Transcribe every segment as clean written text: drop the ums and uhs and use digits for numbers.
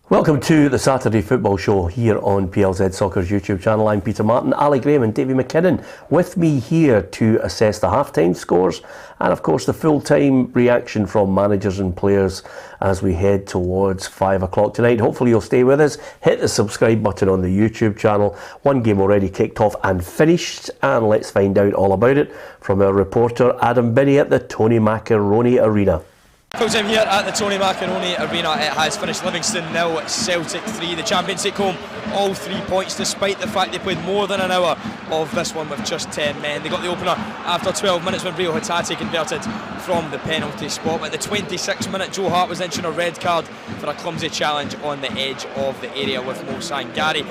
Welcome to the Saturday Football Show here on PLZ Soccer's YouTube channel. I'm Peter Martin, Ali Graham and Davy McKinnon with me here to assess the half-time scores and of course the full-time reaction from managers and players as we head towards 5 o'clock tonight. Hopefully you'll stay with us. Hit the subscribe button on the YouTube channel. One game already kicked off and finished, and let's find out all about it from our reporter Adam Binney at the Tony Macaroni Arena. Full time here at the Tony Macaroni Arena. It has finished Livingston 0, Celtic 3. The champions take home all 3 points despite the fact they played more than an hour of this one with just 10 men. They got the opener after 12 minutes when Rio Hatate converted from the penalty spot. But at the 26th minute, Joe Hart was inching a red card for a clumsy challenge on the edge of the area with Mo Sangari.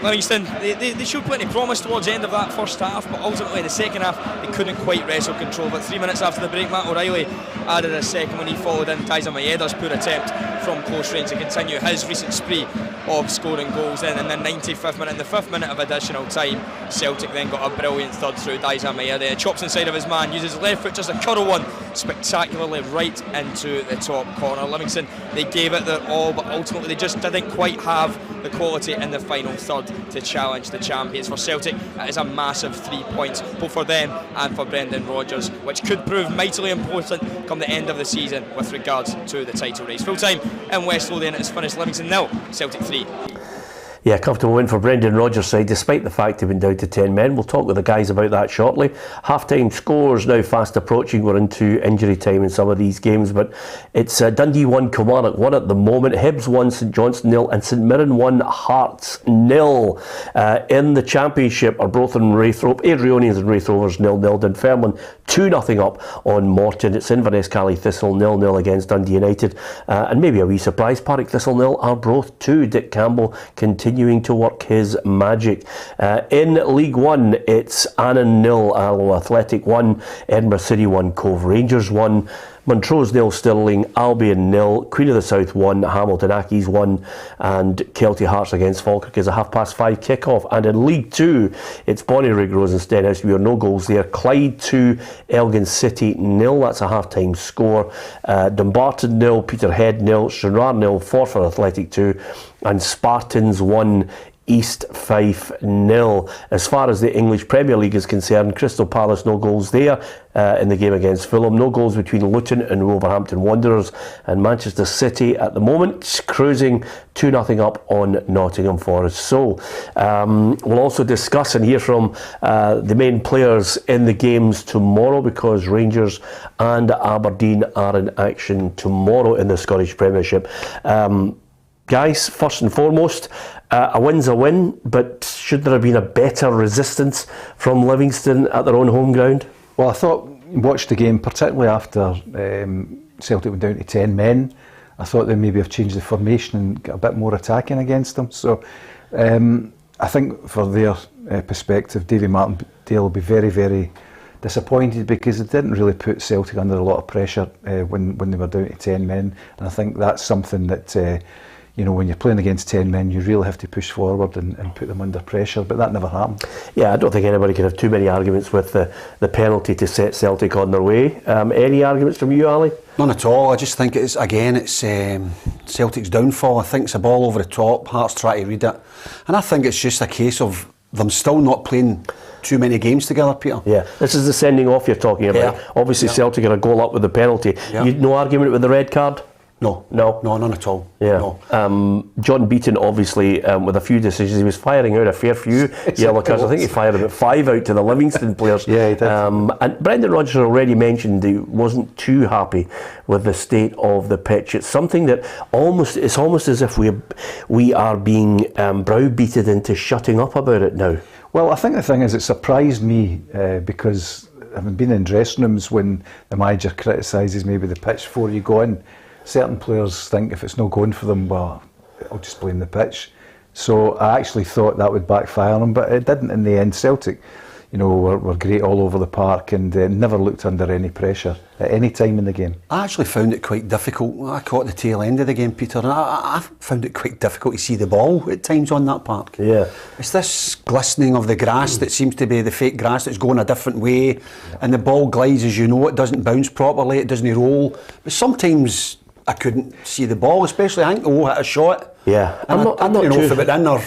Livingston, they showed plenty of promise towards the end of that first half, but ultimately in the second half they couldn't quite wrestle control. But 3 minutes after the break, Matt O'Reilly added a second when he followed in Tyson Maeda's poor attempt from close range to continue his recent spree of scoring goals. Then in the 95th minute, in the 5th minute of additional time, Celtic then got a brilliant third through Tyson Maeda. Chops inside of his man, uses his left foot just a curl one spectacularly right into the top corner. Livingston, they gave it their all, but ultimately they just didn't quite have the quality in the final third to challenge the champions. For Celtic, it is a massive 3 points, both for them and for Brendan Rodgers, which could prove mightily important come the end of the season with regards to the title race. Full time in West Lothian, it is finished Livingston 0, Celtic 3. Yeah, comfortable win for Brendan Rodgers' side, despite the fact they've been down to 10 men. We'll talk with the guys about that shortly. Half-time scores now fast approaching. We're into injury time in some of these games, but it's Dundee 1, Kilmarnock 1 at the moment. Hibs 1, St Johnstone 0, and St Mirren 1, Hearts 0. In the Championship, Arbroath and Adrionians and Wraith Rovers 0-0. Dunfermline 2-0 up on Morton. It's Inverness Cally Thistle 0-0 against Dundee United. And maybe a wee surprise, Partick Thistle 0, Arbroath 2. Dick Campbell continuing to work his magic. In League One, it's Annan 0, Alloa Athletic 1, Edinburgh City 1, Cove Rangers 1, Montrose 0, Stirling, Albion 0, Queen of the South 1, Hamilton Accies 1, and Kelty Hearts against Falkirk is a 5:30 kick-off. And in League 2, it's Bonnyrigg Rose and Stenhouse. We are no goals there. Clyde 2, Elgin City 0. That's a half-time score. Dumbarton 0, Peterhead 0, Stranraer 0, Forfar Athletic 2, and Spartans 1, East Fife 0. As far as the English Premier League is concerned, Crystal Palace no goals there in the game against Fulham. No goals between Luton and Wolverhampton Wanderers, and Manchester City at the moment cruising 2-0 up on Nottingham Forest. So we'll also discuss and hear from the main players in the games tomorrow, because Rangers and Aberdeen are in action tomorrow in the Scottish Premiership. Guys, first and foremost, a win's a win, but should there have been a better resistance from Livingston at their own home ground? Well, I thought, watched the game, particularly after Celtic went down to 10 men, I thought they maybe have changed the formation and got a bit more attacking against them. So I think for their perspective, Davy Martindale will be very, very disappointed, because they didn't really put Celtic under a lot of pressure when they were down to 10 men. And I think that's something that when you're playing against 10 men, you really have to push forward and put them under pressure, but that never happened. Yeah, I don't think anybody can have too many arguments with the penalty to set Celtic on their way. Any arguments from you, Ali? None at all. I just think it's Celtic's downfall. I think it's a ball over the top, Hearts try to read it, and I think it's just a case of them still not playing too many games together, Peter. Yeah, this is the sending off you're talking about. Yeah. Obviously, yeah. Celtic are a goal up with the penalty. Yeah. No argument with the red card? No, none at all. Yeah. No. John Beaton, obviously, with a few decisions, he was firing out a fair few yellow cards. I think he fired about 5 out to the Livingston players. Yeah, he did. And Brendan Rodgers already mentioned he wasn't too happy with the state of the pitch. It's something that it's almost as if we are being browbeated into shutting up about it now. Well, I think the thing is, it surprised me because having been in dressing rooms when the manager criticises maybe the pitch before you go in, certain players think if it's not going for them, well, I'll just blame the pitch. So I actually thought that would backfire on them, but it didn't in the end. Celtic, were great all over the park and never looked under any pressure at any time in the game. I actually found it quite difficult. I caught the tail end of the game, Peter, and I found it quite difficult to see the ball at times on that park. Yeah. It's this glistening of the grass that seems to be the fake grass that's going a different way, and the ball glides, as you know, it doesn't bounce properly, it doesn't roll. But sometimes I couldn't see the ball, especially I think hit a shot. Yeah, I'm not sure if it went in or...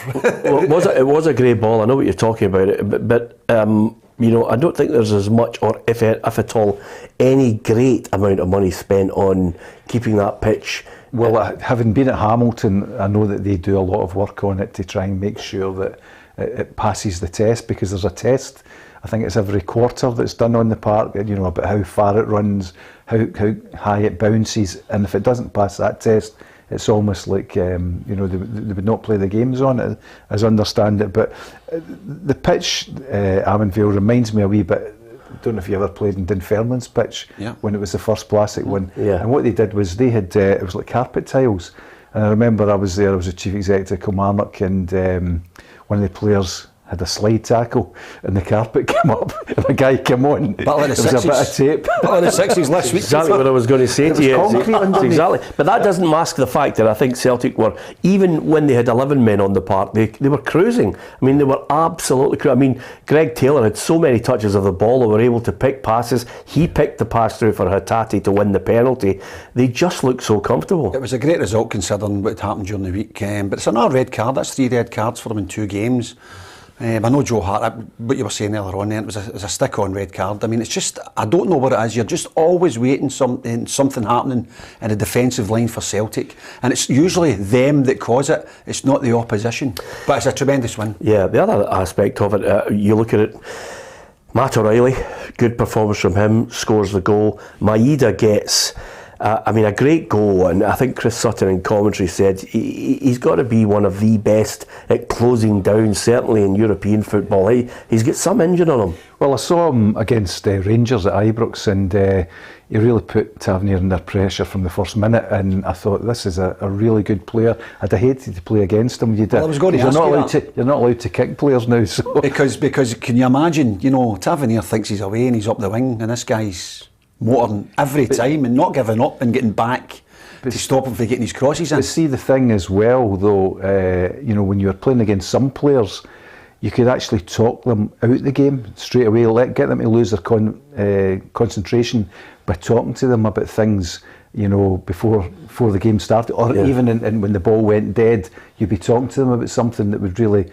Well, it was a great ball. I know what you're talking about, but I don't think there's as much, or if at all, any great amount of money spent on keeping that pitch. Well, having been at Hamilton, I know that they do a lot of work on it to try and make sure that it passes the test, because there's a test, I think it's every quarter, that's done on the park, about how far it runs, how high it bounces, and if it doesn't pass that test, it's almost like they would not play the games on it, as I understand it. But the pitch, Avonvale, reminds me a wee bit. I don't know if you ever played in Dunfermline's pitch when it was the first plastic one. Yeah. And what they did was they had it was like carpet tiles. And I remember I was there. I was the chief executive of Kilmarnock, and one of the players had a slide tackle and the carpet came up and a guy came on. It was a bit of tape. Battle of the 60s last week. Exactly what I was going to say to you. Exactly. But that doesn't mask the fact that I think Celtic were, even when they had 11 men on the park, they were cruising. I mean, they were absolutely cruising. I mean, Greg Taylor had so many touches of the ball, they were able to pick passes. He picked the pass through for Hatate to win the penalty. They just looked so comfortable. It was a great result considering what had happened during the week. But it's another red card. That's 3 red cards for them in 2 games. I know Joe Hart, what you were saying earlier on there, it was a stick-on red card. I mean, it's just, I don't know what it is. You're just always waiting something happening in a defensive line for Celtic. And it's usually them that cause it. It's not the opposition. But it's a tremendous win. Yeah, the other aspect of it, you look at it, Matt O'Reilly, good performance from him, scores the goal. Maeda gets... a great goal, and I think Chris Sutton in commentary said he's got to be one of the best at closing down, certainly in European football. He's got some engine on him. Well, I saw him against Rangers at Ibrox, and he really put Tavernier under pressure from the first minute, and I thought, this is a really good player. I'd have hated to play against him. I was going to ask you that. You're not allowed to kick players now. So. Because can you imagine, Tavernier thinks he's away and he's up the wing, and this guy's motoring every time and not giving up and getting back to stop him from getting his crosses in. But see, the thing as well, though, when you're playing against some players, you could actually talk them out the game straight away, get them to lose their concentration by talking to them about things, before the game started, or even when the ball went dead, you'd be talking to them about something that would really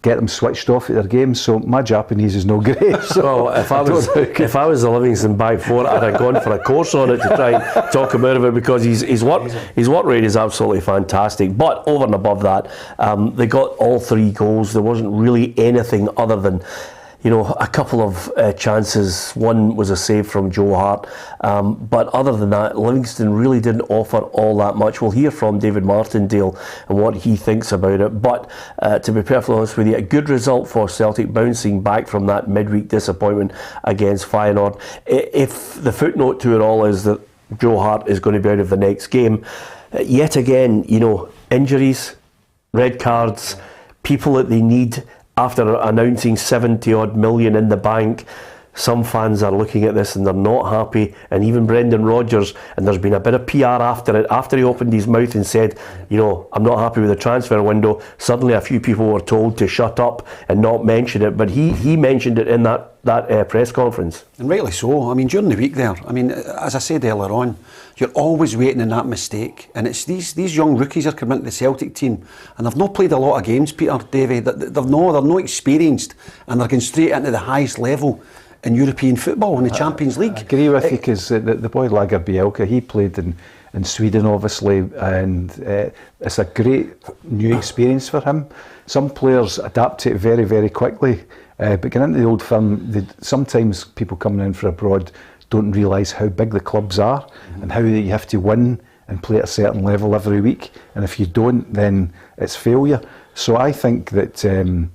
get them switched off at their game. So my Japanese is no great. So well, if I was the Livingston back four, I'd have gone for a course on it to try and talk him out of it, because his work rate is absolutely fantastic. But over and above that, they got all 3 goals. There wasn't really anything other than a couple of chances. One was a save from Joe Hart. But other than that, Livingston really didn't offer all that much. We'll hear from David Martindale and what he thinks about it. But to be perfectly honest with you, a good result for Celtic, bouncing back from that midweek disappointment against Feyenoord. If the footnote to it all is that Joe Hart is going to be out of the next game, yet again, injuries, red cards, people that they need. After announcing 70 odd million in the bank, some fans are looking at this and they're not happy, and even Brendan Rodgers, and there's been a bit of PR after it. After he opened his mouth and said, I'm not happy with the transfer window, suddenly a few people were told to shut up and not mention it, but he mentioned it in that press conference. And rightly so. I mean, during the week there, as I said earlier on, you're always waiting in that mistake, and it's these young rookies are coming into the Celtic team, and they've not played a lot of games, Peter, Davey. They're not experienced, and they're going straight into the highest level in European football, in the Champions League. I agree with you, because the boy Lager Bielka, he played in Sweden, obviously, and it's a great new experience for him. Some players adapt to it very, very quickly, but getting into the old firm, sometimes people coming in from abroad don't realise how big the clubs are and how you have to win and play at a certain level every week, and if you don't, then it's failure. So I think that the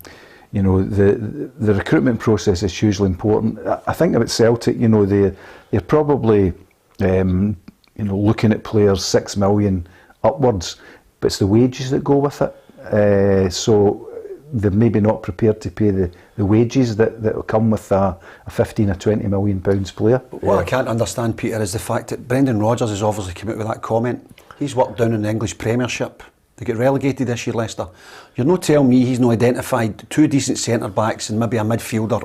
recruitment process is hugely important. I think about Celtic, they're probably looking at players 6 million upwards, but it's the wages that go with it. So they're maybe not prepared to pay the wages that will come with a 15 or 20 million pounds player. What I can't understand, Peter, is the fact that Brendan Rodgers has obviously come out with that comment. He's worked down in the English Premiership. They get relegated this year, Leicester. You're not telling me he's not identified 2 decent centre backs and maybe a midfielder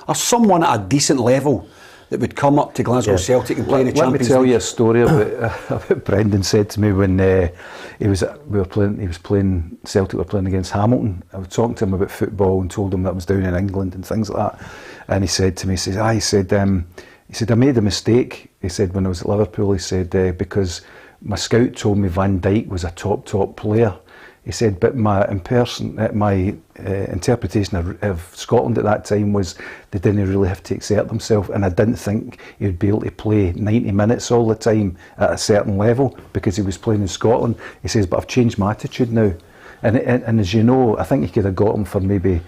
or someone at a decent level that would come up to Glasgow Celtic and play in the Champions League. Let me tell you a story about Brendan said to me when he was playing Celtic were playing against Hamilton. I was talking to him about football and told him that I was down in England and things like that. And he said to me, he said, I made a mistake. He said when I was at Liverpool, he said because my scout told me Van Dijk was a top player. He said, but my interpretation of Scotland at that time was they didn't really have to exert themselves, and I didn't think he would be able to play 90 minutes all the time at a certain level because he was playing in Scotland. He says, but I've changed my attitude now. And as you know, I think he could have got him for maybe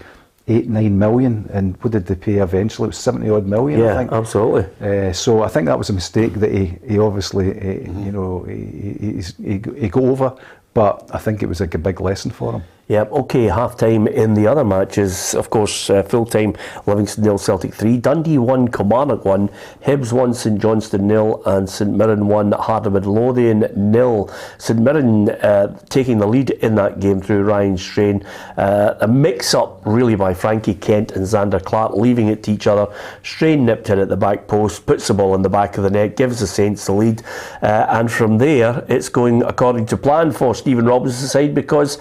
8-9 million, and what did they pay eventually? It was 70 odd million, I think. Absolutely. So I think that was a mistake that he obviously, he got over. But I think it was a big lesson for him. Yeah, okay, half-time in the other matches, of course, full-time, Livingston 0, Celtic 3, Dundee 1, Kilmarnock 1, Hibs 1, St Johnstone 0, and St Mirren 1, Harderwood Lothian 0. St Mirren taking the lead in that game through Ryan Strain. A mix-up really by Frankie Kent and Xander Clark, leaving it to each other. Strain nipped in at the back post, puts the ball in the back of the net, gives the Saints the lead, and from there it's going according to plan for Stephen Robinson's side because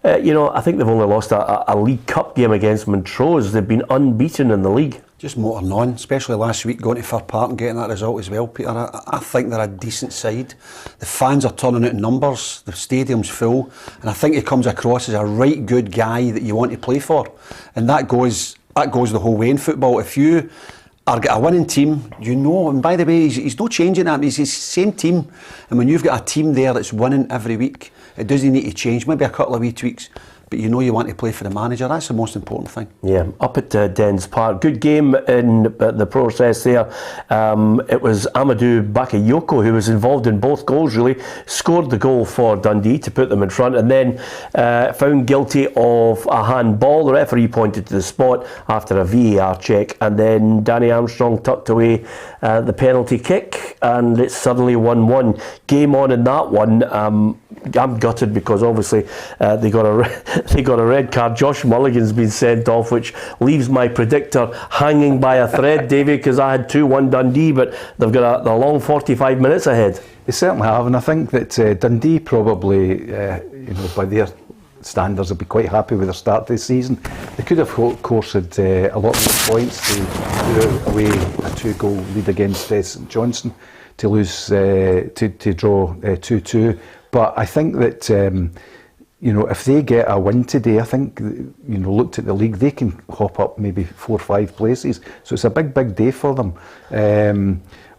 I think they've only lost a League Cup game against Montrose. They've been unbeaten in the league. Just motoring on, especially last week, going to Fir Park and getting that result as well, Peter. I think they're a decent side. The fans are turning out in numbers, the stadium's full, and I think he comes across as a right good guy that you want to play for. And that goes the whole way in football. If you are got a winning team, and by the way, he's not changing that, he's the same team. And when you've got a team there that's winning every week, it doesn't need to change, maybe a couple of wee tweaks, but you want to play for the manager. That's the most important thing. Yeah, up at Dens Park. Good game in the process there. It was Amadou Bakayoko who was involved in both goals, really. Scored the goal for Dundee to put them in front, and then found guilty of a handball. The referee pointed to the spot after a VAR check, and then Danny Armstrong tucked away the penalty kick, and it's suddenly 1-1. Game on in that one. I'm gutted because obviously they got a red card. Josh Mulligan's been sent off, which leaves my predictor hanging by a thread, Davey, because I had 2-1 Dundee, but they've got a long 45 minutes ahead. They certainly have, and I think that Dundee probably, by their standards, will be quite happy with their start to the season. They could have, of course, had a lot more points to put away a 2-goal lead against St Johnstone, to lose, to draw 2-2. But I think that, if they get a win today, I think, looked at the league, they can hop up maybe 4 or 5 places. So it's a big day for them.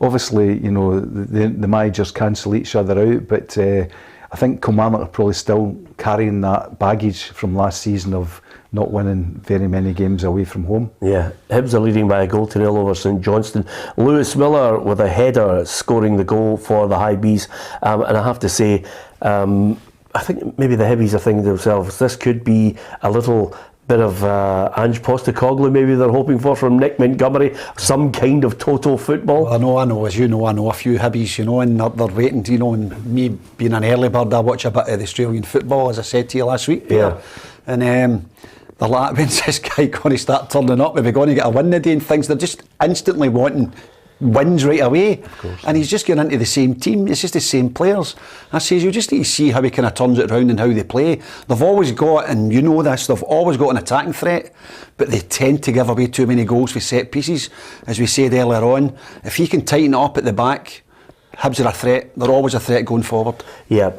Obviously, the managers cancel each other out, but I think Kilmarnock are probably still carrying that baggage from last season of not winning very many games away from home. Yeah, Hibs are leading by a 1-0 over St Johnstone. Lewis Miller with a header scoring the goal for the High Bees. And I have to say, I think maybe the Hibbies are thinking to themselves, this could be a little bit of Ange Postecoglou maybe they're hoping for from Nick Montgomery, some kind of total football. Well, I know, as you know, I know a few Hibbies, and they're waiting, and me being an early bird, I watch a bit of the Australian football, as I said to you last week, Peter. Yeah. And they're like, when's this guy going to start turning up? Are we going to get a win today and things? They're just instantly wanting wins right away, and he's just getting into the same team. It's just the same players. I says you just need to see how he kind of turns it around and how they play. They've always got, and you know this, they've always got an attacking threat, but they tend to give away too many goals for set pieces, as we said earlier on. If he can tighten it up at the back, Hibs are a threat. They're always a threat going forward. Yeah,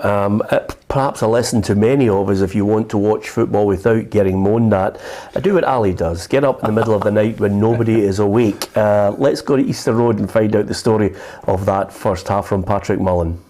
perhaps a lesson to many of us if you want to watch football without getting moaned at. Do what Ali does. Get up in the middle of the night when nobody is awake. Let's go to Easter Road and find out the story of that first half from Patrick Mullen.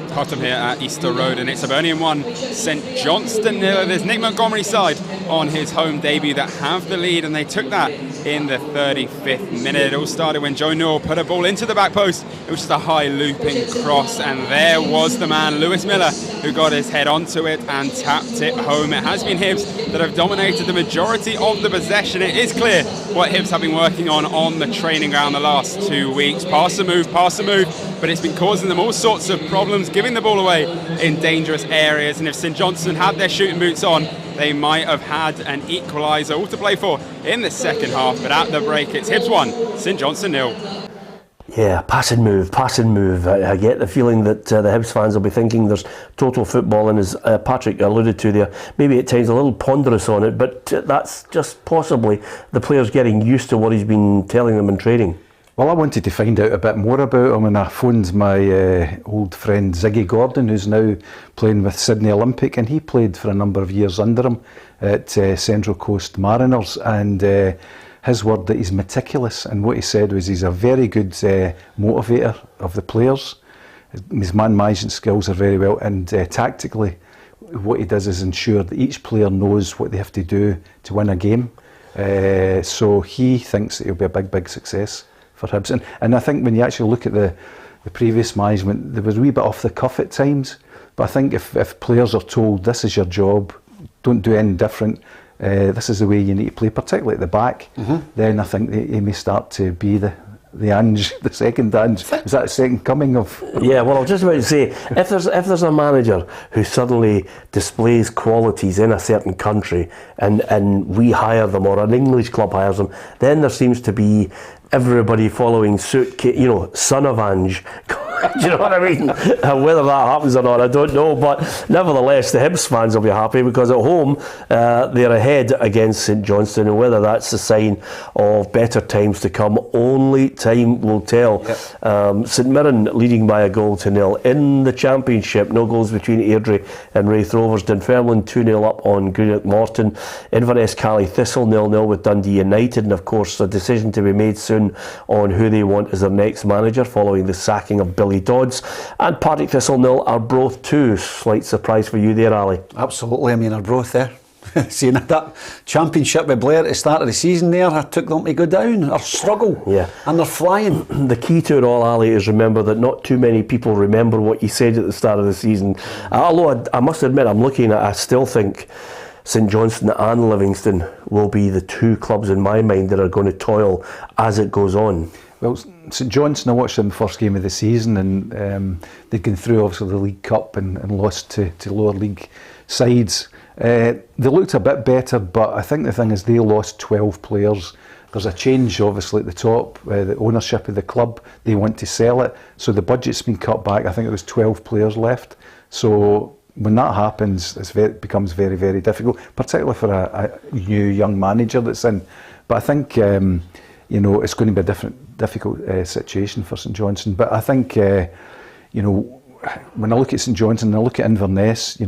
Tottenham here at Easter Road, and it's Hibernian 1, St Johnstone 0. There's Nick Montgomery's side on his home debut that have the lead, and they took that in the 35th minute. It all started when Joe Newell put a ball into the back post. It was just a high looping cross, and there was the man, Lewis Miller, who got his head onto it and tapped it home. It has been Hibs that have dominated the majority of the possession. It is clear what Hibs have been working on the training ground the last 2 weeks. Pass the move, but it's been causing them all sorts of problems, giving the ball away in dangerous areas. And if St Johnstone had their shooting boots on, they might have had an equaliser all to play for in the second half. But at the break, it's Hibs 1, St Johnstone 0. Yeah, pass and move. I get the feeling that the Hibs fans will be thinking there's total football, and as Patrick alluded to there, maybe at times a little ponderous on it, but that's just possibly the players getting used to what he's been telling them in training. Well, I wanted to find out a bit more about him, and I phoned my old friend Ziggy Gordon, who's now playing with Sydney Olympic, and he played for a number of years under him at Central Coast Mariners, and his word that he's meticulous, and what he said was he's a very good motivator of the players. His man management skills are very well, and tactically what he does is ensure that each player knows what they have to do to win a game. So he thinks that he'll be a big success for Hibs. And I think when you actually look at the previous management, there was a wee bit off the cuff at times, but I think if players are told this is your job, don't do anything different, this is the way you need to play, particularly at the back, then I think he may start to be the Ange, the second Ange. Is that the second coming of? Yeah, well, I was just about to say, if there's a manager who suddenly displays qualities in a certain country, and we hire them, or an English club hires them, then there seems to be everybody following suit, son of Ange. Do you know what I mean? Whether that happens or not, I don't know. But nevertheless, the Hibs fans will be happy because at home they're ahead against St Johnstone, and whether that's a sign of better times to come, only time will tell. Yep. St Mirren leading by 1-0 in the Championship. No goals between Airdrie and Raith Rovers. Dunfermline 2-0 up on Greenock Morton. Inverness Cally Thistle 0-0 with Dundee United, and of course a decision to be made soon on who they want as their next manager following the sacking of Billy Dodds. And Partick Thistle 0, Arbroath 2. Slight surprise for you there, Ali. Absolutely. I mean, Arbroath there. Seeing that Championship with Blair at the start of the season there, I took them to go down or struggle. Yeah. And they're flying. The key to it all, Ali, is remember that not too many people remember what you said at the start of the season. Although I must admit, I still think St Johnstone and Livingston will be the two clubs in my mind that are going to toil as it goes on. Well, St Johnstone, I watched them first game of the season, and they'd gone through obviously the League Cup and lost to lower league sides. They looked a bit better, but I think the thing is they lost 12 players. There's a change obviously at the top, the ownership of the club, they want to sell it, so the budget's been cut back. I think it was 12 players left. So when that happens, it becomes very, very difficult, particularly for a new young manager that's in. But I think it's going to be a difficult situation for St Johnstone. But I think when I look at St Johnstone and I look at Inverness,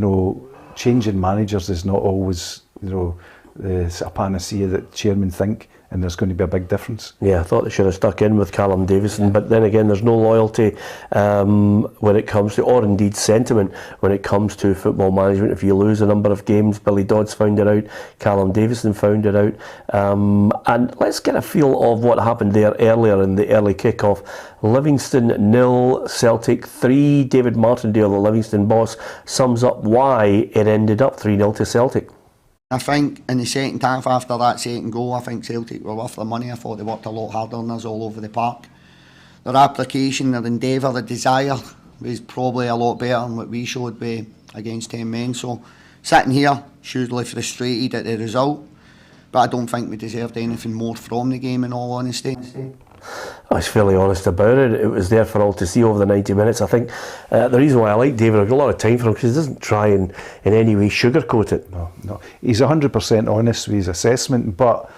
changing managers is not always a panacea that chairmen think, and there's going to be a big difference. Yeah, I thought they should have stuck in with Callum Davison, but then again, there's no loyalty when it comes to, or indeed sentiment when it comes to football management. If you lose a number of games, Billy Dodds found it out, Callum Davison found it out, and let's get a feel of what happened there earlier in the early kick-off. Livingston 0, Celtic 3. David Martindale, the Livingston boss, sums up why it ended up 3-0 to Celtic. I think in the second half, after that second goal, I think Celtic were worth their money. I thought they worked a lot harder than us all over the park. Their application, their endeavour, their desire was probably a lot better than what we showed against 10 men. So sitting here, hugely frustrated at the result, but I don't think we deserved anything more from the game, in all honesty. I was fairly honest about it. It was there for all to see over the 90 minutes. I think the reason why I like David, I've got a lot of time for him because he doesn't try and in any way sugarcoat it. No. He's 100% honest with his assessment, but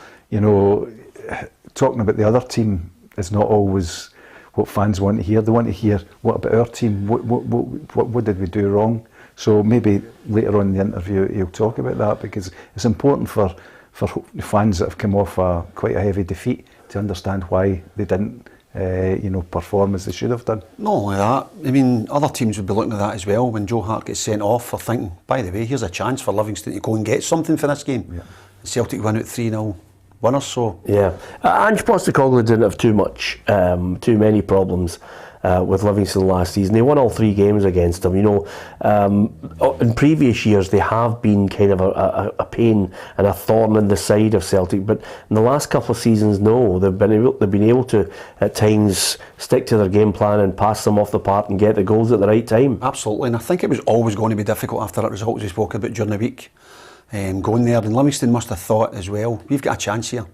talking about the other team is not always what fans want to hear. They want to hear, what about our team? What did we do wrong? So maybe later on in the interview he'll talk about that, because it's important for fans that have come off quite a heavy defeat to understand why they didn't perform as they should have done. Not only that, I mean, other teams would be looking at that as well. When Joe Hart gets sent off, for thinking, by the way, here's a chance for Livingston to go and get something for this game. Yeah. Celtic win out 3-0 winners, so... Yeah. Ange Postecoglou didn't have too many problems with Livingston last season. They won all 3 games against them. In previous years they have been kind of a pain and a thorn in the side of Celtic, but in the last couple of seasons, no, they've been able to at times stick to their game plan and pass them off the park and get the goals at the right time. Absolutely, and I think it was always going to be difficult after that result we spoke about during the week. Going there, and Livingston must have thought as well, we've got a chance here.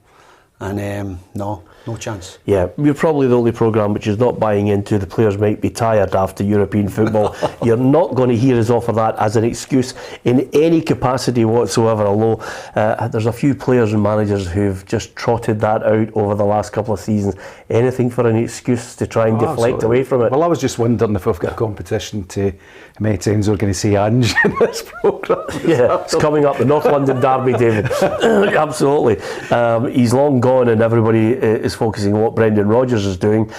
And no chance. Yeah, we're probably the only programme which is not buying into the players might be tired after European football. You're not going to hear us offer that as an excuse in any capacity whatsoever, although there's a few players and managers who've just trotted that out over the last couple of seasons. Anything for an excuse to try and deflect away from it. Well, I was just wondering if we've got a competition to how many times we're going to say Ange in this programme. Yeah, it's coming up, the North London Derby, David. Absolutely. He's long gone and everybody is focusing on what Brendan Rodgers is doing.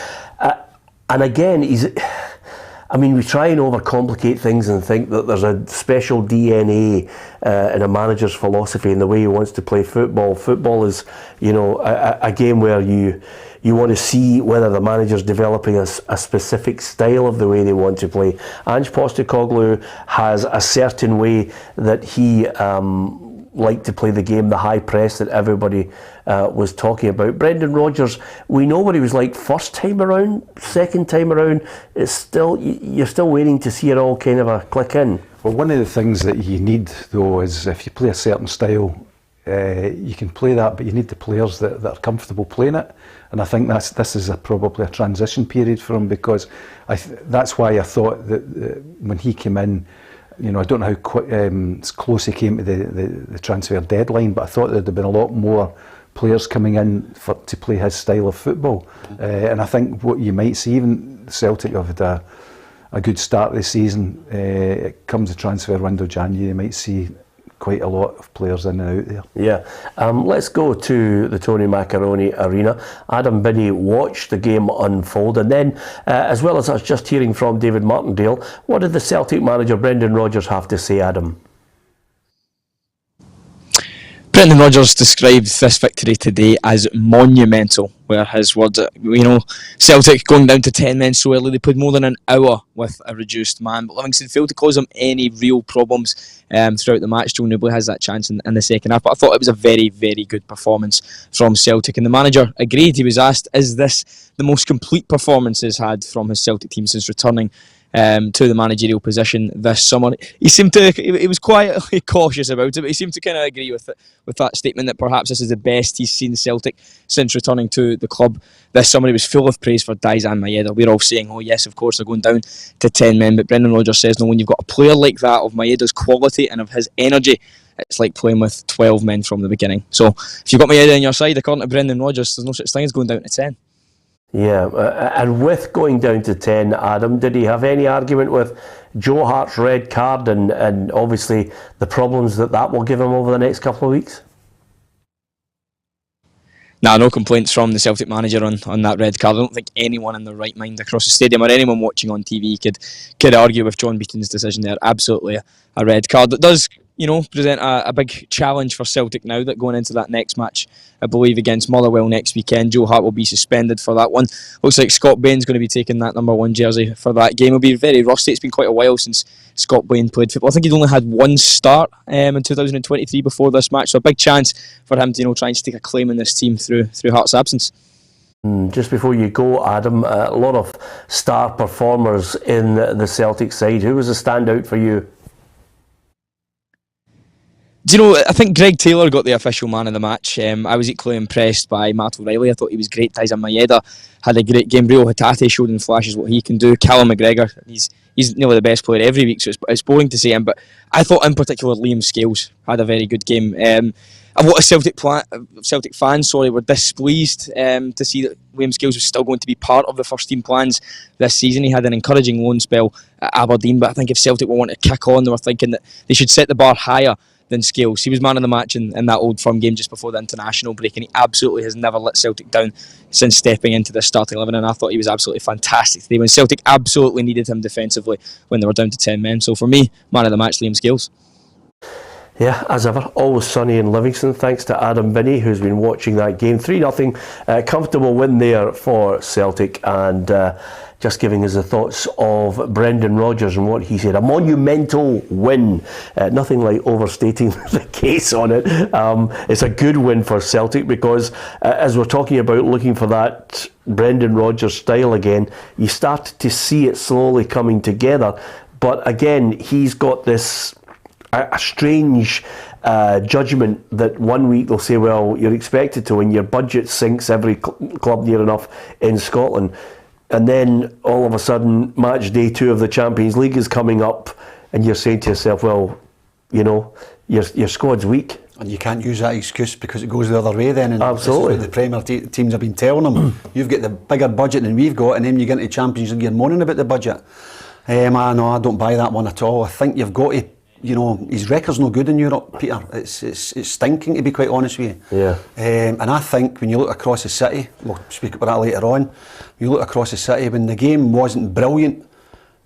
And again, we try and overcomplicate things and think that there's a special DNA in a manager's philosophy in the way he wants to play football. Football is, a game where you want to see whether the manager's developing a specific style of the way they want to play. Ange Postecoglou has a certain way that he liked to play the game, the high press that everybody was talking about. Brendan Rodgers, we know what he was like first time around, second time around. You're still waiting to see it all kind of click in. Well, one of the things that you need, though, is if you play a certain style, you can play that, but you need the players that are comfortable playing it. And I think this is probably a transition period for him, because that's why I thought that when he came in, I don't know how close he came to the transfer deadline, but I thought there'd have been a lot more players coming in to play his style of football. And I think what you might see, even Celtic have had a good start of the season. It comes the transfer window January, you might see quite a lot of players in and out there. Yeah. Let's go to the Tony Macaroni Arena. Adam Binney watched the game unfold, and then, as well as us just hearing from David Martindale, what did the Celtic manager Brendan Rodgers have to say, Adam? Brendan Rodgers described this victory today as monumental, were his words. Celtic going down to 10 men so early, they played more than an hour with a reduced man, but Livingston failed to cause them any real problems throughout the match. Joe Newbley has that chance in the second half, but I thought it was a very, very good performance from Celtic, and the manager agreed. He was asked, is this the most complete performance he's had from his Celtic team since returning to the managerial position this summer? He was quietly cautious about it, but he seemed to kind of agree with that statement, that perhaps this is the best he's seen Celtic since returning to the club this summer. He was full of praise for Daizan Maeda. We're all saying, oh yes, of course they're going down to 10 men, but Brendan Rodgers says, no, when you've got a player like that, of Maeda's quality and of his energy, it's like playing with 12 men from the beginning. So if you've got Maeda on your side, according to Brendan Rodgers, there's no such thing as going down to 10. Yeah, and with going down to 10, Adam, did he have any argument with Joe Hart's red card and obviously the problems that will give him over the next couple of weeks? No complaints from the Celtic manager on that red card. I don't think anyone in their right mind across the stadium or anyone watching on TV could argue with John Beaton's decision there. Absolutely a red card. That does present a big challenge for Celtic now, that going into that next match, I believe against Motherwell next weekend, Joe Hart will be suspended for that one. Looks like Scott Bain's going to be taking that number 1 jersey for that game. He'll be very rusty. It's been quite a while since Scott Bain played football. I think he'd only had one start in 2023 before this match, so a big chance for him to try and stake a claim in this team through Hart's absence. Just before you go, Adam, a lot of star performers in the Celtic side. Who was a standout for you? I think Greg Taylor got the official man of the match. I was equally impressed by Matt O'Reilly. I thought he was great. Daizan Maeda had a great game. Rio Hatate showed in flashes what he can do. Callum McGregor, he's nearly the best player every week, so it's boring to say him, but I thought in particular Liam Scales had a very good game. And what Celtic fans were displeased to see that Liam Scales was still going to be part of the first team plans this season. He had an encouraging loan spell at Aberdeen, but I think if Celtic were wanting to kick on, they were thinking that they should set the bar higher than Scales. He was man of the match in that Old Firm game just before the international break, and he absolutely has never let Celtic down since stepping into the starting 11, and I thought he was absolutely fantastic today when Celtic absolutely needed him defensively when they were down to 10 men. So for me, man of the match, Liam Scales. Yeah, as ever, always sunny in Livingston. Thanks to Adam Binney, who's been watching that game. 3-0, comfortable win there for Celtic, and just giving us the thoughts of Brendan Rodgers and what he said. A monumental win. Nothing like overstating the case on it. It's a good win for Celtic because, as we're talking about looking for that Brendan Rodgers style again, you start to see it slowly coming together. But again, he's got this a strange judgment that one week they'll say, well, you're expected to win, your budget sinks every club near enough in Scotland, and then all of a sudden match day 2 of the Champions League is coming up and you're saying to yourself, well, you know, your squad's weak. And you can't use that excuse because it goes the other way then. And absolutely. This is what the Premier teams have been telling them. You've got the bigger budget than we've got, and then you get into Champions League, you're moaning about the budget. No, I don't buy that one at all. I think you've got to, you know, his record's no good in Europe, Peter. It's stinking, to be quite honest with you. Yeah. And I think when you look across the city, we'll speak about that later on, when you look across the city, when the game wasn't brilliant,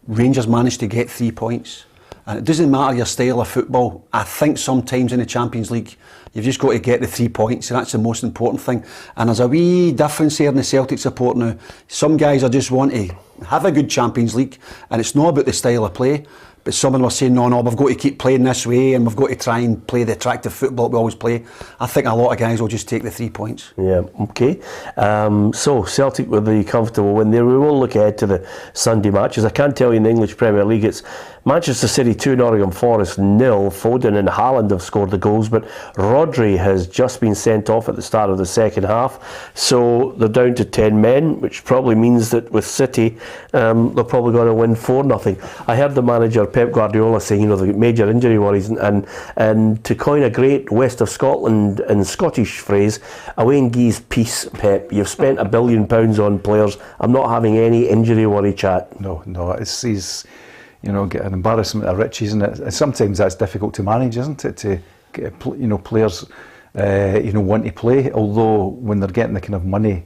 Rangers managed to get 3 points. And it doesn't matter your style of football. I think sometimes in the Champions League, you've just got to get the 3 points, and that's the most important thing. And there's a wee difference here in the Celtic support now. Some guys are just want to have a good Champions League, and it's not about the style of play. But some of them are saying, no, we've got to keep playing this way and we've got to try and play the attractive football we always play. I think a lot of guys will just take the 3 points. Yeah, okay. So Celtic with the comfortable win there. We will look ahead to the Sunday matches. I can tell you in the English Premier League it's Manchester City 2, Nottingham Forest 0. Foden and Haaland have scored the goals, but Rodgers has just been sent off at the start of the second half. So they're down to 10 men, which probably means that with City, they're probably going to win 4-0. I heard the manager, Pep Guardiola, saying, you know, they've got major injury worries, and to coin a great West of Scotland and Scottish phrase, away in Guy's peace, Pep. You've spent £1 billion on players. I'm not having any injury worry chat. No, he's, you know, get an embarrassment of riches, and sometimes that's difficult to manage, isn't it? To get, you know, players, you know, want to play. Although when they're getting the kind of money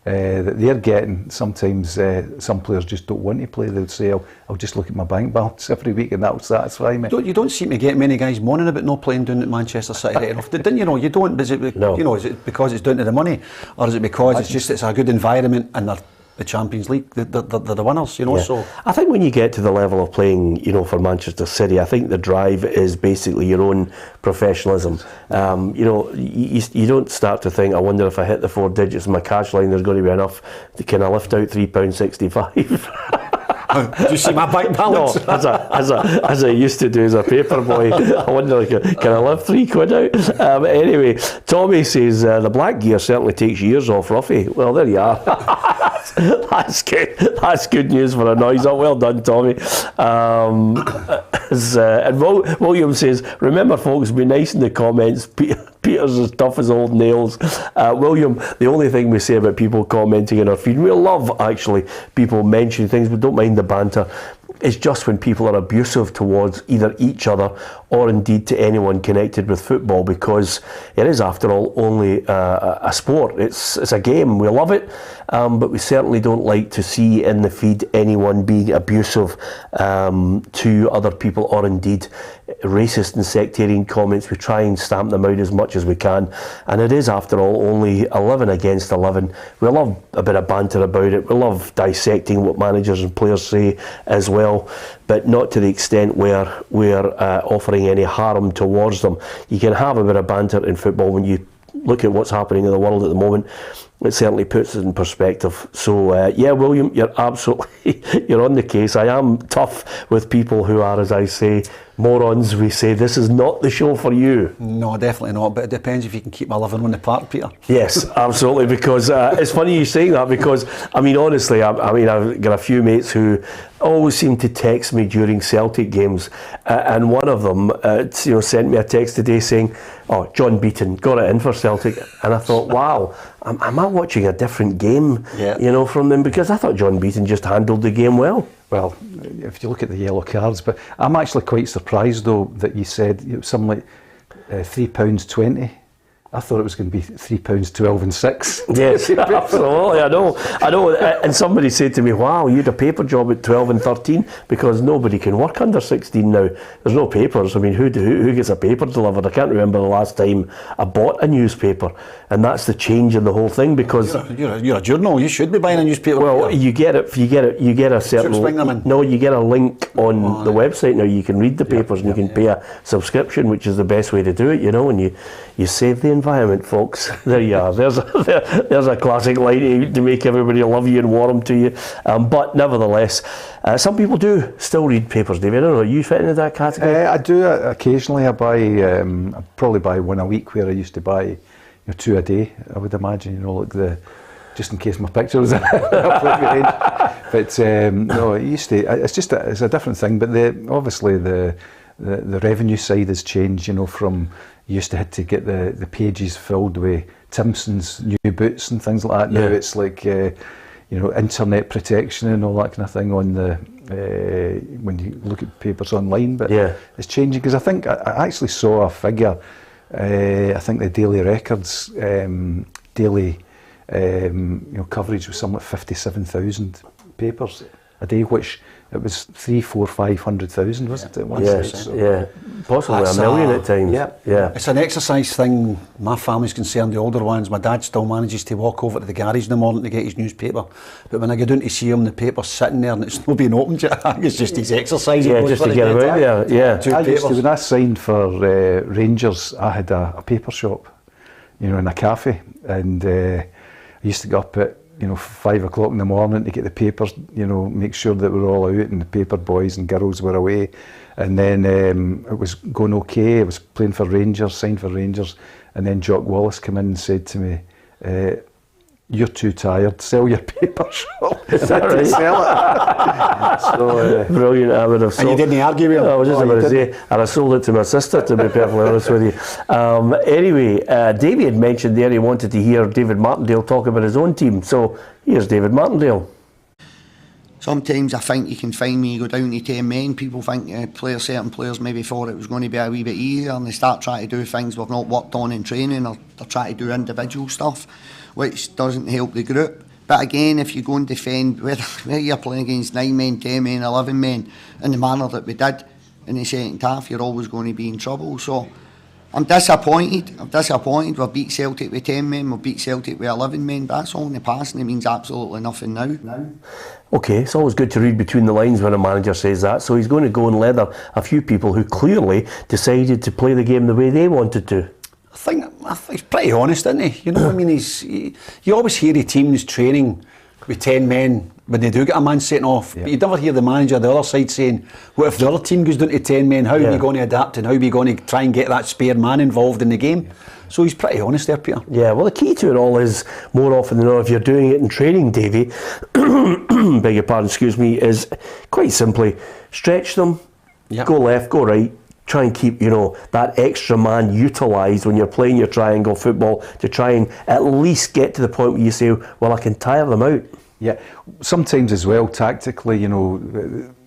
that they're getting, sometimes some players just don't want to play. They'll say, I'll just look at my bank balance every week and that'll satisfy me. You don't seem to get many guys moaning about not playing down at Manchester City right enough. Didn't you know? You don't. Is it, no. You know, is it because it's down to the money, or is it because it's a good environment and they're the Champions League, they're the winners, you know. Yeah. So I think when you get to the level of playing, you know, for Manchester City, I think the drive is basically your own professionalism. You know, you don't start to think, I wonder if I hit the 4 digits in my cash line, there's going to be enough to kind of lift out £3.65. Did you see my bank balance? No, as I used to do as a paper boy. I wonder, can I lift £3 out? Anyway, Tommy says the black gear certainly takes years off Ruffy. Well, there you are. That's good. That's good news for a noise. Well done, Tommy. And William says, remember, folks, be nice in the comments. Peter's as tough as old nails. William, the only thing we say about people commenting in our feed, we love actually people mentioning things, we don't mind the banter. It's just when people are abusive towards either each other or indeed to anyone connected with football, because it is, after all, only a sport. It's a game. We love it, but we certainly don't like to see in the feed anyone being abusive to other people, or indeed racist and sectarian comments. We try and stamp them out as much as we can, and it is, after all, only 11 against 11. We love a bit of banter about it. We love dissecting what managers and players say as well, but not to the extent where we're offering any harm towards them. You can have a bit of banter in football. When you look at what's happening in the world at the moment, it certainly puts it in perspective. So yeah, William, you're absolutely you're on the case. I am tough with people who are, as I say, morons. We say this is not the show for you. No, definitely not, but it depends if you can keep my living on the park, Peter. Yes, absolutely, because it's funny you saying that, because I mean, honestly, I've got a few mates who always seem to text me during Celtic games, and one of them sent me a text today saying, oh, John Beaton got it in for Celtic, and I thought, wow, am I watching a different game, from them, because I thought John Beaton just handled the game well. Well, if you look at the yellow cards, but I'm actually quite surprised though that you said it was something like £3.20. I thought it was going to be £3.12 and 6. Yes, absolutely. I know. And somebody said to me, "Wow, you had a paper job at 12 and 13 because nobody can work under 16 now. There's no papers. I mean, who gets a paper delivered? I can't remember the last time I bought a newspaper." And that's the change in the whole thing, because you're a journal. You should be buying a newspaper. Well, you get a certain. No, you get a link on the website now. You can read the papers and you can pay a subscription, which is the best way to do it. And you save the environment, folks. There you are. There's a classic line to make everybody love you and warm to you. But nevertheless, some people do still read papers, David. I don't know, are you fit into that category? I do occasionally. I buy, I probably buy one a week, where I used to buy 2 a day, I would imagine, like just in case my picture was up range. But no, it used to. It's a different thing. But obviously the revenue side has changed. From you used to have to get the pages filled with Timpson's new boots and things like that. Now it's like internet protection and all that kind of thing on when you look at papers online. But it's changing, because I think I actually saw a figure. I think the Daily Record's daily coverage was something like 57,000 papers a day, which it was 300,000-500,000, wasn't it? Possibly that's a million at times. It's an exercise thing. My family's concerned, the older ones. My dad still manages to walk over to the garage in the morning to get his newspaper, but when I go down to see him, the paper's sitting there and it's not being opened yet. It's just his exercise. Just to get him out there. When I signed for Rangers, I had a paper shop, in a cafe, and I used to go up at 5 o'clock in the morning to get the papers, make sure that we're all out and the paper boys and girls were away. And then it was going okay. I was playing for Rangers, signed for Rangers, and then Jock Wallace came in and said to me, "You're too tired, sell your paper shop." Is that right? Sell it. So, brilliant. I would have sold. And you didn't argue with him? I was just about to say, and I sold it to my sister, to be perfectly honest with you. Anyway, Davey had mentioned there he wanted to hear David Martindale talk about his own team. So here's David Martindale. Sometimes I think you can find me, you go down to 10 men, people think certain players maybe thought it was going to be a wee bit easier, and they start trying to do things we've not worked on in training, or they're trying to do individual stuff, which doesn't help the group. But again, if you go and defend, whether you're playing against 9 men, 10 men, 11 men, in the manner that we did in the second half, you're always going to be in trouble. So I'm disappointed. We've beat Celtic with 10 men, we've beat Celtic with 11 men, but that's all in the past, and it means absolutely nothing now. Okay, it's always good to read between the lines when a manager says that. So he's going to go and leather a few people who clearly decided to play the game the way they wanted to. I think he's pretty honest, isn't he? I mean, you always hear the teams training with 10 men when they do get a man sent off, but you never hear the manager on the other side saying, what if the other team goes down to 10 men, how are we going to adapt and how are we going to try and get that spare man involved in the game? So he's pretty honest there, Peter. Yeah, well, the key to it all is, more often than not, if you're doing it in training, Davey, beg your pardon, excuse me, is quite simply stretch them, go left, go right, try and keep, that extra man utilised when you're playing your triangle football, to try and at least get to the point where you say, well, I can tire them out. Yeah, sometimes as well, tactically,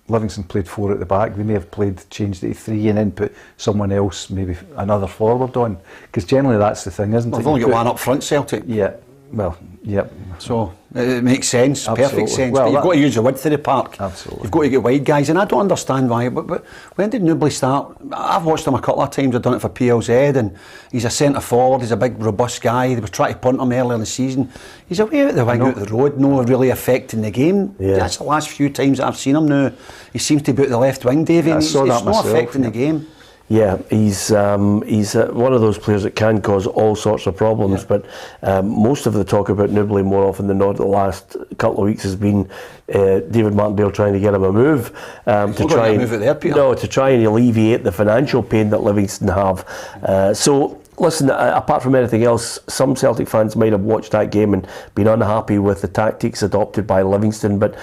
Livingston played 4 at the back. They may have changed it to 3 and then put someone else, maybe another forward on. Because generally that's the thing, isn't it? They've only got one up front, Celtic. Yeah, well, yep. So it makes sense, Absolutely. Perfect sense. Well, but you've got to use the width of the park. Absolutely. You've got to get wide guys, and I don't understand why. But when did Newbley start? I've watched him a couple of times. I've done it for PLZ, and he's a centre forward. He's a big, robust guy. They were trying to punt him earlier in the season. He's away out the wing, out the road, no really affecting the game. Yeah. That's the last few times that I've seen him now. He seems to be out the left wing, Davey. He's not affecting the game. Yeah, he's one of those players that can cause all sorts of problems, but most of the talk about Newbley, more often than not, the last couple of weeks has been David Martindale trying to get him a move to try and alleviate the financial pain that Livingston have. So listen, apart from anything else, some Celtic fans might have watched that game and been unhappy with the tactics adopted by Livingston, but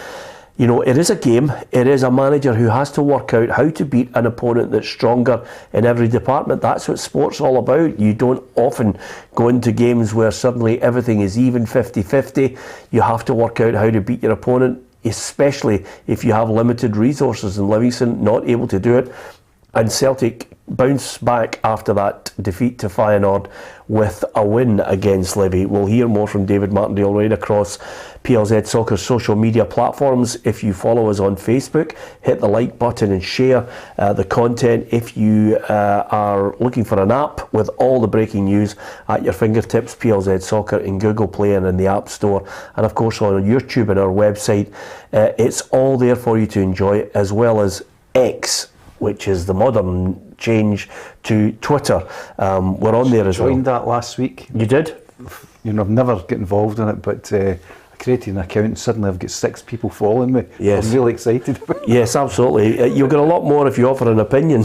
it is a game. It is a manager who has to work out how to beat an opponent that's stronger in every department. That's what sport's all about. You don't often go into games where suddenly everything is even 50-50. You have to work out how to beat your opponent, especially if you have limited resources, and Livingston not able to do it. And Celtic bounce back after that defeat to Feyenoord with a win against Livy. We'll hear more from David Martindale right across PLZ Soccer's social media platforms. If you follow us on Facebook, hit the like button and share the content. If you are looking for an app with all the breaking news at your fingertips, PLZ Soccer in Google Play and in the App Store, and of course on YouTube and our website. It's all there for you to enjoy, as well as X, which is the modern change to Twitter. We're on there as well. Joined that last week. You did? You know, I've never got involved in it, but I created an account and suddenly I've got 6 people following me. Yes. I'm really excited about it. Yes, absolutely. You'll get a lot more if you offer an opinion.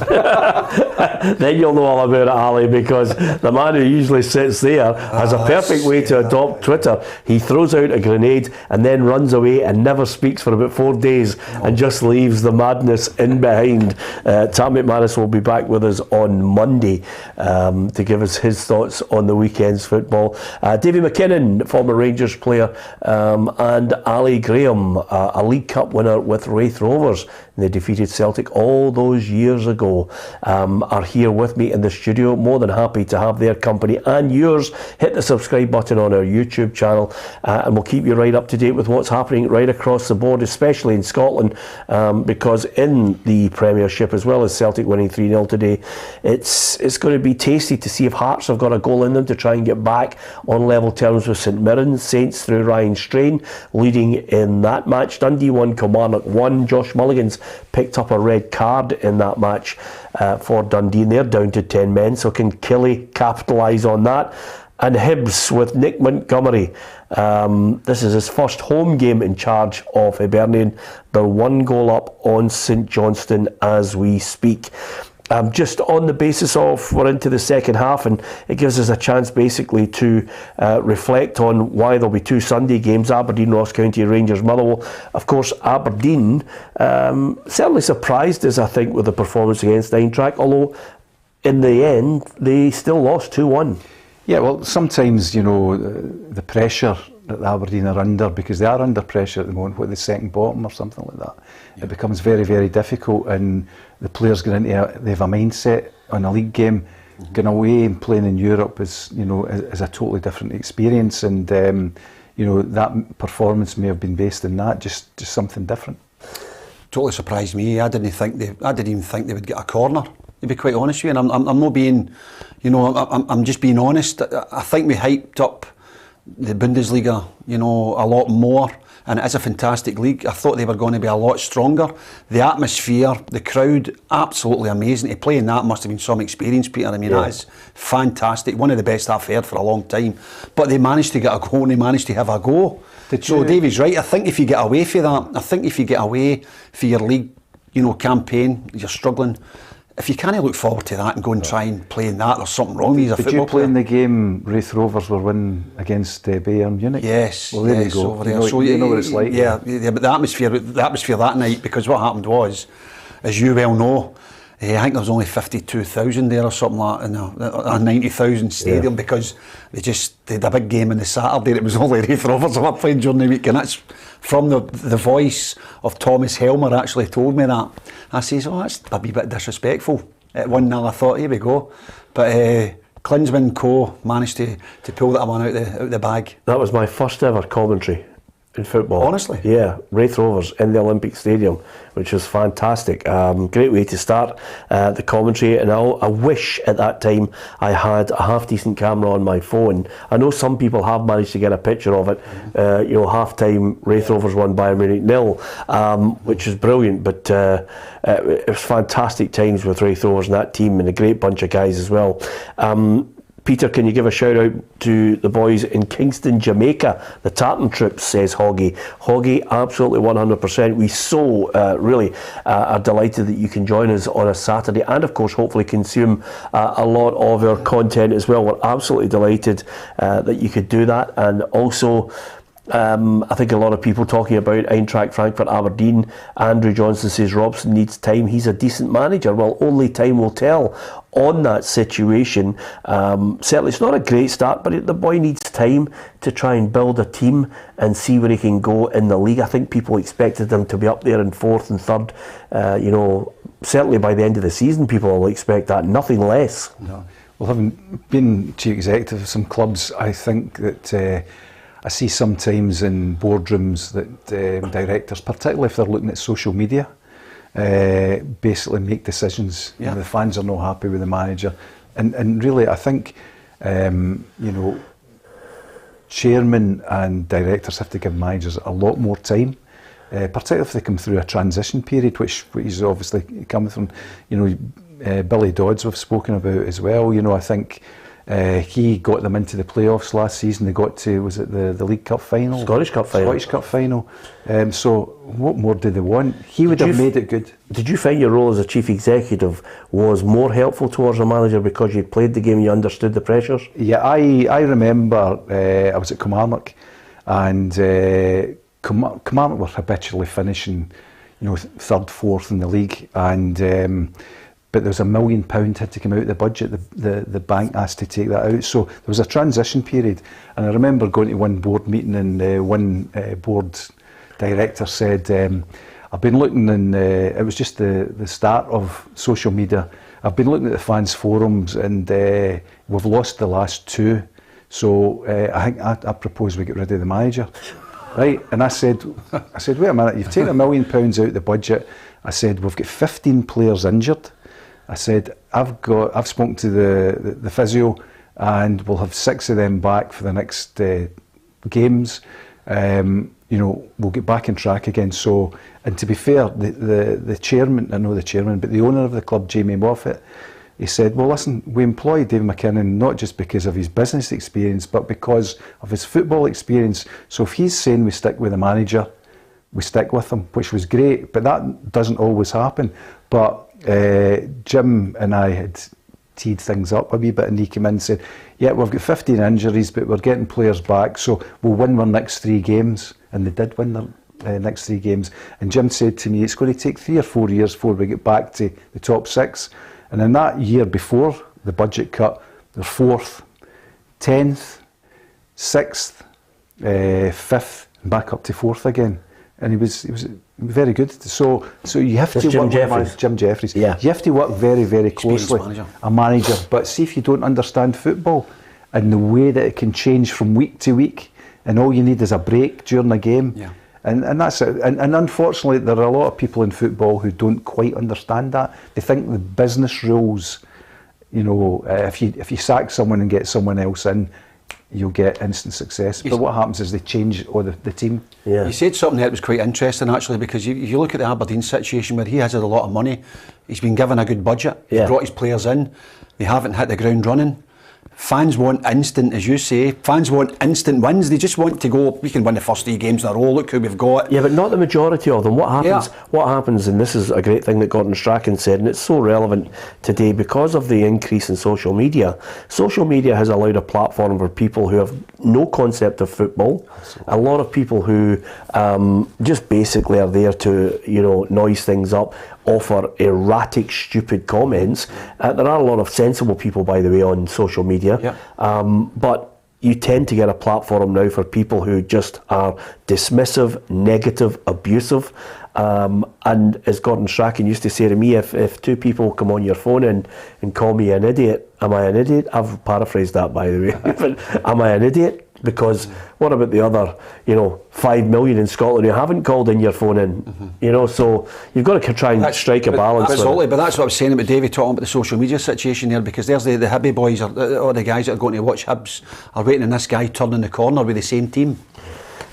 Then you'll know all about it, Ali, because the man who usually sits there has a perfect way to adopt Twitter. He throws out a grenade and then runs away and never speaks for about 4 days and just leaves the madness in behind. Tam McManus will be back with us on Monday to give us his thoughts on the weekend's football. Davy McKinnon, former Rangers player, and Ali Graham, a League Cup winner with Wraith Rovers. They defeated Celtic all those years ago, are here with me in the studio. More than happy to have their company and yours. Hit the subscribe button on our YouTube channel and we'll keep you right up to date with what's happening right across the board, especially in Scotland, because in the Premiership, as well as Celtic winning 3-0 today, it's going to be tasty to see if Hearts have got a goal in them to try and get back on level terms with St Mirren. Saints through Ryan Strain leading in that match. Dundee 1, Kilmarnock 1. Josh Mulligan's picked up a red card in that match for Dundee, and they're down to 10 men, so can Kelly capitalise on that? And Hibs with Nick Montgomery, this is his first home game in charge of Hibernian. They're 1 goal up on St Johnstone as we speak. Just on the basis of we're into the second half, and it gives us a chance basically to reflect on why there'll be 2 Sunday games, Aberdeen, Ross County, Rangers, Motherwell. Of course, Aberdeen certainly surprised us, I think, with the performance against Eintracht, although in the end they still lost 2-1. Yeah, well, sometimes, you know, the pressure that the Aberdeen are under, because they are under pressure at the moment, what, the second bottom or something like that. Yeah. It becomes very, very difficult, and the players get into they have a mindset on a league game. Going away and playing in Europe is, you know, is a totally different experience, and you know, that performance may have been based in that, just something different. Totally surprised me. I didn't even think they would get a corner, to be quite honest with you. And I'm not being, you know, I'm just being honest. I think we hyped up the Bundesliga, you know, a lot more, and it is a fantastic league. I thought they were going to be a lot stronger. The atmosphere, the crowd, absolutely amazing. To play in that must have been some experience, Peter. I mean, that is fantastic. One of the best I've heard for a long time. But they managed to get a goal, and they managed to have a go. So Davey's right. I think if you get away for that, I think if you get away for your league, you know, campaign, you're struggling. If you can't look forward to that and go and try and play in that, there's something wrong with you as a football player. Did you play in the game Wraith Rovers were winning against Bayern Munich? Yes. Well, there yes, you go. Over there. You know what it's like. Yeah, but the atmosphere that night, because what happened was, as you well know, I think there was only 52,000 there or something like that in a 90,000 stadium, because they had a big game on the Saturday and it was only Wraith Rovers that were playing during the week, and that's from the voice of Thomas Helmer actually told me that. I says, oh, that's a wee bit disrespectful. At 1-0 I thought, here we go. But Klinsmann Co managed to pull that one out the bag. That was my first ever commentary in football. Honestly? Yeah, Wraith Rovers in the Olympic Stadium, which was fantastic. Great way to start the commentary, and I wish at that time I had a half decent camera on my phone. I know some people have managed to get a picture of it. You know, half time Wraith Rovers won Bayern Munich 0, which is brilliant, but it was fantastic times with Wraith Rovers and that team, and a great bunch of guys as well. Peter, can you give a shout out to the boys in Kingston, Jamaica? The tartan troops, says Hoggy. Hoggy, absolutely 100%. We so really are delighted that you can join us on a Saturday, and of course hopefully consume a lot of our content as well. We're absolutely delighted that you could do that. And also I think a lot of people talking about Eintracht Frankfurt, Aberdeen. Andrew Johnson says Robson needs time. He's a decent manager. Well, only time will tell on that situation. Certainly it's not a great start, but the boy needs time to try and build a team and see where he can go in the league. I think people expected him to be up there in 4th and 3rd. You know, certainly by the end of the season people will expect that, nothing less. No. Well, having been chief executive of some clubs, I think that I see sometimes in boardrooms that directors, particularly if they're looking at social media, basically make decisions. Yeah. You know, the fans are not happy with the manager, and really I think you know, chairmen and directors have to give managers a lot more time particularly if they come through a transition period, which is obviously coming from, Billy Dodds we've spoken about as well. I think he got them into the playoffs last season. They got to, was it the League Cup final? Scottish Cup final. So what more do they want? He would have made it good. Did you find your role as a chief executive was more helpful towards a manager because you'd played the game and you understood the pressures? Yeah, I remember I was at Kilmarnock, and Kilmarnock were habitually finishing, third, fourth in the league, and but there was £1 million had to come out of the budget. The bank asked to take that out, so there was a transition period. And I remember going to one board meeting, and one board director said, "I've been looking, and it was just the start of social media. I've been looking at the fans forums, and we've lost the last 2. So I propose we get rid of the manager." Right, and I said, wait a minute, you've taken £1 million out of the budget. I said, we've got 15 players injured. I said, I've spoken to the physio, and we'll have 6 of them back for the next games. We'll get back on track again. So, and to be fair, the chairman, I know the chairman, but the owner of the club, Jamie Moffat, he said, well, listen, we employed David McKinnon not just because of his business experience, but because of his football experience. So if he's saying we stick with the manager, we stick with him, which was great, but that doesn't always happen. But Jim and I had teed things up a wee bit, and he came in and said, yeah, we've got 15 injuries, but we're getting players back, so we'll win our next 3 games. And they did win their next 3 games. And Jim said to me, it's going to take 3 or 4 years before we get back to the top 6. And in that year before the budget cut, they're 4th, 10th, 6th, 5th, and back up to 4th again. And he was very good. So you have to work with Jim Jeffries. Yeah. You have to work very, very closely. A manager. But see if you don't understand football and the way that it can change from week to week, and all you need is a break during the game. Yeah. And that's it. And unfortunately, there are a lot of people in football who don't quite understand that. They think the business rules, if you sack someone and get someone else in, you'll get instant success. But what happens is they change the team. Yeah. You said something that was quite interesting, actually, because if you look at the Aberdeen situation where he has had a lot of money, he's been given a good budget, he's brought his players in, they haven't hit the ground running. Fans want instant, as you say, fans want instant wins. They just want to go, we can win the first 3 games in a row, look who we've got. Yeah, but not the majority of them. What happens, and this is a great thing that Gordon Strachan said, and it's so relevant today because of the increase in social media. Social media has allowed a platform for people who have no concept of football. Absolutely. A lot of people who just basically are there to, noise things up, offer erratic, stupid comments. There are a lot of sensible people, by the way, on social media. Yeah. But you tend to get a platform now for people who just are dismissive, negative, abusive. And as Gordon Strachan used to say to me, if 2 people come on your phone and call me an idiot, am I an idiot? I've paraphrased that, by the way. But am I an idiot? Because what about the other, 5 million in Scotland who haven't called in your phone in? So you've got to try and strike a balance. Absolutely, but that's what I was saying about David talking about the social media situation there, because there's the Hibby boys, or the guys that are going to watch Hibs are waiting on this guy turning the corner with the same team.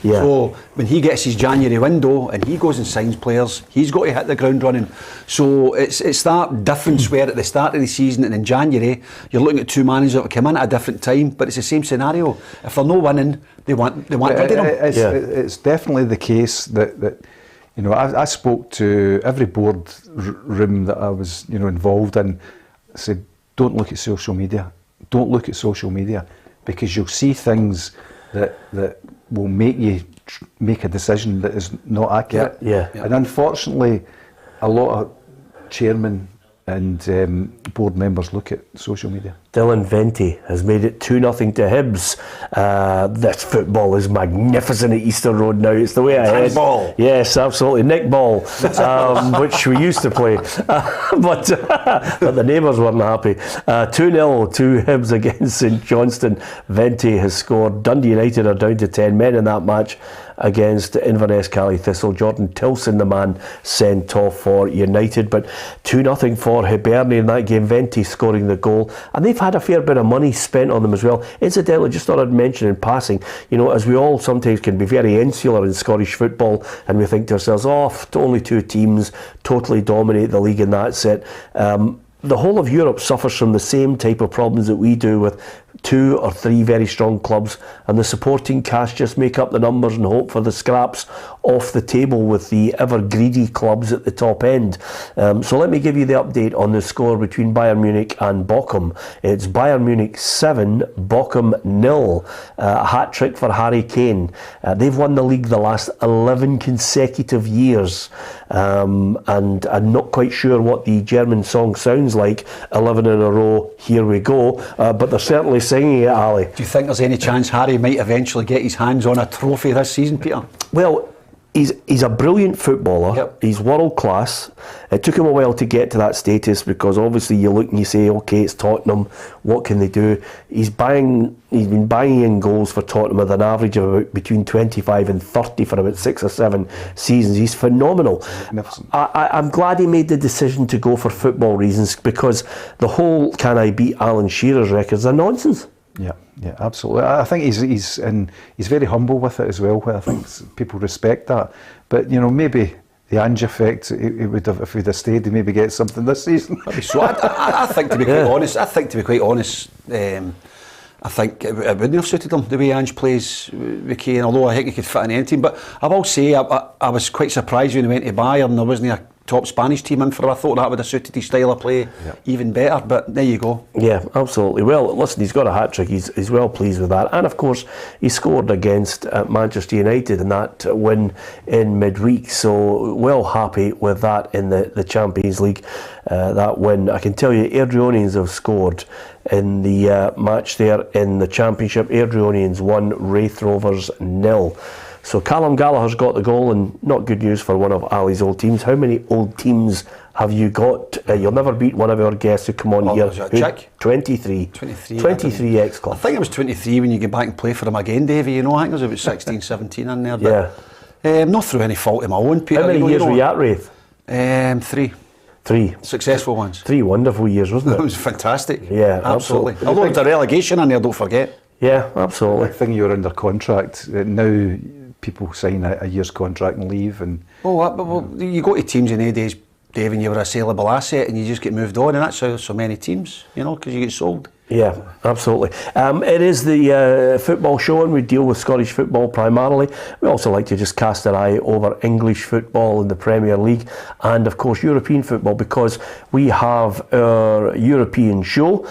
Yeah. So when he gets his January window and he goes and signs players, he's got to hit the ground running. So it's that difference where at the start of the season and in January you're looking at 2 managers that come in at a different time, but it's the same scenario. If they're not winning, they want rid of them. It's definitely the case that I spoke to every board room that I was involved in. I said, don't look at social media. Don't look at social media, because you'll see things that will make you make a decision that is not accurate. Yeah. And unfortunately, a lot of chairmen and board members look at social media. Dylan Venti has made it 2-0 to Hibs. This football is magnificent at Easter Road now. It's the way ahead. Ball. Yes, absolutely. Nick ball, which we used to play. but the neighbours weren't happy. 2-0 to Hibs against St Johnstone. Venti has scored. Dundee United are down to 10 men in that match against Inverness Cali Thistle. Jordan Tilson, the man, sent off for United. But 2-0 for Hibernian in that game. Venti scoring the goal. And they've had a fair bit of money spent on them as well. Incidentally, just thought I'd mention in passing, as we all sometimes can be very insular in Scottish football, and we think to ourselves, only 2 teams totally dominate the league and that's it. The whole of Europe suffers from the same type of problems that we do, with 2 or 3 very strong clubs, and the supporting cast just make up the numbers and hope for the scraps off the table with the ever greedy clubs at the top end. So let me give you the update on the score between Bayern Munich and Bochum. It's Bayern Munich 7, Bochum 0. A hat-trick for Harry Kane. They've won the league the last 11 consecutive years, and I'm not quite sure what the German song sounds like, 11 in a row, here we go, but they're certainly singing it, Ali. Do you think there's any chance Harry might eventually get his hands on a trophy this season, Peter? Well, he's a brilliant footballer. Yep. He's world class. It took him a while to get to that status, because obviously you look and you say, okay, it's Tottenham, what can they do? He's been banging in goals for Tottenham with an average of about between 25 and 30 for about 6 or 7 seasons. He's phenomenal. Magnificent. I'm glad he made the decision to go for football reasons, because the whole can I beat Alan Shearer's records are nonsense. Yeah, absolutely. I think he's very humble with it as well. I think people respect that. But maybe the Ange effect, it would have, if he'd have stayed, he'd maybe get something this season. So I think, to be quite honest, I think it wouldn't have suited him the way Ange plays with Kane, although I think he could fit in any team. But I will say, I was quite surprised when he went to Bayern. There wasn't a top Spanish team in for him. I thought that would have suited his style of play even better, but there you go. Yeah, absolutely. Well, listen, he's got a hat-trick. He's well pleased with that. And of course, he scored against Manchester United in that win in midweek, so well happy with that in the Champions League, that win. I can tell you, Airdrieonians have scored in the match there in the Championship. Airdrieonians 1, Wraith Rovers 0. So Callum Gallagher's got the goal, and not good news for one of Ali's old teams. How many old teams have you got? You'll never beat one of our guests who come on here. Check. 23. 23 ex-clubs. I think it was 23 when you get back and play for them again, Davey. I think there's about 16, 17 in there. But, not through any fault of my own, Peter. How many years were you at Wraith? 3. 3 successful ones. 3 wonderful years, wasn't it? It was fantastic. Yeah, absolutely. Although there's a relegation in there, don't forget. Yeah, absolutely. The thing, you're under contract now. People sign a year's contract and leave. And you go to teams in the days, Dave, and you were a saleable asset, and you just get moved on, and that's how so many teams, because you get sold. Yeah, absolutely. It is the football show, and we deal with Scottish football primarily. We also like to just cast an eye over English football in the Premier League, and of course European football, because we have our European show,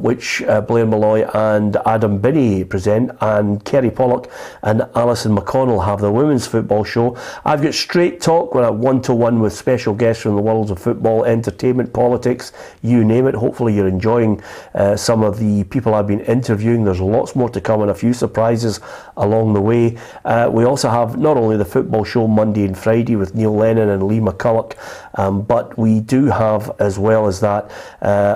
which Blair Malloy and Adam Binney present, and Kerry Pollock and Alison McConnell have the women's football show. I've got Straight Talk, we're at 1-to-1 with special guests from the worlds of football, entertainment, politics, you name it. Hopefully you're enjoying some of the people I've been interviewing. There's lots more to come and a few surprises along the way. We also have not only the football show Monday and Friday with Neil Lennon and Lee McCulloch, but we do have, as well as that,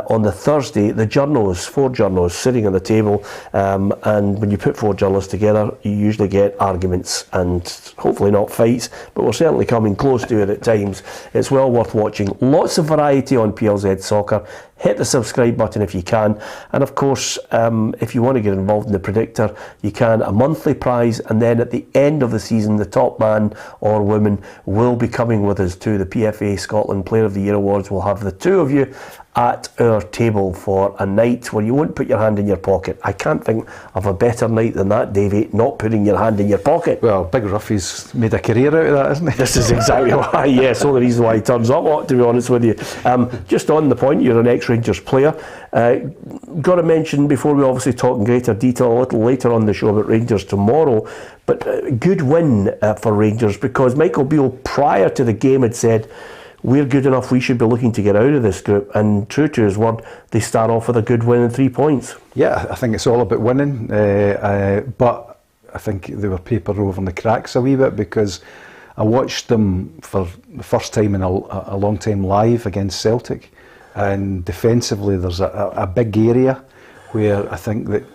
on the Thursday, the journos, 4 journos sitting on the table, and when you put 4 journalists together, you usually get arguments and hopefully not fights, but we're certainly coming close to it at times. It's well worth watching. Lots of variety on PLZ Soccer. Hit the subscribe button if you can, and of course if you want to get involved in the Predictor, you can. A monthly prize, and then at the end of the season the top man or woman will be coming with us to the PFA Scotland Player of the Year Awards. We'll have the 2 of you at our table for a night where you won't put your hand in your pocket. I can't think of a better night than that, Davey, not putting your hand in your pocket. Well, Big Ruffy's made a career out of that, hasn't he? This is exactly why, yes, all the reason why he turns up, to be honest with you. Just on the point, you're an ex-Rangers player. Got to mention, before we obviously talk in greater detail a little later on the show about Rangers tomorrow, but good win for Rangers, because Michael Beale prior to the game had said, we're good enough, we should be looking to get out of this group, and true to his word, they start off with a good win and 3 points. Yeah, I think it's all about winning, but I think they were papered over in the cracks a wee bit, because I watched them for the first time in a long time live against Celtic, and defensively there's a big area where I think that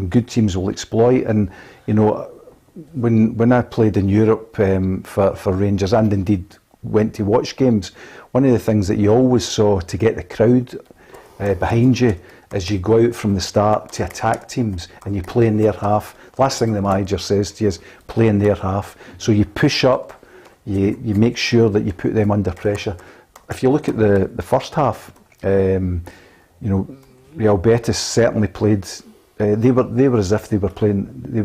good teams will exploit. And when I played in Europe for Rangers, and indeed went to watch games, one of the things that you always saw to get the crowd behind you is you go out from the start to attack teams and you play in their half. Last thing the manager says to you is play in their half. So you push up, you make sure that you put them under pressure. If you look at the first half, you know, Real Betis certainly played. They were as if they were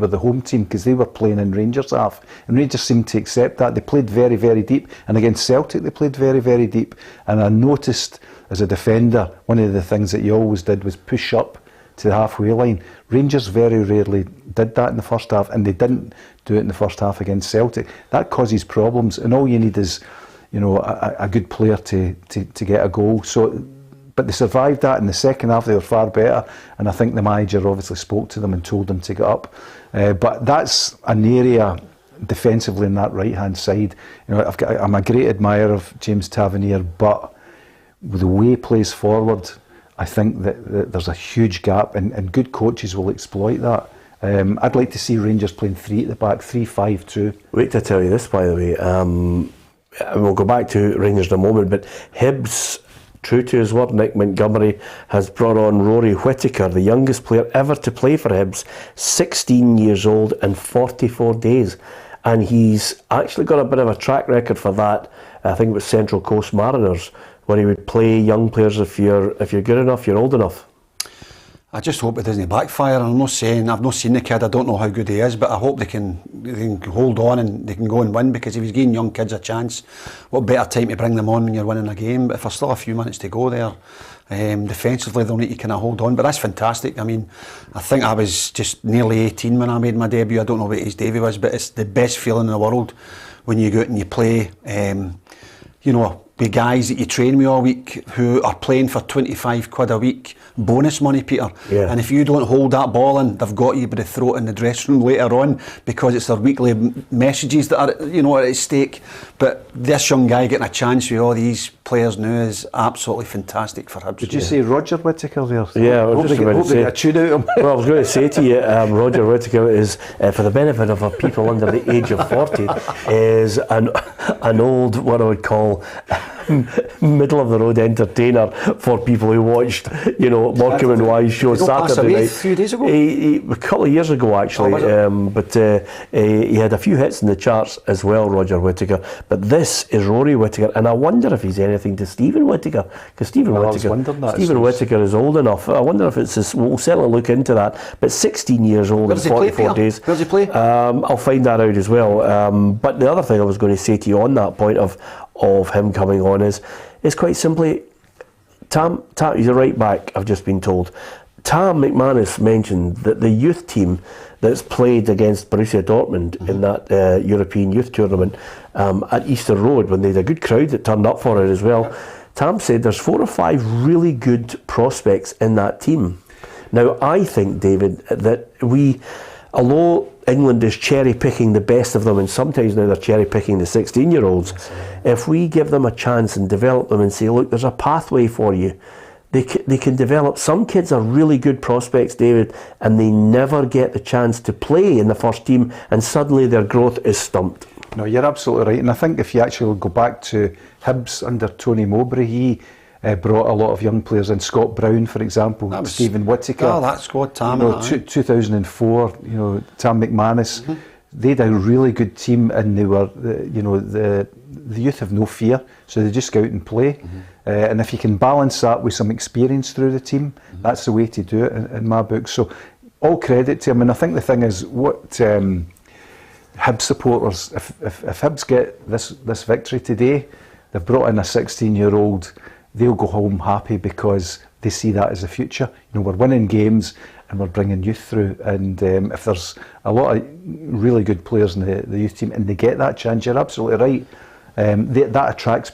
the home team, because they were playing in Rangers' half, and Rangers seemed to accept that. They played very, very deep, and against Celtic they played very, very deep. And I noticed as a defender, one of the things that you always did was push up to the halfway line. Rangers very rarely did that in the first half, and they didn't do it in the first half against Celtic. That causes problems, and all you need is, you know, a good player to get a goal. So. But they survived that. In the second half they were far better, and I think the manager obviously spoke to them and told them to get up. But that's an area defensively on that right hand side. You know, I'm a great admirer of James Tavernier, but with the way he plays forward, I think that there's a huge gap, and good coaches will exploit that. I'd like to see Rangers playing 3 at the back, 3-5-2. Wait to tell you this, by the way. And we'll go back to Rangers in a moment, but Hibs, true to his word, Nick Montgomery has brought on Rory Whittaker, the youngest player ever to play for Hibs, 16 years old and 44 days. And he's actually got a bit of a track record for that. I think it was Central Coast Mariners, where he would play young players if you're good enough, you're old enough. I just hope it doesn't backfire. I'm not saying, I've not seen the kid, I don't know how good he is, but I hope they can hold on and they can go and win, because if he's giving young kids a chance, what better time to bring them on when you're winning a game? But if there's still a few minutes to go there, defensively they'll need to kind of hold on. But that's fantastic. I mean, I think I was just nearly 18 when I made my debut. I don't know what age Davy was, but it's the best feeling in the world when you go out and you play, you know, with guys that you train with all week who are playing for 25 quid a week, bonus money, Peter. Yeah. And if you don't hold that ball in, they've got you by the throat in the dressing room later on, because it's their weekly messages that are, you know, at stake. But this young guy getting a chance with all these players now is absolutely fantastic for Hibs. Did you say Roger Whittaker there? Yeah, I was just about to say. Get a tune out of him. Well, I was going to say to you, Roger Whittaker is, for the benefit of our people under the age of 40, is an old, what I would call, middle of the road entertainer for people who watched, you know, Morecambe and Wise show Saturday night. A few days ago? A couple of years ago, actually. But he had a few hits in the charts as well, Roger Whittaker. But this is Rory Whittaker, and I wonder if he's anything to Stephen Whittaker, because Stephen Whittaker is old enough. I wonder if it's we'll certainly look into that. But 16 years old and 44 days. Where does he play? I'll find that out as well. But the other thing I was going to say to you on that point of him coming on is quite simply, Tam, he's a right back, I've just been told. Tam McManus mentioned that the youth team that's played against Borussia Dortmund in that European youth tournament at Easter Road, when they had a good crowd that turned up for it as well, Tam said there's 4 or 5 really good prospects in that team. Now, I think, David, that although England is cherry picking the best of them, and sometimes now they're cherry picking the 16-year-olds. If we give them a chance and develop them and say, look, there's a pathway for you, they can develop. Some kids are really good prospects, David, and they never get the chance to play in the first team, and suddenly their growth is stumped. No, you're absolutely right. And I think if you actually go back to Hibs under Tony Mowbray, he brought a lot of young players in. Scott Brown, for example, Stephen Whittaker. Oh, that squad, Tam. 2004, you know, Tam McManus. They had a really good team, and they were, you know, the youth have no fear, so they just go out and play. And if you can balance that with some experience through the team, that's the way to do it in my book. So all credit to him. And I think the thing is, what Hibs supporters, if Hibs get this victory today, they've brought in a 16-year-old. They'll go home happy because they see that as the future. You know, we're winning games and we're bringing youth through. And if there's a lot of really good players in the youth team and they get that chance, you're absolutely right. That attracts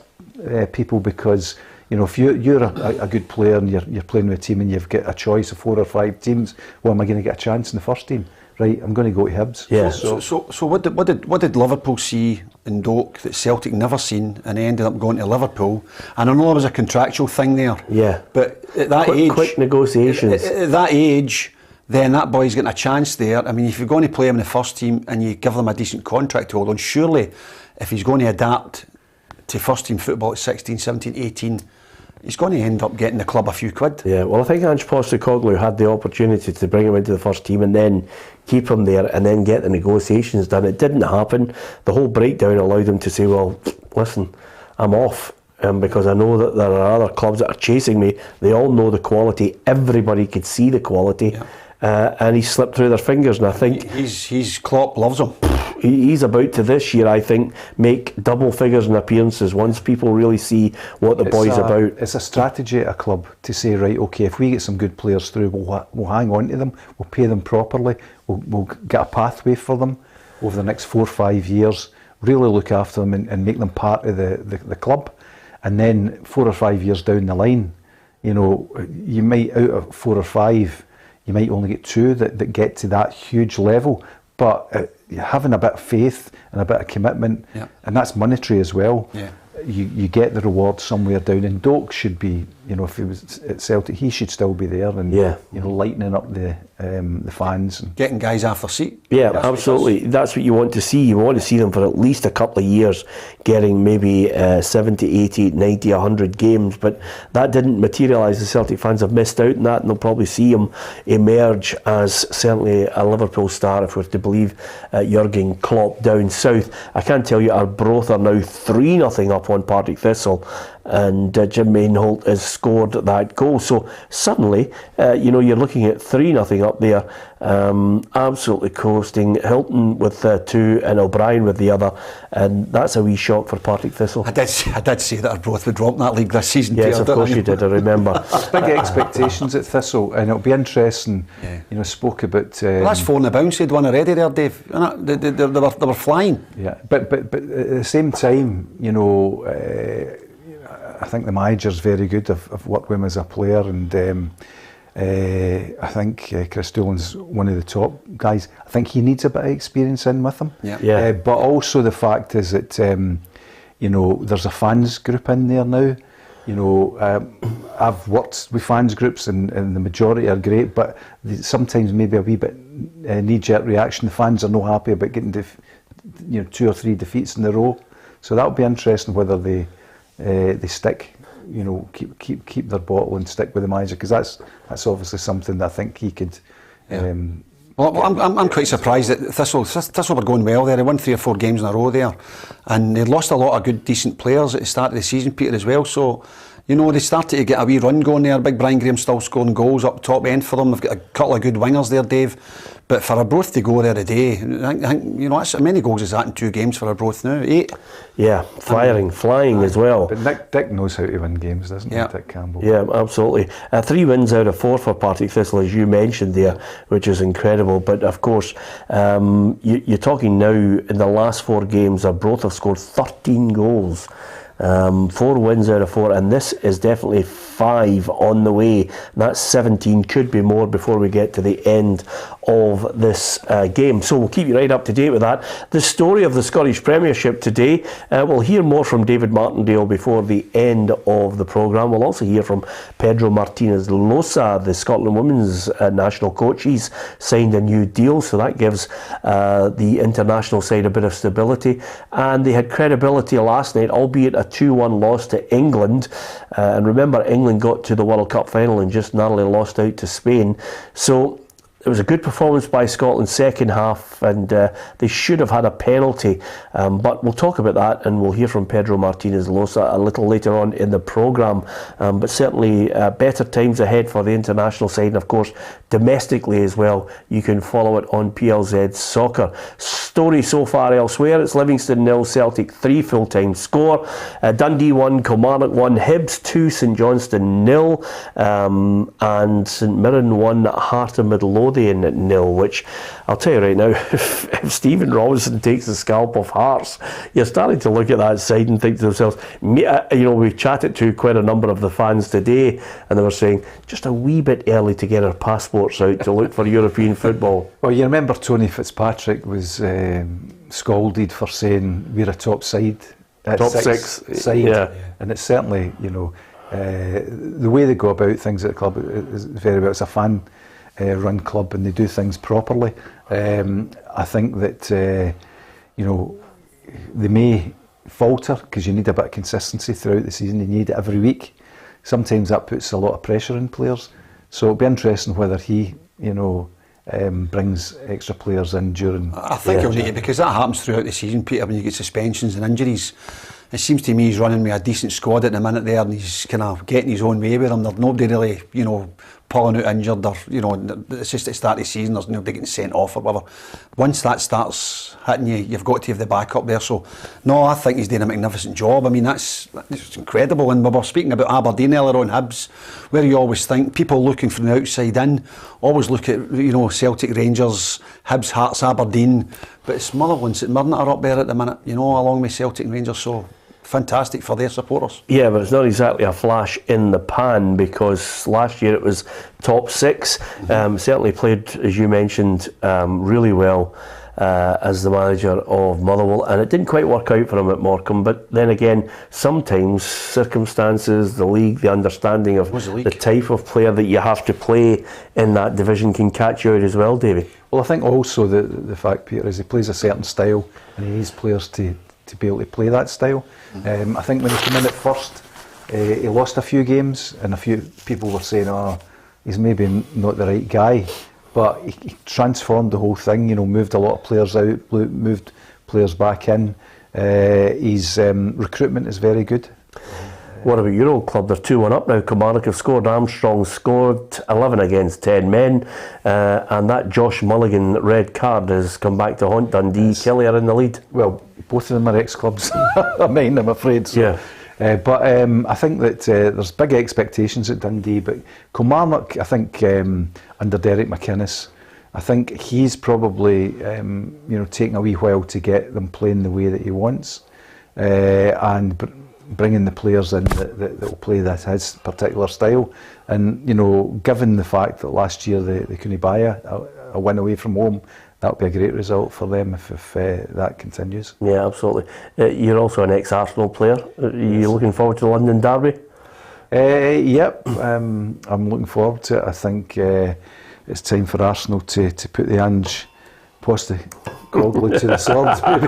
people, because, you know, if you're a good player and you're playing with a team and you've got a choice of 4 or 5 teams, well, am I going to get a chance in the first team? Right, I'm going to go to Hibs. Yeah. So what did Liverpool see in Doak that Celtic never seen, and they ended up going to Liverpool? And I know there was a contractual thing there. Yeah. But at that age, quick negotiations. At that age, then that boy's getting a chance there. I mean, if you're going to play him in the first team and you give them a decent contract to hold on, surely if he's going to adapt to first team football at 16, 17, 18, he's going to end up getting the club a few quid. Yeah, well, I think Ange Postecoglou had the opportunity to bring him into the first team and then keep him there and then get the negotiations done. It didn't happen. The whole breakdown allowed him to say, well, listen, I'm off. Because I know that there are other clubs that are chasing me. They all know the quality. Everybody could see the quality. And he slipped through their fingers. And I think he's Klopp loves him. He's about to this year, I think, make double figures in appearances once people really see what the boy's about. It's a strategy at a club to say, right, okay, if we get some good players through, we'll hang on to them, we'll pay them properly, we'll get a pathway for them over the next 4 or 5 years, really look after them and make them part of the club. And then 4 or 5 years down the line, you know, you might, out of 4 or 5, you might only get 2 that get to that huge level. But having a bit of faith and a bit of commitment, and that's monetary as well, you get the reward somewhere down. And Doak should be, you know, if he was at Celtic, he should still be there and, you know, lightening up the fans. And getting guys off their seat. Yeah, absolutely. That's what you want to see. You want to see them for at least a couple of years getting maybe 70, 80, 90, 100 games. But that didn't materialise. The Celtic fans have missed out on that, and they'll probably see him emerge as certainly a Liverpool star, if we're to believe Jurgen Klopp down south. I can tell you Arbroath are now 3-0 up on Partick Thistle, and Jim Mainholt has scored that goal. So suddenly, you know, you're looking at 3-0 up there, absolutely coasting. Hilton with 2 and O'Brien with the other, and that's a wee shock for Partick Thistle. I did say that Arbroath would drop in that league this season. Yes, of course you did, I remember. Big expectations at Thistle, and it'll be interesting. You know, spoke about... well, that's 4 in the bounce, they'd won already there, Dave. They were flying. Yeah, but at the same time, you know, I think the manager's very good. I've worked with him as a player, and I think Chris Doolan's one of the top guys. I think he needs a bit of experience in with him. But also the fact is that you know, there's a fans group in there now. You know, I've worked with fans groups, and the majority are great, but sometimes maybe a wee bit knee-jerk reaction. The fans are not happy about getting 2 or 3 defeats in a row. So that'll be interesting whether they stick, you know, keep their bottle and stick with the manager, because that's obviously something that I think he could. Well, I'm quite surprised that Thistle were going well there. They won 3 or 4 games in a row there, and they lost a lot of good, decent players at the start of the season, Peter, as well. So, you know, they started to get a wee run going there. Big Brian Graham still scoring goals up top end for them. They've got a couple of good wingers there, Dave. But for Arbroath to go there today, I think you know, that's how many goals is that in 2 games for Arbroath now? 8. Yeah, flying as well. But Dick knows how to win games, doesn't he, Dick Campbell? Yeah, absolutely. 3 wins out of 4 for Partick Thistle, as you mentioned there, which is incredible. But of course, you're talking now, in the last 4 games, Arbroath have scored 13 goals. 4 wins out of 4, and this is definitely 5 on the way. And that's 17, could be more before we get to the end of this game. So we'll keep you right up to date with that. The story of the Scottish Premiership today, we'll hear more from David Martindale before the end of the programme. We'll also hear from Pedro Martinez Losa, the Scotland women's national coach. He's signed a new deal, so that gives the international side a bit of stability. And they had credibility last night, albeit a 2-1 loss to England. And remember, England got to the World Cup final and just narrowly lost out to Spain. So it was a good performance by Scotland second half, and they should have had a penalty. But we'll talk about that, and we'll hear from Pedro Martinez Losa a little later on in the programme. But certainly better times ahead for the international side, and of course domestically as well. You can follow it on PLZ Soccer. Story so far elsewhere: it's Livingston 0, Celtic 3 full-time score. Dundee 1, Kilmarnock 1, Hibs 2, St Johnstone 0, and St Mirren 1, Heart of Midlothian 0, which I'll tell you right now, if Stephen Robinson takes the scalp off Hearts, you're starting to look at that side and think to themselves, you know, we chatted to quite a number of the fans today, and they were saying just a wee bit early to get our passports out to look for European football. Well, you remember Tony Fitzpatrick was scolded for saying we're a top side, top six side, and it's certainly, you know, the way they go about things at the club is very well. It's a fan run club, and they do things properly. I think that you know, they may falter because you need a bit of consistency throughout the season. You need it every week sometimes that puts a lot of pressure on players. So it'll be interesting whether he, brings extra players in during. I think he'll need to, because that happens throughout the season, Peter, when you get suspensions and injuries. It seems to me he's running with a decent squad at the minute there, and he's kind of getting his own way with them. There's nobody really, pulling out injured, or it's just at the start of the season. There's nobody getting sent off or whatever. Once that starts hitting you, you've got to have the backup there. So, no, I think he's doing a magnificent job. I mean, that's incredible. And we were speaking about Aberdeen earlier on, Hibs, where you always think people looking from the outside in always look at Celtic, Rangers, Hibs, Hearts, Aberdeen, but it's Motherwell and St Mirren that are up there at the minute. Along with Celtic and Rangers. So. Fantastic for their supporters. Yeah, but it's not exactly a flash in the pan, because last year it was top 6. Certainly played, as you mentioned, really well as the manager of Motherwell, and it didn't quite work out for him at Morecambe. But then again, sometimes circumstances, the league, the understanding of the type of player that you have to play in that division can catch you out as well, Davy. Well, I think also the fact, Peter, is he plays a certain style, and he needs players to be able to play that style. I think when he came in at first, he lost a few games, and a few people were saying, he's maybe not the right guy, but he transformed the whole thing, moved a lot of players out, moved players back in. His recruitment is very good. What about your old club? They're 2-1 up now. Kilmarnock have scored. Armstrong scored 11 against 10 men. And that Josh Mulligan red card has come back to haunt Dundee. Yes. Kelly are in the lead. Well, both of them are ex-clubs of mine, I'm afraid. So. Yeah. But I think that there's big expectations at Dundee. But Kilmarnock, I think, under Derek McInnes, I think he's probably taking a wee while to get them playing the way that he wants. And bringing the players in that will play his particular style, and given the fact that last year they couldn't buy a win away from home, that'll be a great result for them if that continues. Yeah, absolutely. You're also an ex-Arsenal player. Are you looking forward to the London derby? Yep, I'm looking forward to it. I think it's time for Arsenal to put the Ange Postecoglou to the sword, maybe.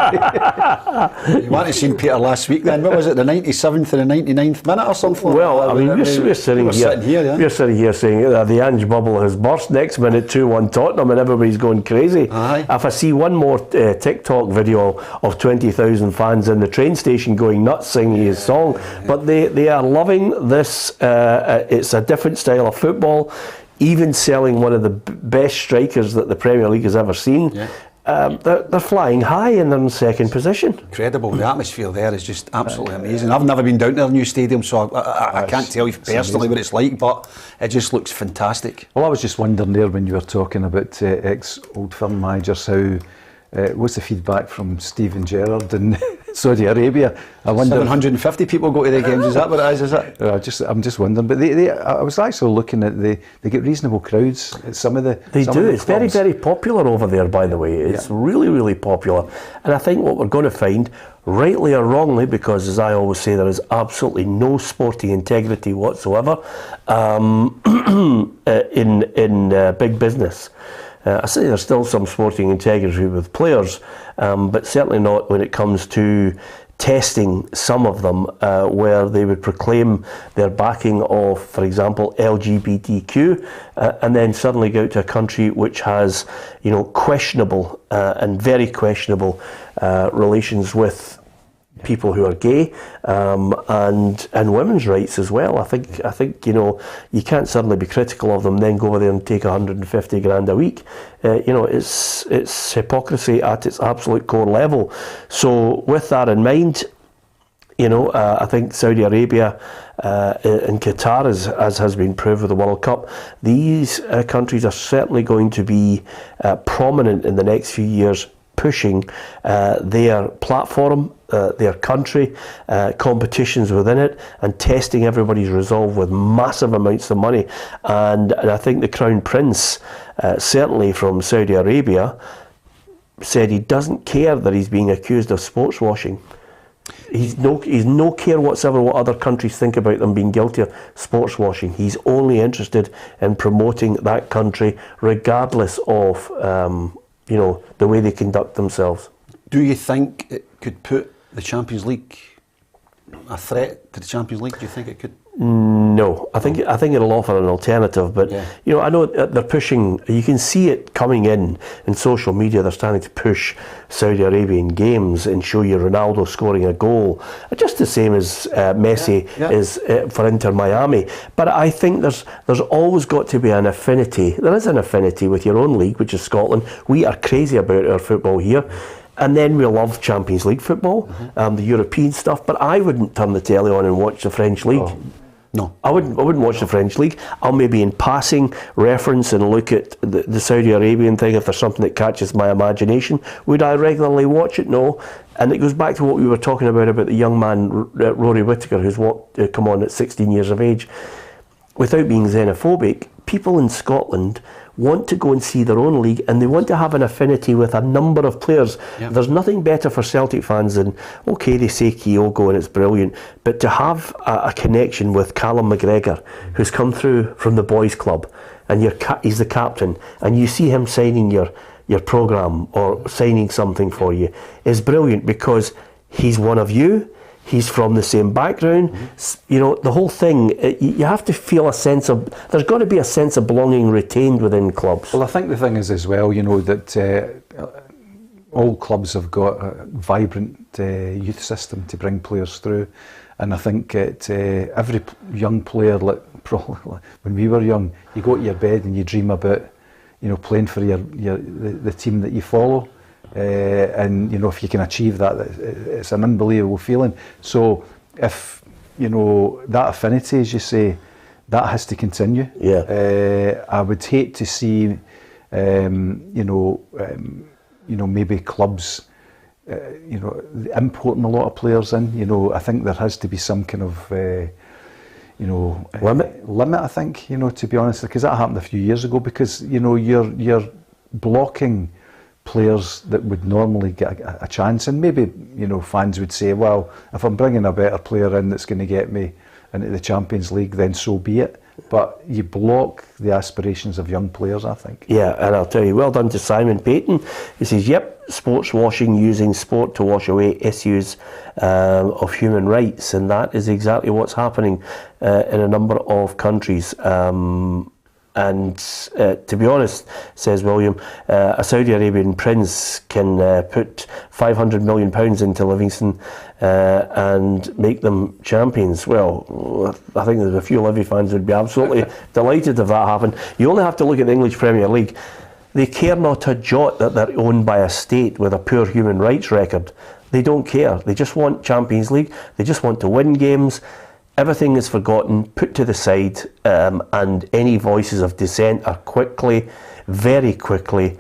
You want to see Peter last week then? What was it, the 97th or the 99th minute or something? Well, I mean, we're sitting here. We're sitting here saying the Ange bubble has burst. Next minute, 2-1 Tottenham, and everybody's going crazy. Aye. If I see one more TikTok video of 20,000 fans in the train station going nuts singing his song, but they are loving this. It's a different style of football. Even selling one of the best strikers that the Premier League has ever seen. Yeah. They're flying high and they're in second position. Incredible. The atmosphere there is just absolutely amazing. I've never been down to their new stadium, so I can't tell you personally what it's like, but it just looks fantastic. Well, I was just wondering there when you were talking about ex-Old Firm managers, how what's the feedback from Steven Gerrard in Saudi Arabia? I wonder. 750 people go to the games. Is that what it is? Is it? I'm just wondering. But I was actually looking at they get reasonable crowds at some of the. They do. It's clubs. very, very popular over there. By the way, it's really, really popular. And I think what we're going to find, rightly or wrongly, because as I always say, there is absolutely no sporting integrity whatsoever in big business. I say there's still some sporting integrity with players, but certainly not when it comes to testing some of them, where they would proclaim their backing of, for example, LGBTQ, and then suddenly go to a country which has, questionable and very questionable relations with people who are gay, and women's rights as well. I think you can't suddenly be critical of them, then go over there and take 150 grand a week. It's hypocrisy at its absolute core level. So with that in mind, I think Saudi Arabia and Qatar, as has been proved with the World Cup, these countries are certainly going to be prominent in the next few years, pushing their platform, their country, competitions within it, and testing everybody's resolve with massive amounts of money. And I think the Crown Prince, certainly from Saudi Arabia, said he doesn't care that he's being accused of sports washing. He's no care whatsoever what other countries think about them being guilty of sports washing. He's only interested in promoting that country, regardless of the way they conduct themselves. Do you think it could put the Champions League, a threat to the Champions League? Do you think it could? No, I think it'll offer an alternative, but you know, I know they're pushing. You can see it coming in social media. They're starting to push Saudi Arabian games and show you Ronaldo scoring a goal, just the same as Messi is for Inter Miami. But I think there's always got to be an affinity. There is an affinity with your own league, which is Scotland. We are crazy about our football here. And then we love Champions League football, the European stuff. But I wouldn't turn the telly on and watch the French league. Oh. No, I wouldn't watch the French league. I'll maybe in passing reference and look at the Saudi Arabian thing if there's something that catches my imagination. Would I regularly watch it? No. And it goes back to what we were talking about the young man Rory Whittaker, who's come on at 16 years of age. Without being xenophobic, people in Scotland want to go and see their own league, and they want to have an affinity with a number of players. There's nothing better for Celtic fans than, okay, they say Kyogo and it's brilliant, but to have a connection with Callum McGregor, who's come through from the boys club, and he's the captain, and you see him signing your programme or signing something for you, is brilliant, because he's one of you. He's from the same background. You know, the whole thing, you have to feel a sense of, there's got to be a sense of belonging retained within clubs. Well, I think the thing is as well, you know, that all clubs have got a vibrant youth system to bring players through. And I think that every young player, probably when we were young, you go to your bed and you dream about, you know, playing for the team that you follow. And you know, if you can achieve that, it's an unbelievable feeling. So if you know that affinity, as you say, that has to continue. I would hate to see maybe clubs importing a lot of players in. You know, I think there has to be some kind of limit. I think, you know, to be honest, because that happened a few years ago. Because you know, you're blocking players that would normally get a chance, and maybe, you know, fans would say, well, if I'm bringing a better player in that's going to get me into the Champions League, then so be it. But you block the aspirations of young players, I think. Yeah, and I'll tell you, well done to Simon Payton. He says, yep, sports washing, using sport to wash away issues of human rights, and that is exactly what's happening in a number of countries. And to be honest, says William, a Saudi Arabian prince can put £500 million into Livingston and make them champions. Well, I think there's a few Livy fans who would be absolutely delighted if that happened. You only have to look at the English Premier League. They care not a jot that they're owned by a state with a poor human rights record. They don't care. They just want Champions League. They just want to win games. Everything is forgotten, put to the side, and any voices of dissent are very quickly,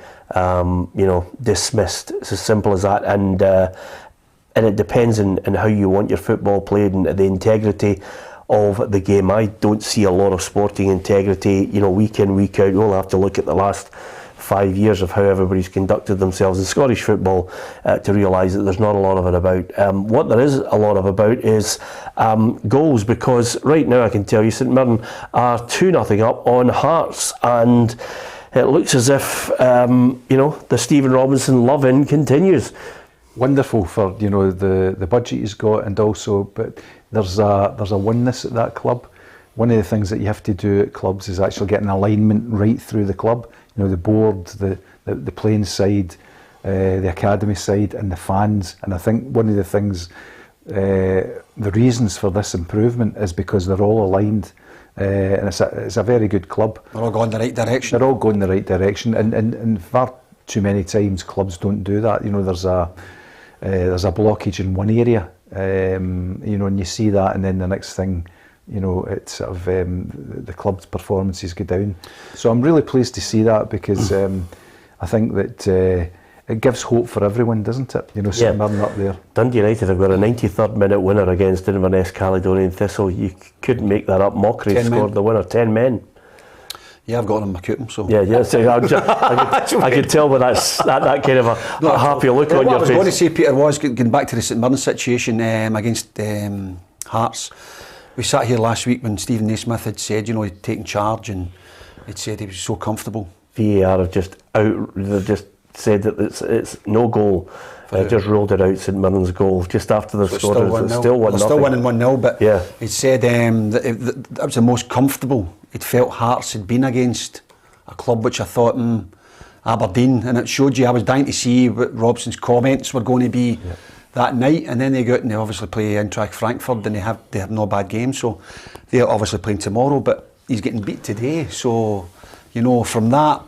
dismissed. It's as simple as that. And it depends on how you want your football played and the integrity of the game. I don't see a lot of sporting integrity, you know, week in, week out. We'll have to look at the last 5 years of how everybody's conducted themselves in Scottish football to realise that there's not a lot of it about. What there is a lot of about is goals, because right now I can tell you St Mirren are 2-0 up on Hearts, and it looks as if the Stephen Robinson love-in continues. Wonderful for, you know, the budget he's got, and also, but there's a oneness at that club. One of the things that you have to do at clubs is actually get an alignment right through the club. You know, the board, the playing side, the academy side, and the fans. And I think one of the things, the reasons for this improvement is because they're all aligned, and it's a very good club. They're all going the right direction. They're all going the right direction, and far too many times clubs don't do that. You know, there's a blockage in one area, and you see that, and then the next thing, you know, it's sort of the club's performances go down. So I'm really pleased to see that, because I think that it gives hope for everyone, doesn't it? You know, St Mirren up there. Dundee United have got a 93rd minute winner against Inverness Caledonian Thistle. You couldn't make that up. Mockery scored the winner, 10 men. Yeah, I've got it on my coupon, so... I could tell by that kind of a happy look on your face. What I was going to say, Peter, was going back to the St Mirren situation against Hearts. We sat here last week when Stephen Naismith had said, you know, he'd taken charge, and he'd said he was so comfortable. VAR have just said that it's no goal. Just ruled it out, St Mirren's goal, just after the score. It's still 1-0. They're still winning 1-0, but yeah. he said that was the most comfortable he'd felt Hearts had been against a club which I thought, Aberdeen, and it showed you, I was dying to see what Robson's comments were going to be that night, and then they go out and they obviously play Eintracht Frankfurt, and they have no bad game, so they're obviously playing tomorrow, but he's getting beat today, so, from that,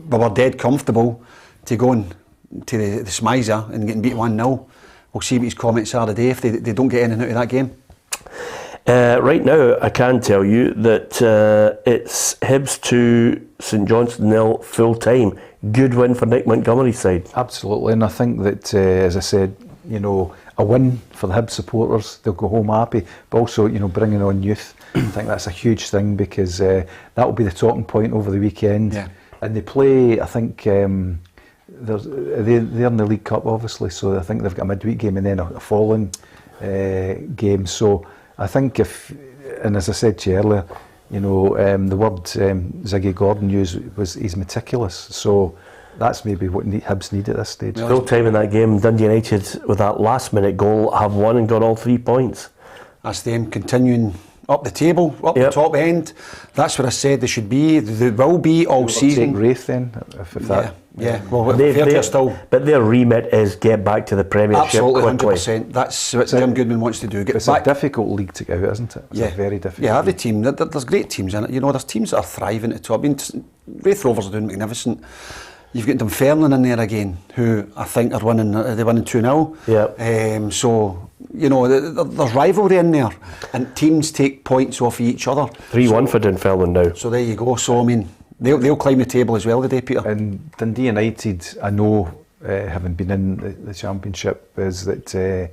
we were dead comfortable to going to the Smizer and getting beat 1-0. We'll see what his comments are today if they don't get anything out of that game. Right now, I can tell you that it's Hibs 2, St Johnstone 0, full time. Good win for Nick Montgomery's side. Absolutely, and I think that, as I said, a win for the Hibs supporters, they'll go home happy, but also, bringing on youth, I think that's a huge thing, because that will be the talking point over the weekend. Yeah. And they play, I think, they're in the League Cup, obviously, so I think they've got a midweek game and then a following game. So I think and as I said to you earlier, the word Ziggy Gordon used was he's meticulous. So that's maybe what Hibs need at this stage. Full time in that game, Dundee United, with that last minute goal, have won and got all 3 points. That's them continuing up the table, up the top end. That's what I said they should be. They will be all season. Take Wraith then, if that. Yeah. Well, they're still. But their remit is get back to the Premiership Absolutely, quickly. 100%. That's what Tim Goodman wants to do. Get it's back. A difficult league to get out, isn't it? It's a very difficult. Yeah, every league. team. There's great teams in it. There's teams that are thriving at the top. I mean, Wraith Rovers are doing magnificent. You've got Dunfermline in there again, who I think are winning. They're winning 2-0. Yeah. So there's rivalry in there, and teams take points off each other. 3-1 for Dunfermline now. So there you go. So I mean, they'll climb the table as well today, Peter. And Dundee United, I know, having been in the Championship, is that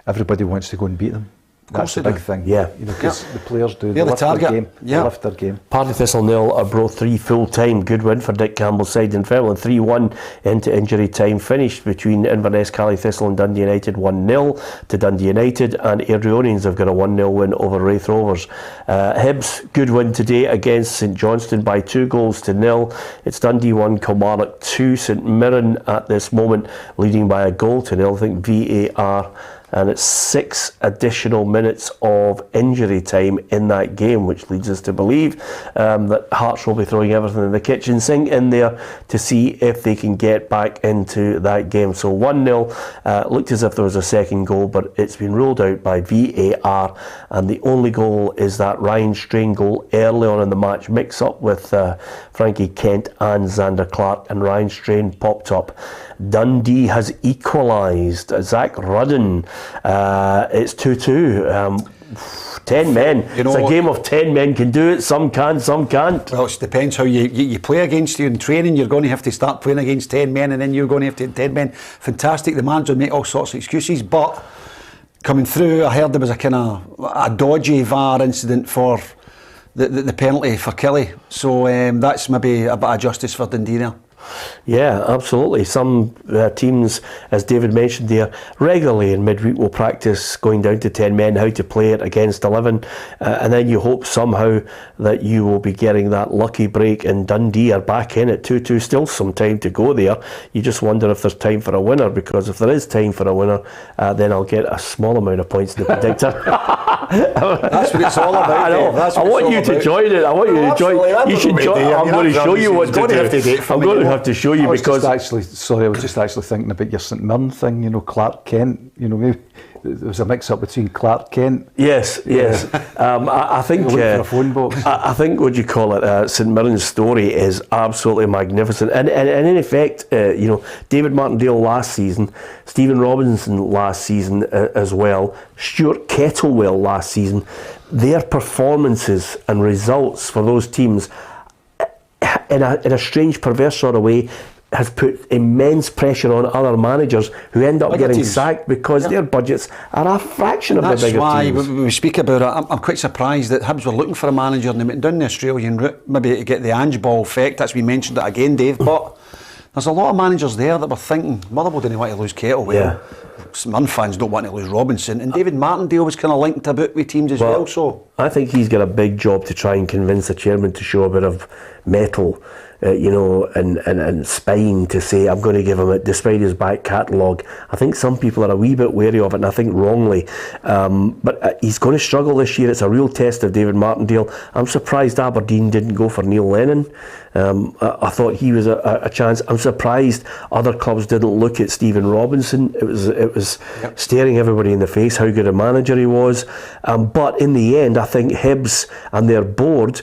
everybody wants to go and beat them. That's the big thing. Yeah. Because the players do. They're the target. Game. They lift their game. Party Thistle 0, Arbroath 3 full time. Good win for Dick Campbell's side. Dunfermline 3-1 into injury time. Finished between Inverness, Cally Thistle and Dundee United 1-0 to Dundee United, and Airdrieonians have got a 1-0 win over Wraith Rovers. Hibs, good win today against St Johnstone by 2-0. It's Dundee 1, Kilmarnock 2. St Mirren at this moment leading by 1-0. I think VAR. And it's 6 additional minutes of injury time in that game, which leads us to believe that Hearts will be throwing everything in the kitchen sink in there to see if they can get back into that game. So 1-0, looked as if there was a second goal, but it's been ruled out by VAR, and the only goal is that Ryan Strain goal early on in the match, mix up with Frankie Kent and Xander Clark, and Ryan Strain popped up. Dundee has equalised. Zach Rudden. It's 2-2. 10 men. It's a game of 10 men can do it. Some can, some can't. Well, it depends how you play against you in training. You're going to have to start playing against 10 men, and then you're going to have to 10 men. Fantastic. The manager will make all sorts of excuses, but coming through, I heard there was a kind of a dodgy VAR incident for the penalty for Kelly. So that's maybe a bit of justice for Dundee there. Yeah, absolutely. Some teams, as David mentioned there, regularly in midweek will practice going down to 10 men, how to play it against 11, and then you hope somehow that you will be getting that lucky break, and Dundee are back in at 2-2. Still some time to go there. You just wonder if there's time for a winner, because if there is time for a winner, then I'll get a small amount of points in the predictor. That's what it's all about. I want you to join it. I want you to join. You should join. I'm going to show you what to do. I'm going to have to show you, because I was just actually thinking about your St Mirren thing. Clark Kent. Maybe there was a mix-up between Clark Kent. Yes. I think for a phone box. I think what you call it, St Mirren's story is absolutely magnificent, and in effect, David Martindale last season, Stephen Robinson last season as well, Stuart Kettlewell last season, their performances and results for those teams, in a strange, perverse sort of way, has put immense pressure on other managers who end up getting sacked because their budgets are a fraction of the bigger teams. That's why when we speak about it, I'm quite surprised that Hibs were looking for a manager and they went down the Australian route, maybe to get the Ange Ball effect. That's we mentioned it again, Dave. But there's a lot of managers there that were thinking, Motherwell didn't want to lose Kettlewell. St Mirren fans don't want to lose Robinson, and David Martindale was kind of linked about with teams as well. So I think he's got a big job to try and convince the chairman to show a bit of mettle, and spine to say, I'm going to give him it despite his back catalogue. I think some people are a wee bit wary of it, and I think wrongly. But he's going to struggle this year. It's a real test of David Martindale. I'm surprised Aberdeen didn't go for Neil Lennon. I thought he was a chance. I'm surprised other clubs didn't look at Stephen Robinson. It was staring everybody in the face how good a manager he was. But in the end, I think Hibs and their board,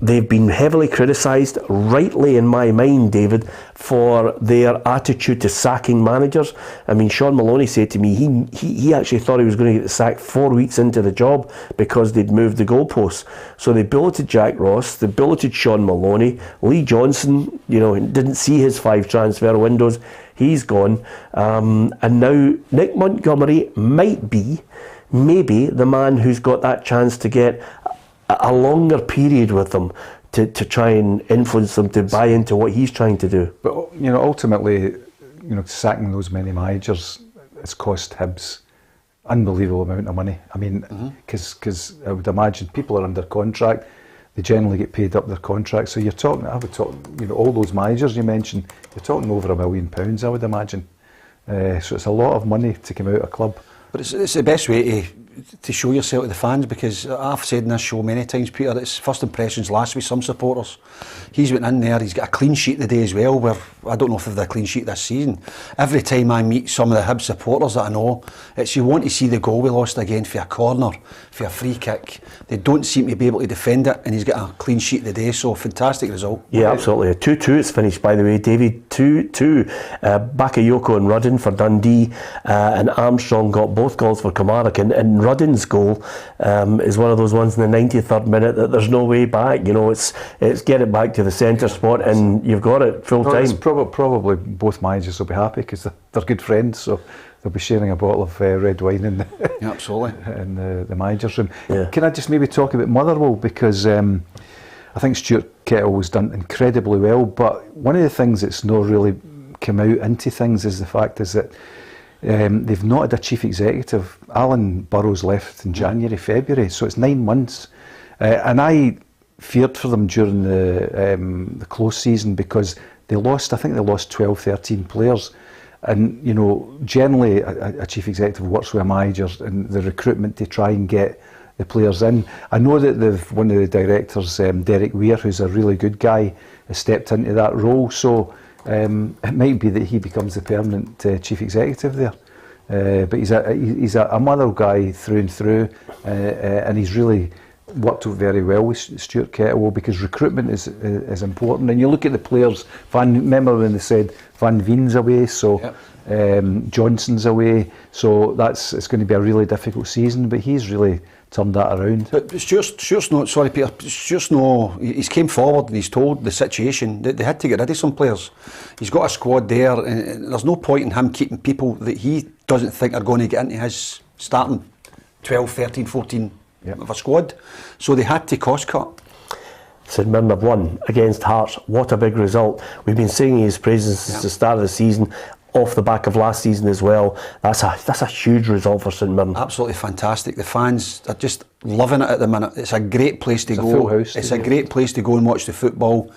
they've been heavily criticised, rightly in my mind, David, for their attitude to sacking managers. I mean, Sean Maloney said to me he actually thought he was going to get sacked 4 weeks into the job because they'd moved the goalposts. So they billeted Jack Ross, they billeted Sean Maloney. Lee Johnson, didn't see his 5 transfer windows. He's gone. And now Nick Montgomery might be, maybe, the man who's got that chance to get a longer period with them to try and influence them to buy into what he's trying to do. But ultimately, sacking those many managers has cost Hibs unbelievable amount of money. I mean, because I would imagine people are under contract, they generally get paid up their contract. So I would talk, all those managers you mentioned, you're talking over £1 million, I would imagine. So it's a lot of money to come out of a club. But it's the best way to show yourself to the fans, because I've said in this show many times, Peter, it's first impressions last with some supporters. He's went in there, he's got a clean sheet today as well, where I don't know if they've had a clean sheet this season. Every time I meet some of the Hibs supporters that I know, it's you want to see the goal we lost again for a corner, for a free kick. They don't seem to be able to defend it, and he's got a clean sheet today, so fantastic result. Yeah, absolutely. 2-2 it's finished, by the way, David. 2-2. Bakayoko and Rudden for Dundee, and Armstrong got both goals for Kilmarnock, and Rudden's goal is one of those ones in the 93rd minute that there's no way back. It's get it back to the centre spot, and you've got it full time. Probably both managers will be happy because they're good friends, so they'll be sharing a bottle of red wine in absolutely in the manager's room. Yeah. Can I just maybe talk about Motherwell, because I think Stuart Kettle was done incredibly well, but one of the things that's not really come out into things is the fact is that they've not had a chief executive. Alan Burrows left in January, February, so it's 9 months. And I feared for them during the close season because they lost 12, 13 players. And, generally a chief executive works with a manager and the recruitment to try and get the players in. I know that one of the directors, Derek Weir, who's a really good guy, has stepped into that role. So it might be that he becomes the permanent chief executive there, but he's a Motherwell guy through and through, and he's really worked out very well with Stuart Kettle, because recruitment is important. And you look at the players. Remember when they said Van Veen's away, so Johnson's away, so it's going to be a really difficult season. But he's really turned that around. But Stuart's not, sorry Peter, he's came forward and he's told the situation that they had to get rid of some players. He's got a squad there, and there's no point in him keeping people that he doesn't think are going to get into his starting 12, 13, 14 of a squad. So they had to cost cut. St Mirren have won against Hearts. What a big result. We've been singing his praises since the start of the season, off the back of last season as well. That's a huge result for St Mirren. Absolutely fantastic. The fans are just loving it at the minute. It's a great place to go. It's a full house. It's a great place to go and watch the football.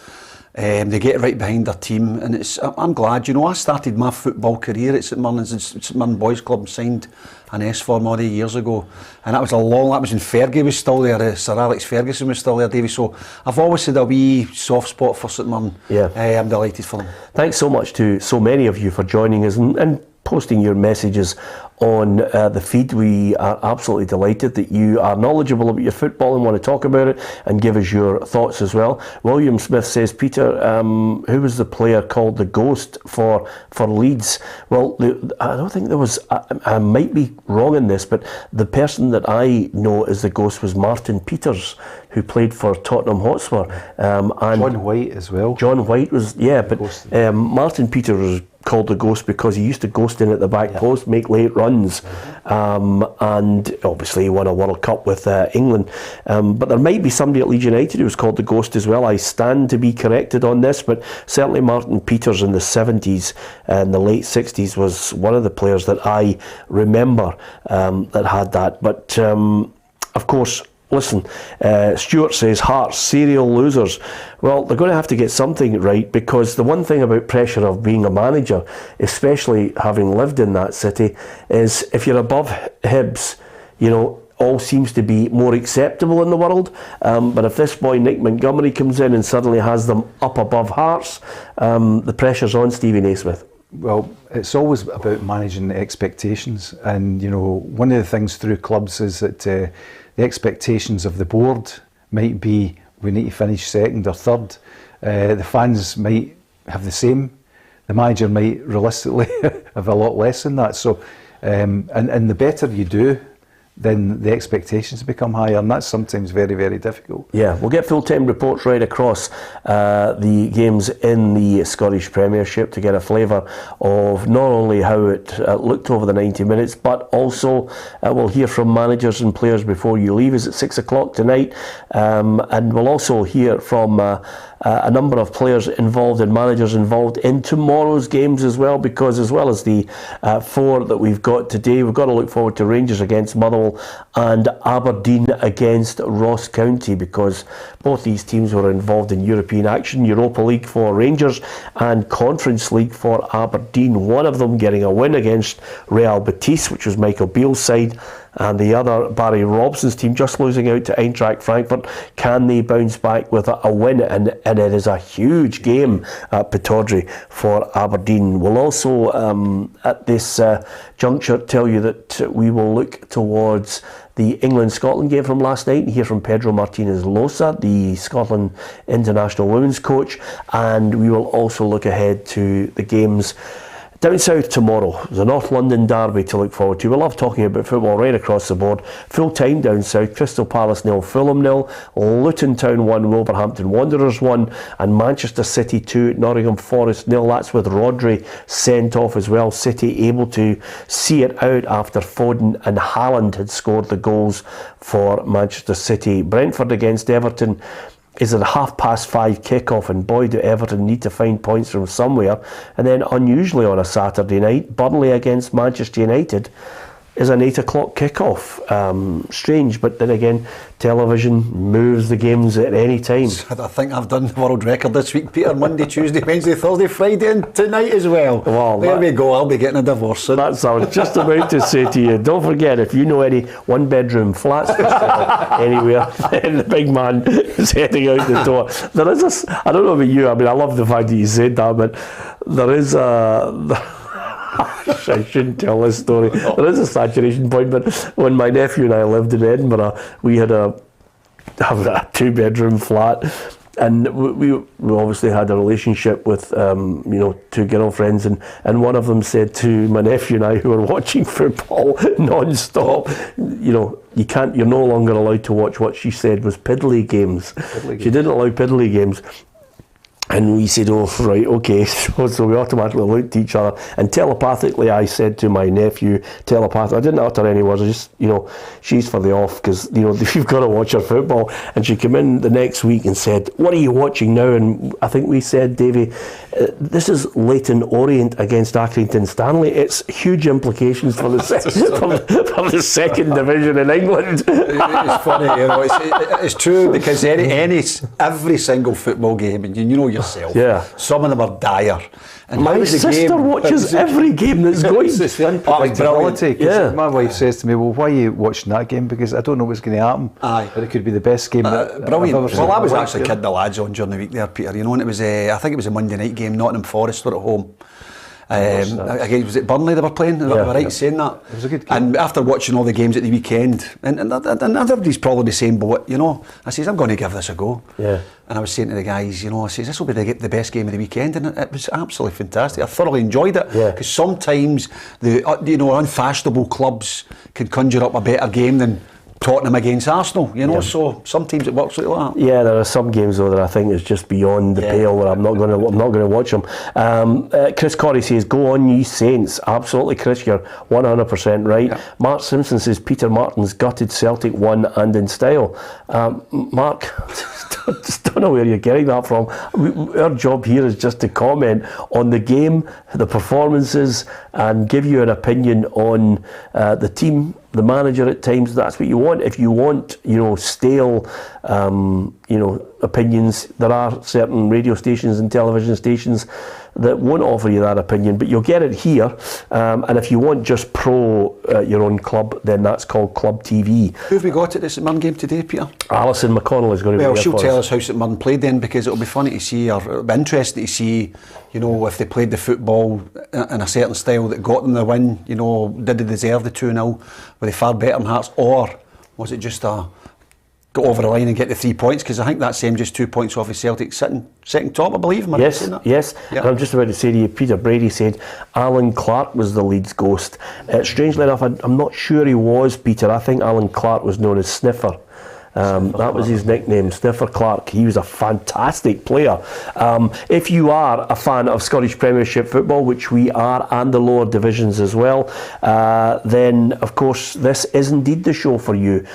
They get right behind their team, and I'm glad. I started my football career at St Mirren. St Mirren Boys Club signed an S form all years ago, and that was that was when Fergie was still there. Sir Alex Ferguson was still there, Davy. So I've always had a wee soft spot for St Mirren. I'm delighted for them. Thanks so much to so many of you for joining us and posting your messages on the feed. We are absolutely delighted that you are knowledgeable about your football and want to talk about it and give us your thoughts as well. William Smith says, Peter, who was the player called the Ghost for Leeds? Well, I don't think there was, I might be wrong in this, but the person that I know as the Ghost was Martin Peters, who played for Tottenham Hotspur. And John White as well. John White was, but Martin Peters was called the Ghost because he used to ghost in at the back post, make late runs, and obviously he won a World Cup with England. But there might be somebody at Leeds United who was called the Ghost as well. I stand to be corrected on this, but certainly Martin Peters in the 70s and the late 60s was one of the players that I remember that had that. But of course, listen, Stuart says Hearts, serial losers. Well, they're going to have to get something right, because the one thing about pressure of being a manager, especially having lived in that city, is if you're above Hibs, you know, all seems to be more acceptable in the world. But if this boy Nick Montgomery comes in and suddenly has them up above Hearts, the pressure's on Stevie Naismith. Well, it's always about managing the expectations, and you know, one of the things through clubs is that the expectations of the board might be we need to finish second or third. The fans might have the same. The manager might realistically have a lot less than that. So, and the better you do, then the expectations become higher, and that's sometimes very, very difficult. Yeah, we'll get full-time reports right across the games in the Scottish Premiership to get a flavour of not only how it looked over the 90 minutes, but also we'll hear from managers and players before you leave. Is at 6 o'clock tonight, and we'll also hear from a number of players involved and managers involved in tomorrow's games as well, because as well as the 4 that we've got today, we've got to look forward to Rangers against Motherwell and Aberdeen against Ross County, because both these teams were involved in European action, Europa League for Rangers and Conference League for Aberdeen. One of them getting a win against Real Betis, which was Michael Beale's side, and the other, Barry Robson's team, just losing out to Eintracht Frankfurt. Can they bounce back with a win? And it is a huge game at Pittodrie for Aberdeen. We'll also, at this juncture, tell you that we will look towards the England-Scotland game from last night and hear from Pedro Martinez-Losa, the Scotland international women's coach, and we will also look ahead to the games down south tomorrow. There's a North London derby to look forward to. We love talking about football right across the board. Full time down south, Crystal Palace 0, Fulham 0, Luton Town 1, Wolverhampton Wanderers 1, and Manchester City 2, Nottingham Forest 0. That's with Rodri sent off as well. City able to see it out after Foden and Haaland had scored the goals for Manchester City. Brentford against Everton is at a 5:30 kickoff, and boy do Everton need to find points from somewhere. And then unusually on a Saturday night, Burnley against Manchester United is an 8 o'clock kickoff. Strange, but then again, television moves the games at any time. I think I've done the world record this week, Peter. Monday, Tuesday, Wednesday, Thursday, Friday, and tonight as well. Well, there we go. I'll be getting a divorce soon. That's what I was just about to say to you. Don't forget, if you know any one-bedroom flats for sale anywhere, then the big man is heading out the door. There is a, I don't know about you, I mean, I love the fact that you said that, but there is a... I shouldn't tell this story. There is a saturation point, but when my nephew and I lived in Edinburgh, we had a 2-bedroom flat, and we obviously had a relationship with 2 girlfriends, and one of them said to my nephew and I, who were watching football non-stop, you're no longer allowed to watch what she said was piddly games. She didn't allow piddly games. And we said, oh, right, okay. So we automatically looked at each other, and telepathically I said to my nephew, I didn't utter any words, I just, she's for the off, because, you've got to watch her football. And she came in the next week and said, what are you watching now? And I think we said, Davy, this is Leyton Orient against Accrington Stanley. It's huge implications for the for the second division in England. It's funny, it's true, because every single football game, and you know yourself, some of them are dire. And my sister watches every game that's going. It's the unpredictability. My wife says to me, well, why are you watching that game? Because I don't know what's going to happen. Aye. But it could be the best game that brilliant. I've ever seen. Well, I was actually kidding the lads on during the week there, Peter, and it was, I think it was a Monday night game, Nottingham Forest were at home. Again, was it Burnley they were playing? Am I right in saying that? It was a good game. And after watching all the games at the weekend, and everybody's probably the same boat, I says, I'm going to give this a go. Yeah. And I was saying to the guys, I says, this will be the best game of the weekend, and it was absolutely fantastic. I thoroughly enjoyed it, because sometimes the unfashionable clubs can conjure up a better game than Tottenham against Arsenal, you know, so some teams it works like that. Yeah, there are some games though that I think is just beyond the pale where I'm not going to watch them. Chris Corey says, "Go on, ye Saints!" Absolutely, Chris, you're 100% right. Yeah. Mark Simpson says Peter Martin's gutted Celtic won and in style. Mark, just don't know where you're getting that from. Our job here is just to comment on the game, the performances, and give you an opinion on the team, the manager at times. That's what you want. If you want, stale, opinions, there are certain radio stations and television stations that won't offer you that opinion, but you'll get it here. And if you want just your own club, then that's called Club TV. Who have we got at this Mirren game today, Peter? Alison McConnell is going to be there. Well, she'll tell us how St Mirren played then, because it'll be funny to see, or it'll be interesting to see, if they played the football in a certain style that got them the win. Did they deserve the 2-0? Were they far better than Hearts, or was it just a go over the line and get the 3 points? Because I think that's just 2 points off of Celtic sitting second top, I believe. Yes. Yeah. And I'm just about to say to you, Peter Brady said Alan Clark was the Leeds ghost. Strangely enough, I'm not sure he was, Peter. I think Alan Clark was known as Sniffer. That was his nickname, Sniffer Clark. He was a fantastic player. If you are a fan of Scottish Premiership football, which we are, and the lower divisions as well, then of course this is indeed the show for you,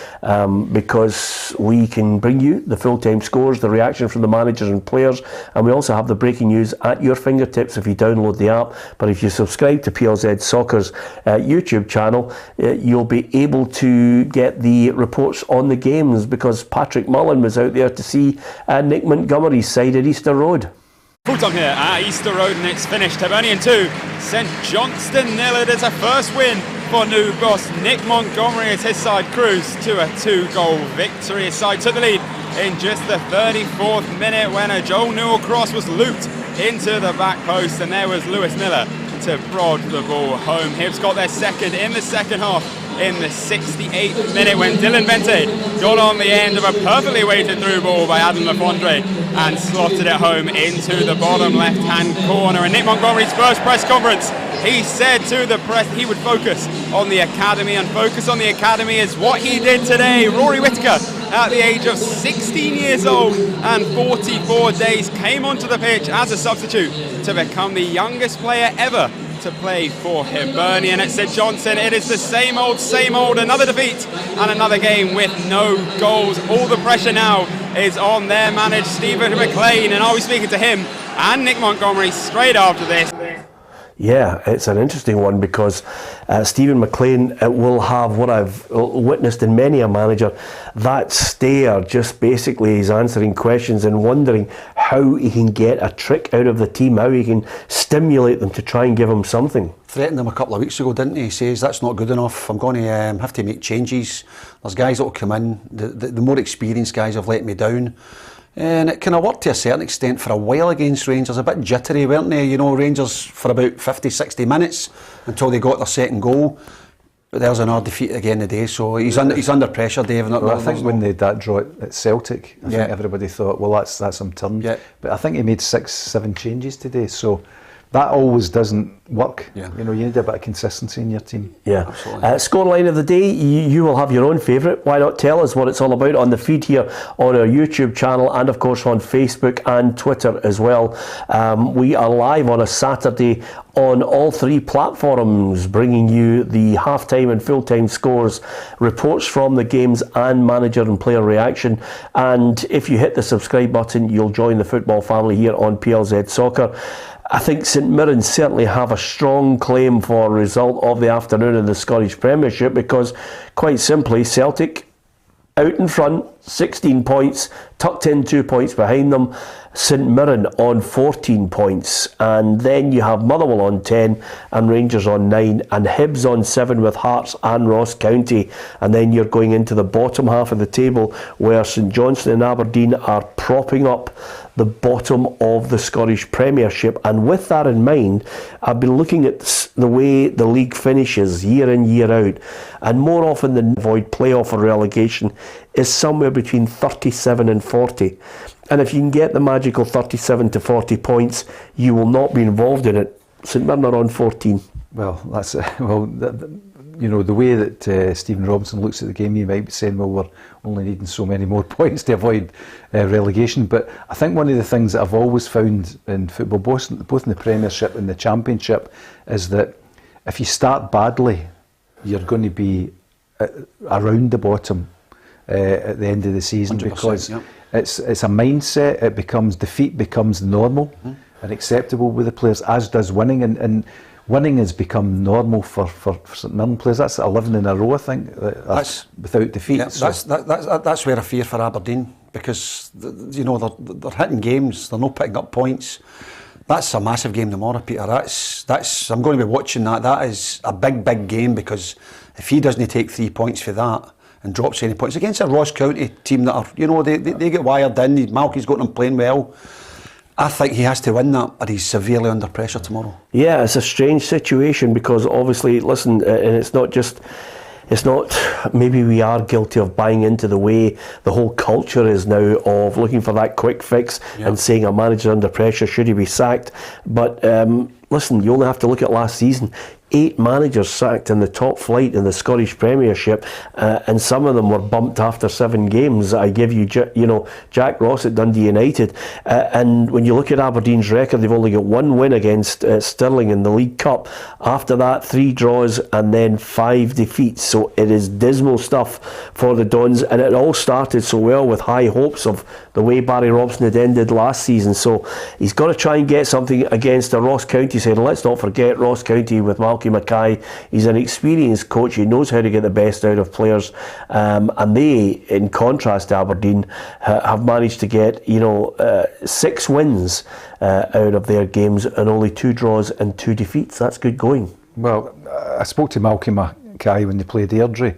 because we can bring you the full-time scores, the reaction from the managers and players, and we also have the breaking news at your fingertips if you download the app. But if you subscribe to PLZ Soccer's YouTube channel, you'll be able to get the reports on the games, because Patrick Mullen was out there to see Nick Montgomery's side at Easter Road. Full time here at Easter Road, and it's finished. Hibernian 2, St Johnstone 0. It is a first win for new boss Nick Montgomery as his side cruised to a 2-goal victory. His side took the lead in just the 34th minute when a Joel Newell cross was looped into the back post, and there was Lewis Miller to prod the ball home. Hibs got their second in the second half in the 68th minute when Dylan Vente got on the end of a perfectly weighted through ball by Adam Lafondre and slotted it home into the bottom left-hand corner. And Nick Montgomery's first press conference, he said to the press he would focus on the academy, and focus on the academy is what he did today. Rory Whittaker, at the age of 16 years old and 44 days, came onto the pitch as a substitute to become the youngest player ever to play for Hibernian at St Johnstone. It is the same old, another defeat and another game with no goals. All the pressure now is on their manager Stephen McLean, and I'll be speaking to him and Nick Montgomery straight after this. Yeah, it's an interesting one, because Stephen McLean will have what I've witnessed in many a manager, that stare, just basically he's answering questions and wondering how he can get a trick out of the team, how he can stimulate them to try and give them something. Threatened them a couple of weeks ago, didn't he? He says, that's not good enough, I'm going to have to make changes. There's guys that will come in, the more experienced guys have let me down. And it kind of worked to a certain extent for a while against Rangers. A bit jittery, weren't they? Rangers for about 50-60 minutes until they got their second goal. But there's another defeat again today, so he's under pressure, Dave. Well, I think when they had that draw at Celtic, I think everybody thought, well, that's him turned. Yeah. But I think he made 6-7 changes today, so that always doesn't work. Yeah. You need a bit of consistency in your team. Yeah, absolutely. Scoreline of the day, you will have your own favourite. Why not tell us what it's all about on the feed here on our YouTube channel, and of course on Facebook and Twitter as well. We are live on a Saturday on all three platforms, bringing you the half-time and full-time scores, reports from the games, and manager and player reaction. And if you hit the subscribe button, you'll join the football family here on PLZ Soccer. I think St Mirren certainly have a strong claim for result of the afternoon in the Scottish Premiership, because quite simply Celtic out in front, 16 points, tucked in 2 points behind them. St Mirren on 14 points, and then you have Motherwell on 10 and Rangers on 9 and Hibs on 7 with Hearts and Ross County. And then you're going into the bottom half of the table where St Johnstone and Aberdeen are propping up the bottom of the Scottish Premiership. And with that in mind, I've been looking at the way the league finishes year in, year out, and more often than not, avoid playoff or relegation is somewhere between 37 and 40. And if you can get the magical 37 to 40 points, you will not be involved in it. St Mirren are on 14. Well, you know, the way that Stephen Robinson looks at the game, you might be saying, well, we're only needing so many more points to avoid relegation. But I think one of the things that I've always found in football, both in the Premiership and the Championship, is that if you start badly, you're going to be around the bottom at the end of the season, because it's a mindset. Defeat becomes normal and acceptable with the players, as does winning, and winning has become normal for St Mirren players. That's 11 in a row, I think, that's without defeat. Yeah, so that's where I fear for Aberdeen, because you know they're hitting games, they're not picking up points. That's a massive game tomorrow, Peter. That's I'm going to be watching that. That is a big game, because if he doesn't take 3 points for that and drops any points against a Ross County team that are, you know, they get wired in. Malky's got them playing well. I think he has to win that, or he's severely under pressure tomorrow. Yeah, it's a strange situation, because obviously, listen, and it's not, maybe we are guilty of buying into the way the whole culture is now of looking for that quick fix and saying a manager under pressure, should he be sacked? But listen, you only have to look at last season. 8 managers sacked in the top flight in the Scottish Premiership, and some of them were bumped after 7 games. I give you, Jack Ross at Dundee United, and when you look at Aberdeen's record, they've only got 1 win against Stirling in the League Cup. After that, 3 draws and then 5 defeats. So it is dismal stuff for the Dons, and it all started so well with high hopes of the way Barry Robson had ended last season. So he's got to try and get something against a Ross County side. Let's not forget Ross County with Malky Mackay. He's an experienced coach. He knows how to get the best out of players, and they, in contrast to Aberdeen, have managed to get 6 wins out of their games and only 2 draws and 2 defeats. That's good going. Well, I spoke to Malky Mackay when they played Airdrie,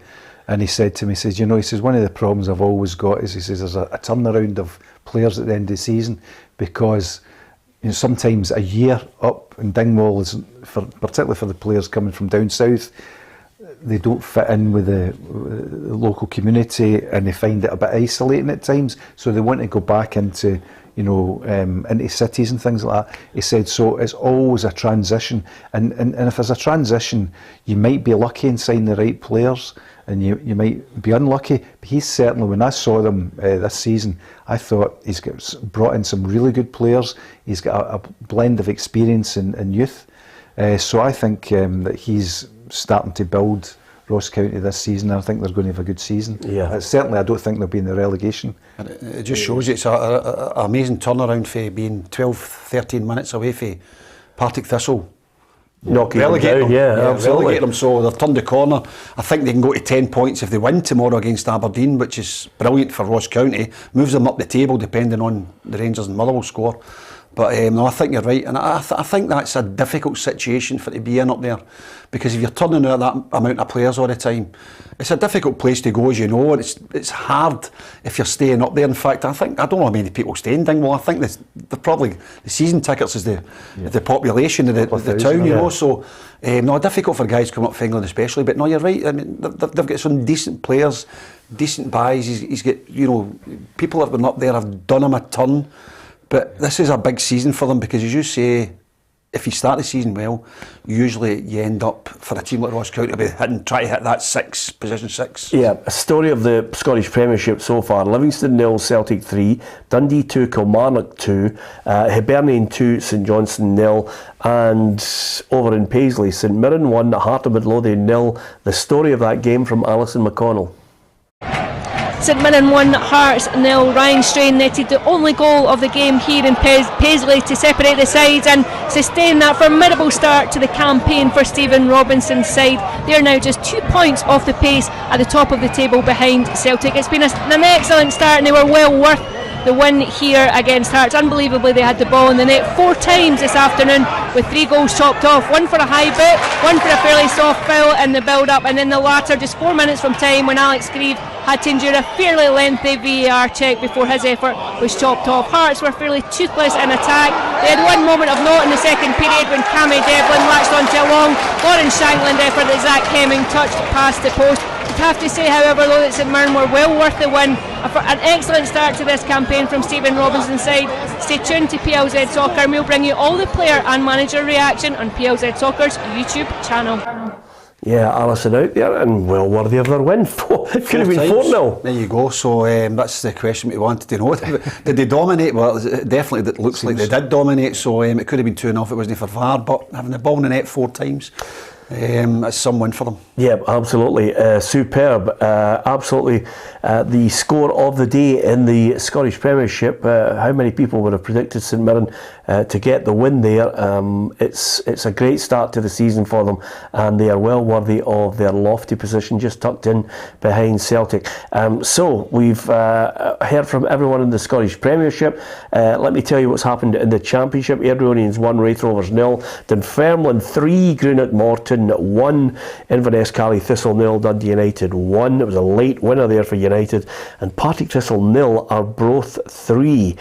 and he said to me, he says one of the problems I've always got is, he says, there's a turnaround of players at the end of the season, because sometimes a year up in Dingwall is, particularly for the players coming from down south, they don't fit in with the local community, and they find it a bit isolating at times, so they want to go back into into cities and things like that. He said, so it's always a transition, and if there's a transition, you might be lucky and sign the right players, and you might be unlucky. But he's certainly, when I saw them this season, I thought he's brought in some really good players. He's got a blend of experience and youth. So I think that he's starting to build Ross County this season. I think they're going to have a good season. Yeah. Certainly, I don't think they'll be in the relegation. And it just shows you it's an amazing turnaround for being 12-13 minutes away from Partick Thistle. Relegate them, relegate them, so they've turned the corner. I think they can go to 10 points if they win tomorrow against Aberdeen, which is brilliant for Ross County. Moves them up the table depending on the Rangers and Motherwell score. But no, I think you're right, and I think that's a difficult situation for to be in up there, because if you're turning out that amount of players all the time, it's a difficult place to go, as you know, and it's hard if you're staying up there. In fact, I don't know how many people stay in Dingwall. I think they're probably the season tickets is the population of the town, you know. So no, difficult for guys coming up from England especially. But no, you're right. I mean, they've got some decent players, decent buys. He's got people that have been up there have done him a turn. But this is a big season for them, because as you say, if you start the season well, usually you end up, for a team like Ross County, try to hit that position 6. Yeah, a story of the Scottish Premiership so far: Livingston 0, Celtic 3, Dundee 2, Kilmarnock 2, Hibernian 2, St Johnstone 0, and over in Paisley, St Mirren 1, Heart of Midlothian 0. The story of that game from Alison McConnell. St Mirren 1, Hearts 0. Ryan Strain netted the only goal of the game here in Paisley to separate the sides and sustain that formidable start to the campaign for Stephen Robinson's side. They are now just 2 points off the pace at the top of the table behind Celtic. It's been an excellent start, and they were well worth the win here against Hearts. Unbelievably, they had the ball in the net 4 times this afternoon, with 3 goals chopped off, 1 for a high boot, 1 for a fairly soft foul in the build-up, and then the latter just 4 minutes from time, when Alex Grieve had to endure a fairly lengthy VAR check before his effort was chopped off. Hearts were fairly toothless in attack. They had one moment of note in the second period when Cammy Devlin latched onto a long Lauren Shankland effort that Zach Hemming touched past the post. You'd have to say, however, though, that St Mirren were well worth the win. An excellent start to this campaign from Stephen Robinson's side. Stay tuned to PLZ Soccer, and we'll bring you all the player and manager reaction on PLZ Soccer's YouTube channel. Yeah, Allison out there and well worthy of their win. Could have been 4-0. There you go. So that's the question we wanted to know. Did they dominate? Well, it definitely looks like they did dominate. So it could have been 2-0 if it wasn't for VAR. But having the ball in the net 4 times, that's some win for them. Yeah, absolutely. Superb. Absolutely. The score of the day in the Scottish Premiership. How many people would have predicted St Mirren to get the win there? It's a great start to the season for them, and they are well worthy of their lofty position, just tucked in behind Celtic. So we've heard from everyone in the Scottish Premiership. Let me tell you what's happened in the Championship. Hibernians 1, Wraith Rovers 0, Dunfermline 3, Greenock Morton 1, Inverness Cali Thistle 0, Dundee United 1. It was a late winner there for United, and Partick Thistle 0, Arbroath 3.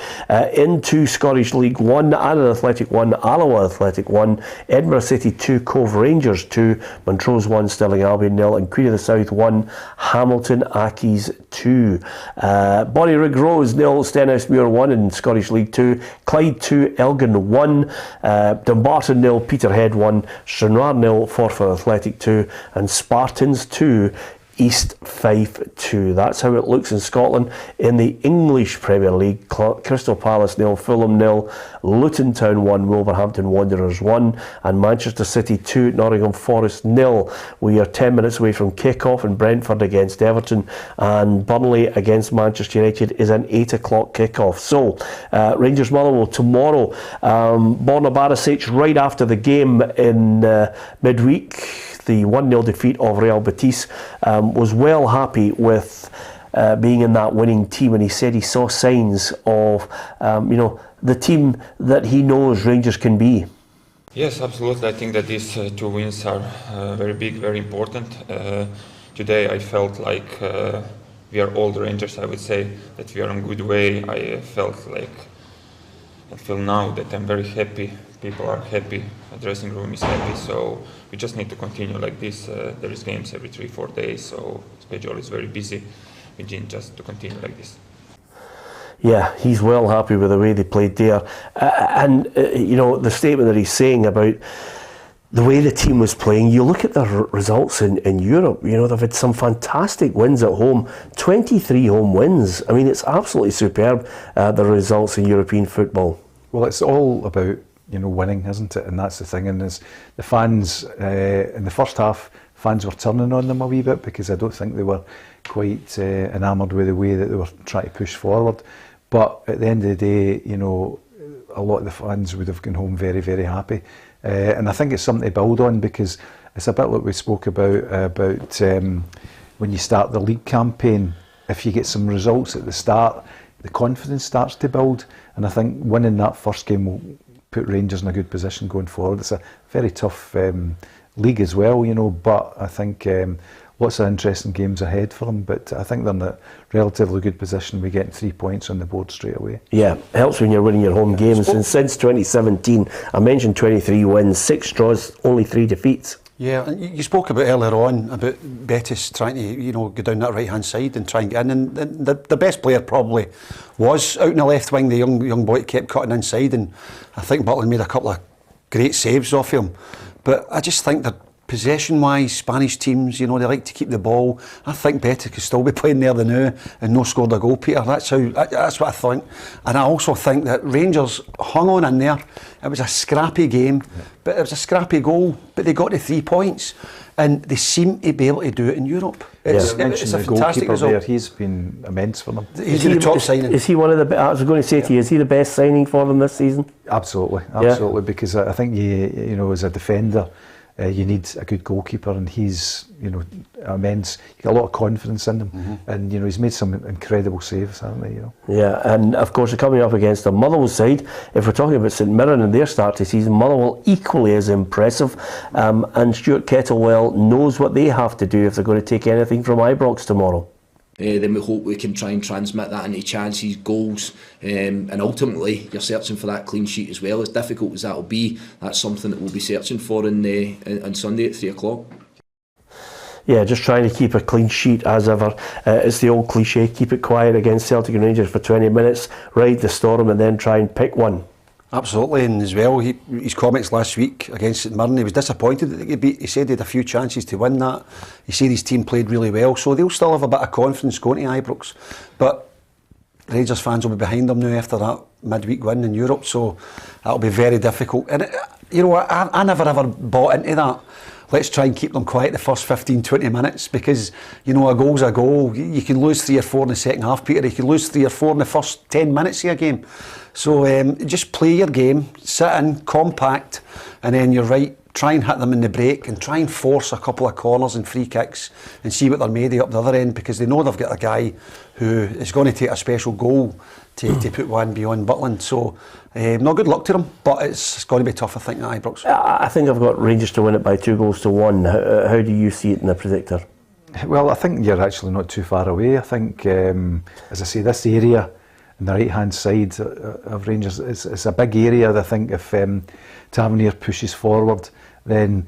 Into Scottish League 1, Annan Athletic 1, Alloa Athletic 1, Edinburgh City 2, Cove Rangers 2, Montrose 1, Stirling Albion 0, and Queen of the South 1, Hamilton Accies 2. Bonnyrigg Rose 0, Stenhousemuir 1 in Scottish League 2, Clyde 2, Elgin 1, Dumbarton 0, Peterhead 1, Stranraer 0, Forfar Athletic 2, and Spartans 2, East Fife 2. That's how it looks in Scotland. In the English Premier League, Crystal Palace 0, Fulham 0, Luton Town 1, Wolverhampton Wanderers 1, and Manchester City 2, Nottingham Forest 0. We are 10 minutes away from kick-off, and Brentford against Everton and Burnley against Manchester United is an 8 o'clock kick-off. So Rangers Motherwell tomorrow. Borna Barisic right after the game in midweek, the 1-0 defeat of Real Betis, was well happy with being in that winning team, and he said he saw signs of the team that he knows Rangers can be. Yes, absolutely. I think that these 2 wins are very big, very important. Today I felt like we are all the Rangers. I would say that we are on a good way. I feel now that I'm very happy. People are happy. The dressing room is happy. So we just need to continue like this. There is games every 3-4 days, so schedule is very busy. We need just to continue like this. Yeah, he's well happy with the way they played there, and the statement that he's saying about the way the team was playing. You look at the results in Europe. They've had some fantastic wins at home, 23 home wins. I mean, it's absolutely superb, the results in European football. Well, it's all about winning, isn't it? And that's the thing. And as the fans in the first half, fans were turning on them a wee bit because I don't think they were quite enamoured with the way that they were trying to push forward. But at the end of the day, a lot of the fans would have gone home very, very happy. And I think it's something to build on, because it's a bit like we spoke about when you start the league campaign. If you get some results at the start, the confidence starts to build. And I think winning that first game will put Rangers in a good position going forward. It's a very tough league as well, but I think lots of interesting games ahead for them. But I think they're in a relatively good position. We're getting 3 points on the board straight away. Yeah, it helps when you're winning your home games. And since 2017, I mentioned 23 wins, 6 draws, only 3 defeats. Yeah, and you spoke about earlier on about Betis trying to, go down that right-hand side and try and get in. And the best player probably was out in the left wing, the young boy kept cutting inside, and I think Butland made a couple of great saves off him. But I just think that possession-wise, Spanish teams, they like to keep the ball. I think Betis could still be playing there than now and no scored a goal, Peter. That's what I think. And I also think that Rangers hung on in there. It was a scrappy game, but it was a scrappy goal, but they got the 3 points. And they seem to be able to do it in Europe. It's a fantastic result. There, he's been immense for them. He's been a top signing. Is he one of the? I was going to say to you, is he the best signing for them this season? Absolutely, because I think you as a defender, you need a good goalkeeper, and he's immense. You got a lot of confidence in him, and he's made some incredible saves, hasn't he? Yeah, and of course they're coming up against the Motherwell side. If we're talking about St Mirren and their start to season, Motherwell equally as impressive, and Stuart Kettlewell knows what they have to do if they're going to take anything from Ibrox tomorrow. Then we hope we can try and transmit that into chances, goals, and ultimately you're searching for that clean sheet as well. As difficult as that will be, that's something that we'll be searching for on Sunday at 3 o'clock. Yeah, just trying to keep a clean sheet as ever. It's the old cliche, keep it quiet against Celtic and Rangers for 20 minutes, ride the storm and then try and pick one. Absolutely, and as well, his comments last week against St Mirren, he was disappointed that they could beat. He said he had a few chances to win that. He said his team played really well, so they'll still have a bit of confidence going to Ibrox. But Rangers fans will be behind them now after that midweek win in Europe, so that'll be very difficult. And I never ever bought into that. Let's try and keep them quiet the first 15-20 minutes, because a goal's a goal. You can lose 3 or 4 in the second half, Peter. You can lose 3 or 4 in the first 10 minutes of a game. So just play your game, sit in, compact, and then you're right. Try and hit them in the break and try and force a couple of corners and free kicks and see what they're made of up the other end, because they know they've got a guy who is going to take a special goal to put one beyond Butland. So not good luck to them, but it's going to be tough, I think, at Ibrox. I think I've got Rangers to win it by 2-1. How do you see it in the predictor? Well, I think you're actually not too far away. I think, as I say, this area on the right-hand side of Rangers, it's a big area. I think if Tavernier pushes forward, then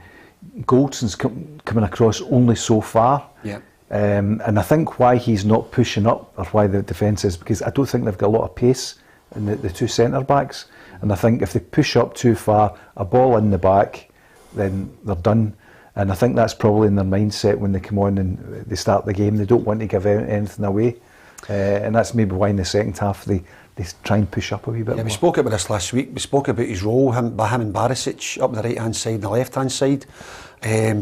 Goldson's coming across only so far. Yeah. And I think why he's not pushing up, or why the defence is, because I don't think they've got a lot of pace in the two centre-backs. And I think if they push up too far, a ball in the back, then they're done. And I think that's probably in their mindset when they come on and they start the game. They don't want to give anything away. And that's maybe why in the second half they try and push up a wee bit more. We spoke about this last week. We spoke about his role, him and Barisic up the right-hand side and the left-hand side.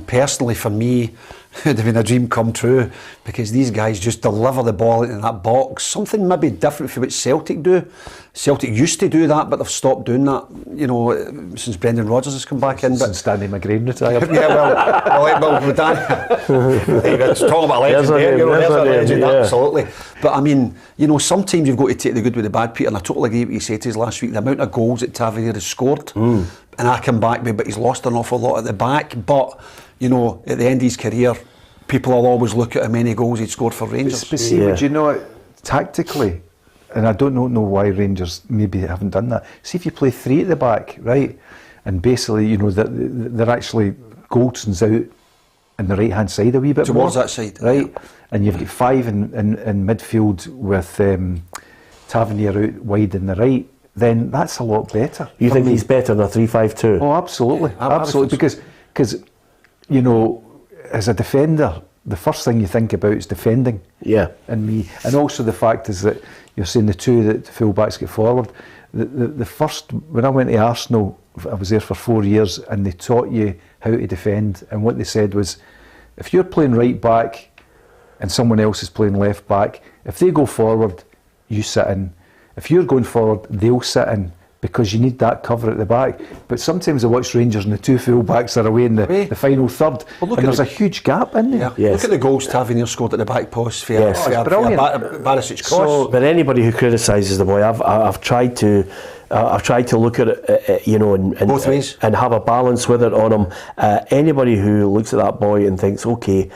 Personally, for me, it would have been a dream come true, because these guys just deliver the ball into that box. Something maybe different from what Celtic do. Celtic used to do that, but they've stopped doing that, since Brendan Rodgers has come back in. Since Danny McGrain retired. Yeah, well, Danny. Let's talk about legend there. There's a legend, absolutely. But I mean, sometimes you've got to take the good with the bad, Peter, and I totally agree with what you said to us last week. The amount of goals that Tavernier has scored, and I come back with, but he's lost an awful lot at the back. But, at the end of his career, people will always look at how many goals he'd scored for Rangers. But see, would you know, tactically, and I don't know why Rangers maybe haven't done that. See if you play 3 at the back, right, and basically, they're actually Goldson's out on the right-hand side a wee bit towards more, that side, right, and you've got 5 in midfield with Tavernier out wide in the right. Then that's a lot better. You think he's better than a 3-5-2? Oh, absolutely, absolutely, because as a defender, the first thing you think about is defending. Yeah. And also the fact is that you're saying the two that the full-backs get forward. The first, when I went to Arsenal, I was there for 4 years, and they taught you how to defend. And what they said was, if you're playing right back and someone else is playing left back, if they go forward, you sit in. If you're going forward, they'll sit in, because you need that cover at the back. But sometimes I watch Rangers and the two full-backs are away in the final third, and there's a huge gap in there. Yeah. Yes. Look at the goals Tavernier scored at the back post for Barisic cross. So, but anybody who criticises the boy, I've tried to look at it, and both ways, and have a balance with it on him. Anybody who looks at that boy and thinks, okay,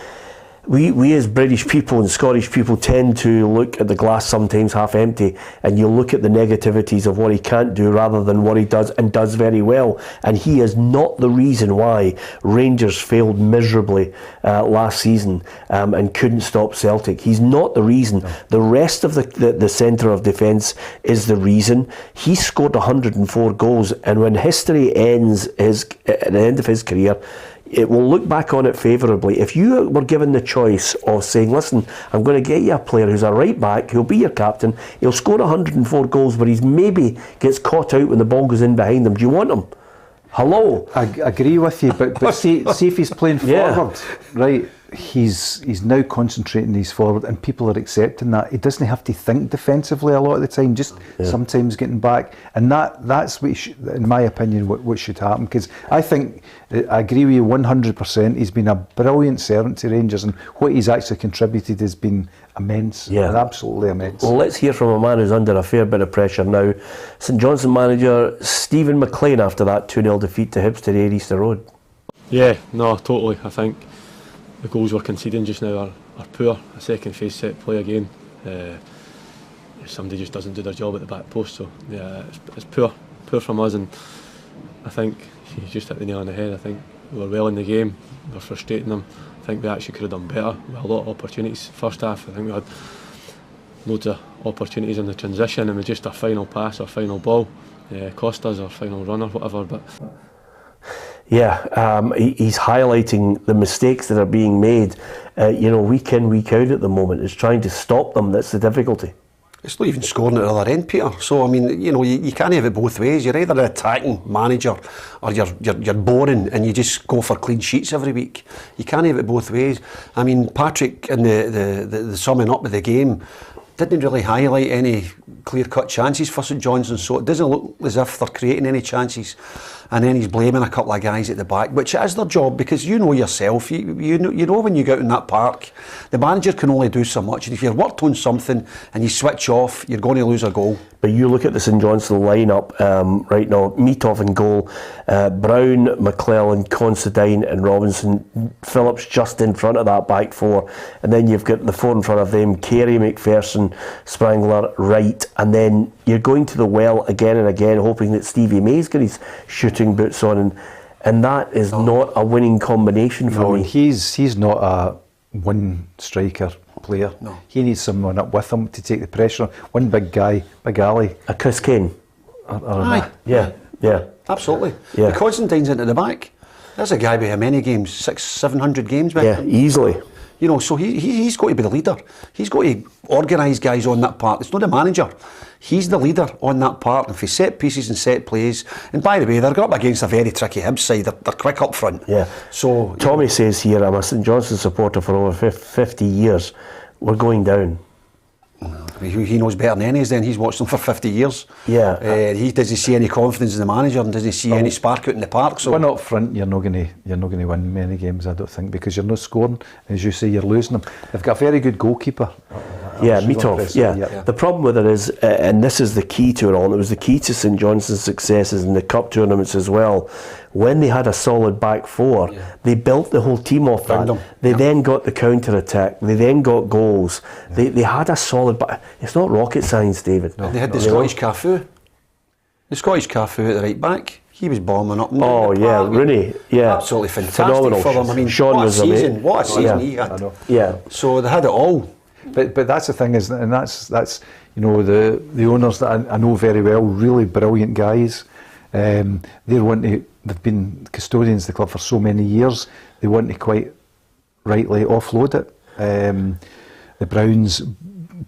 we as British people and Scottish people tend to look at the glass sometimes half empty, and you look at the negativities of what he can't do rather than what he does, and does very well. And he is not the reason why Rangers failed miserably last season and couldn't stop Celtic. He's not the reason. No. The rest of the centre of defence is the reason. He scored 104 goals, and when history ends at the end of his career, it will look back on it favourably. If you were given the choice of saying, listen, I'm going to get you a player who's a right back, who'll be your captain, he'll score 104 goals, but he's maybe gets caught out when the ball goes in behind him. Do you want him? Hello? I agree with you, but see if he's playing forward, right? He's now concentrating his forward, and people are accepting that. He doesn't have to think defensively a lot of the time, just sometimes getting back, and that's what in my opinion what should happen. Because I think I agree with you 100%. He's been a brilliant servant to Rangers, and what he's actually contributed has been immense, absolutely immense. Well, let's hear from a man who's under a fair bit of pressure now. St Johnstone manager Stephen McLean after that 2-0 defeat to Hibs today at Easter Road. Yeah, no, totally. I think the goals we're conceding just now are poor. A second phase set play again. Somebody just doesn't do their job at the back post. So yeah, it's poor from us, and I think you just hit the nail on the head. I think we were well in the game. We're frustrating them. I think we actually could have done better. We had a lot of opportunities first half. I think we had loads of opportunities in the transition, and with just a final pass or final ball, cost us our final run or whatever. But yeah, he's highlighting the mistakes that are being made, week in, week out at the moment. It's trying to stop them. That's the difficulty. It's not even scoring at the other end, Peter. So, I mean, you can't have it both ways. You're either an attacking manager or you're boring and you just go for clean sheets every week. You can't have it both ways. I mean, Patrick, in the summing up of the game, didn't really highlight any clear-cut chances for St Johnstone, so it doesn't look as if they're creating any chances. And then he's blaming a couple of guys at the back, which is their job, because you know yourself, you know when you go out in that park, the manager can only do so much, and if you're worked on something and you switch off, you're going to lose a goal. But you look at the St Johnstone lineup right now, Meathoff in goal, Brown, McClellan, Considine and Robinson, Phillips just in front of that back four, and then you've got the four in front of them, Carey, McPherson, Sprangler, Wright, and then you're going to the well again and again, hoping that Stevie May's got his shooting boots on, and that is not a winning combination for me. He's not a one striker player. No. He needs someone up with him to take the pressure. One big guy, Big Ali. A Chris Kane. Aye. Yeah. Absolutely. Yeah. The Constantine's into the back. There's a guy with how many games? 600-700 games with him. Yeah, easily. So he's got to be the leader. He's got to organise guys on that part. It's not the manager. He's the leader on that part. And for set pieces and set plays, and by the way, they're up against a very tricky Hibs side. They're quick up front. Yeah. So Tommy says here, I'm a St Johnstone supporter for over 50 years. We're going down. He knows better than any, then he's watched them for 50 years. Yeah. He doesn't see any confidence in the manager and doesn't see any spark out in the park. So when up front, you're not going to win many games, I don't think, because you're not scoring. As you say, you're losing them. They've got a very good goalkeeper. Meathoff. Yeah. The problem with it is, and this is the key to it all, and it was the key to St Johnstone's successes in the cup tournaments as well. When they had a solid back four, they built the whole team off that. They then got the counter attack. They then got goals. They had a solid back. It's not rocket science, David. No. They had the Scottish Cafu. The Scottish Cafu at the right back. He was bombing up. Rooney. Yeah, absolutely fantastic phenomenal for them. I mean, Sean what a was season! What a season he had. Yeah. So they had it all. But that's the thing, is, and that's the owners that I know very well, really brilliant guys. They've been custodians of the club for so many years. They want to quite rightly offload it. The Browns,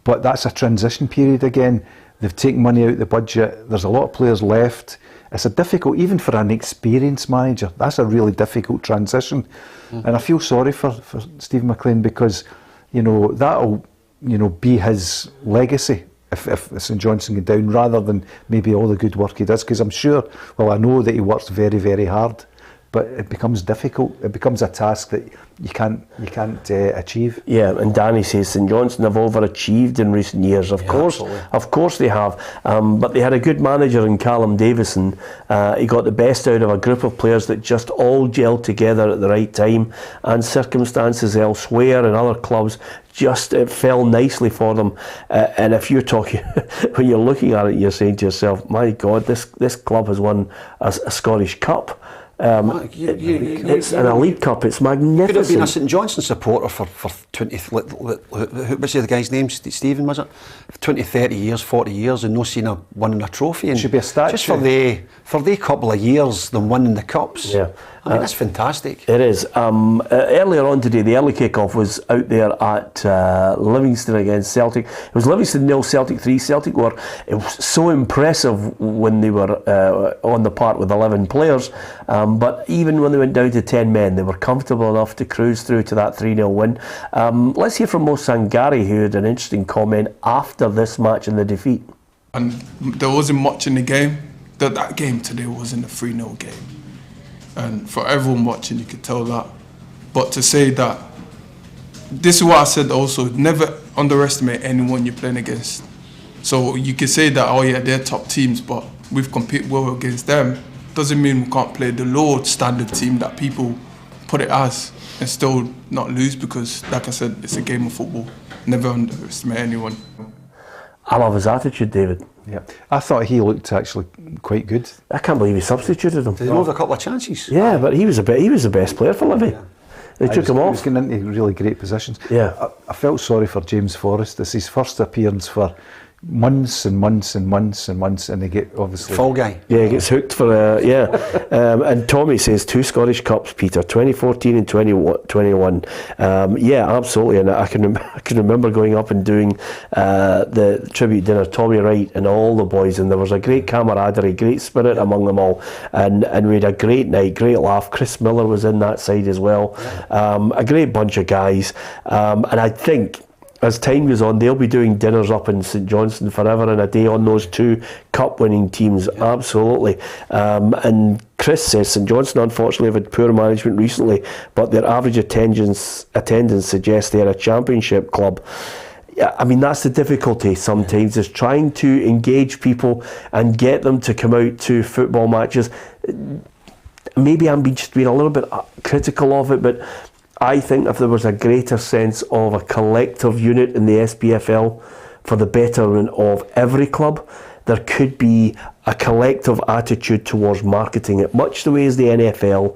but that's a transition period again. They've taken money out of the budget. There's a lot of players left. It's a difficult, even for an experienced manager, that's a really difficult transition. And I feel sorry for Stephen McLean, because that'll be his legacy if St Johnstone go down, rather than maybe all the good work he does, because I'm sure, I know that he works very, very hard, but it becomes difficult. It becomes a task that you can't achieve. Yeah, and Danny says St Johnstone have overachieved in recent years. Of course they have. But they had a good manager in Callum Davison. He got the best out of a group of players that just all gelled together at the right time, and circumstances elsewhere in other clubs it fell nicely for them. And if you're talking, when you're looking at it, you're saying to yourself, my God, this club has won a Scottish Cup. It's an Elite Cup. It's magnificent. Could have been a St Johnstone supporter for 20. What's the guy's name? Stephen, was it? 20, 30 years, 40 years, and no seen winning a trophy. And should be a statue. Just for the couple of years, them winning the cups. Yeah. I mean, that's fantastic. It is. Earlier on today, the early kick-off was out there at Livingston against Celtic. It was Livingston 0, Celtic 3. Celtic it was so impressive when they were on the park with 11 players. But even when they went down to 10 men, they were comfortable enough to cruise through to that 3-0 win. Let's hear from Mo Sangari, who had an interesting comment after this match and the defeat. And there wasn't much in the game. That game today wasn't a 3-0 game. And for everyone watching, you could tell that. But to say that, this is what I said also, never underestimate anyone you're playing against. So you could say that, they're top teams, but we've competed well against them. Doesn't mean we can't play the low standard team that people put it as and still not lose, because, like I said, it's a game of football. Never underestimate anyone. I love his attitude, David. Yeah, I thought he looked actually quite good. I can't believe he substituted him. Did he have a couple of chances? Yeah, but he was the best player for Livy. Yeah. They took him off. He was getting into really great positions. Yeah, I felt sorry for James Forrest. This is his first appearance for months and months and months and months, and they get obviously Fall guy. Yeah, he gets hooked for and Tommy says 2 Scottish Cups, Peter, 2014 and 2021. Yeah, absolutely, and I can remember going up and doing the tribute dinner, Tommy Wright and all the boys, and there was a great camaraderie, great spirit among them all, and we had a great night, great laugh. Chris Miller was in that side as well, a great bunch of guys, and I think as time goes on, they'll be doing dinners up in St Johnstone forever and a day on those 2 cup-winning teams, absolutely. And Chris says St Johnstone unfortunately have had poor management recently, but their average attendance suggests they're a championship club. Yeah, I mean, that's the difficulty sometimes, is trying to engage people and get them to come out to football matches. Maybe I'm just being a little bit critical of it, but I think if there was a greater sense of a collective unit in the SPFL for the betterment of every club, there could be a collective attitude towards marketing it, much the way as the NFL.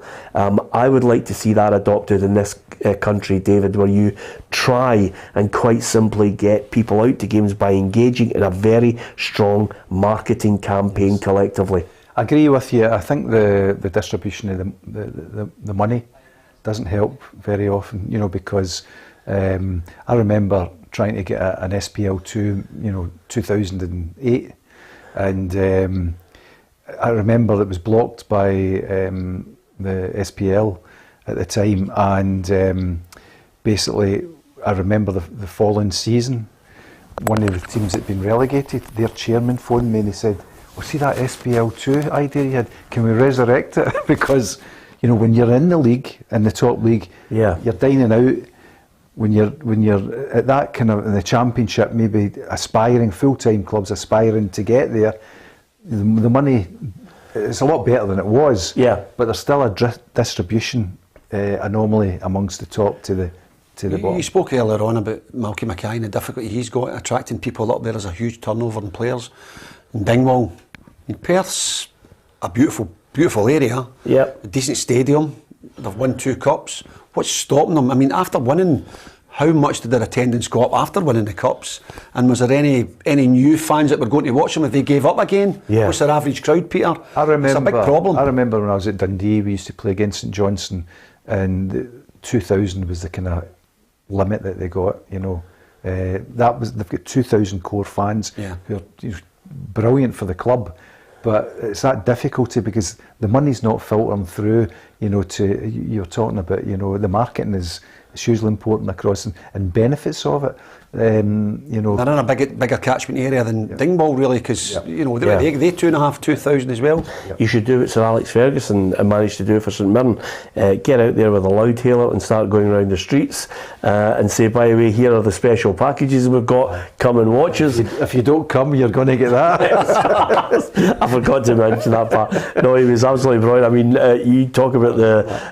I would like to see that adopted in this country, David, where you try and quite simply get people out to games by engaging in a very strong marketing campaign collectively. I agree with you. I think the distribution of the money doesn't help very often, you know, because I remember trying to get an SPL2, 2008, and I remember it was blocked by the SPL at the time, and basically I remember the following season, one of the teams that had been relegated, their chairman phoned me and he said, "Well, see that SPL2 idea you had, can we resurrect it?" Because when you're in the league, in the top league, you're dining out. When you're at that kind of in the championship, maybe aspiring full-time clubs aspiring to get there, the money it's a lot better than it was. Yeah. But there's still a distribution anomaly amongst the top to the bottom. You spoke earlier on about Malky Mackay and the difficulty he's got attracting people up there. There's a huge turnover in players. In Dingwall, Perth's a beautiful area, a decent stadium, they've won 2 cups. What's stopping them? I mean, after winning, how much did their attendance go up after winning the cups? And was there any new fans that were going to watch them if they gave up again? Yeah. What's their average crowd, Peter? It's a big problem. I remember when I was at Dundee, we used to play against St Johnstone, and 2,000 was the kind of limit that they got, they've got 2,000 core fans who are brilliant for the club. But it's that difficulty because the money's not filtering through, you're talking about, the marketing is hugely important across and benefits of it. They're in a bigger catchment area than Dingwall, really, because they 2,500, 2,000 as well. You should do what Sir Alex Ferguson managed to do for St Mirren. Get out there with a loudhailer and start going around the streets and say, by the way, here are the special packages we've got. Come and watch us. If you don't come, you're going to get that. I forgot to mention that part. No, he was absolutely brilliant. I mean, you talk about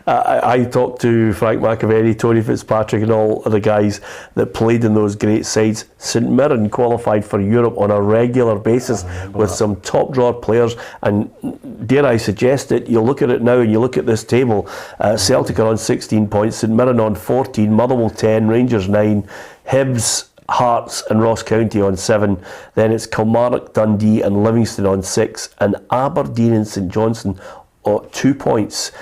I talked to Frank McAvenny, Tony Fitzpatrick and all of the guys that played in those great sides. St Mirren qualified for Europe on a regular basis with some top drawer players, and dare I suggest it, you look at it now and you look at this table, Celtic are on 16 points, St Mirren on 14, Motherwell 10, Rangers 9, Hibs, Hearts and Ross County on 7, then it's Kilmarnock, Dundee and Livingston on 6, and Aberdeen and St Johnstone 2 points,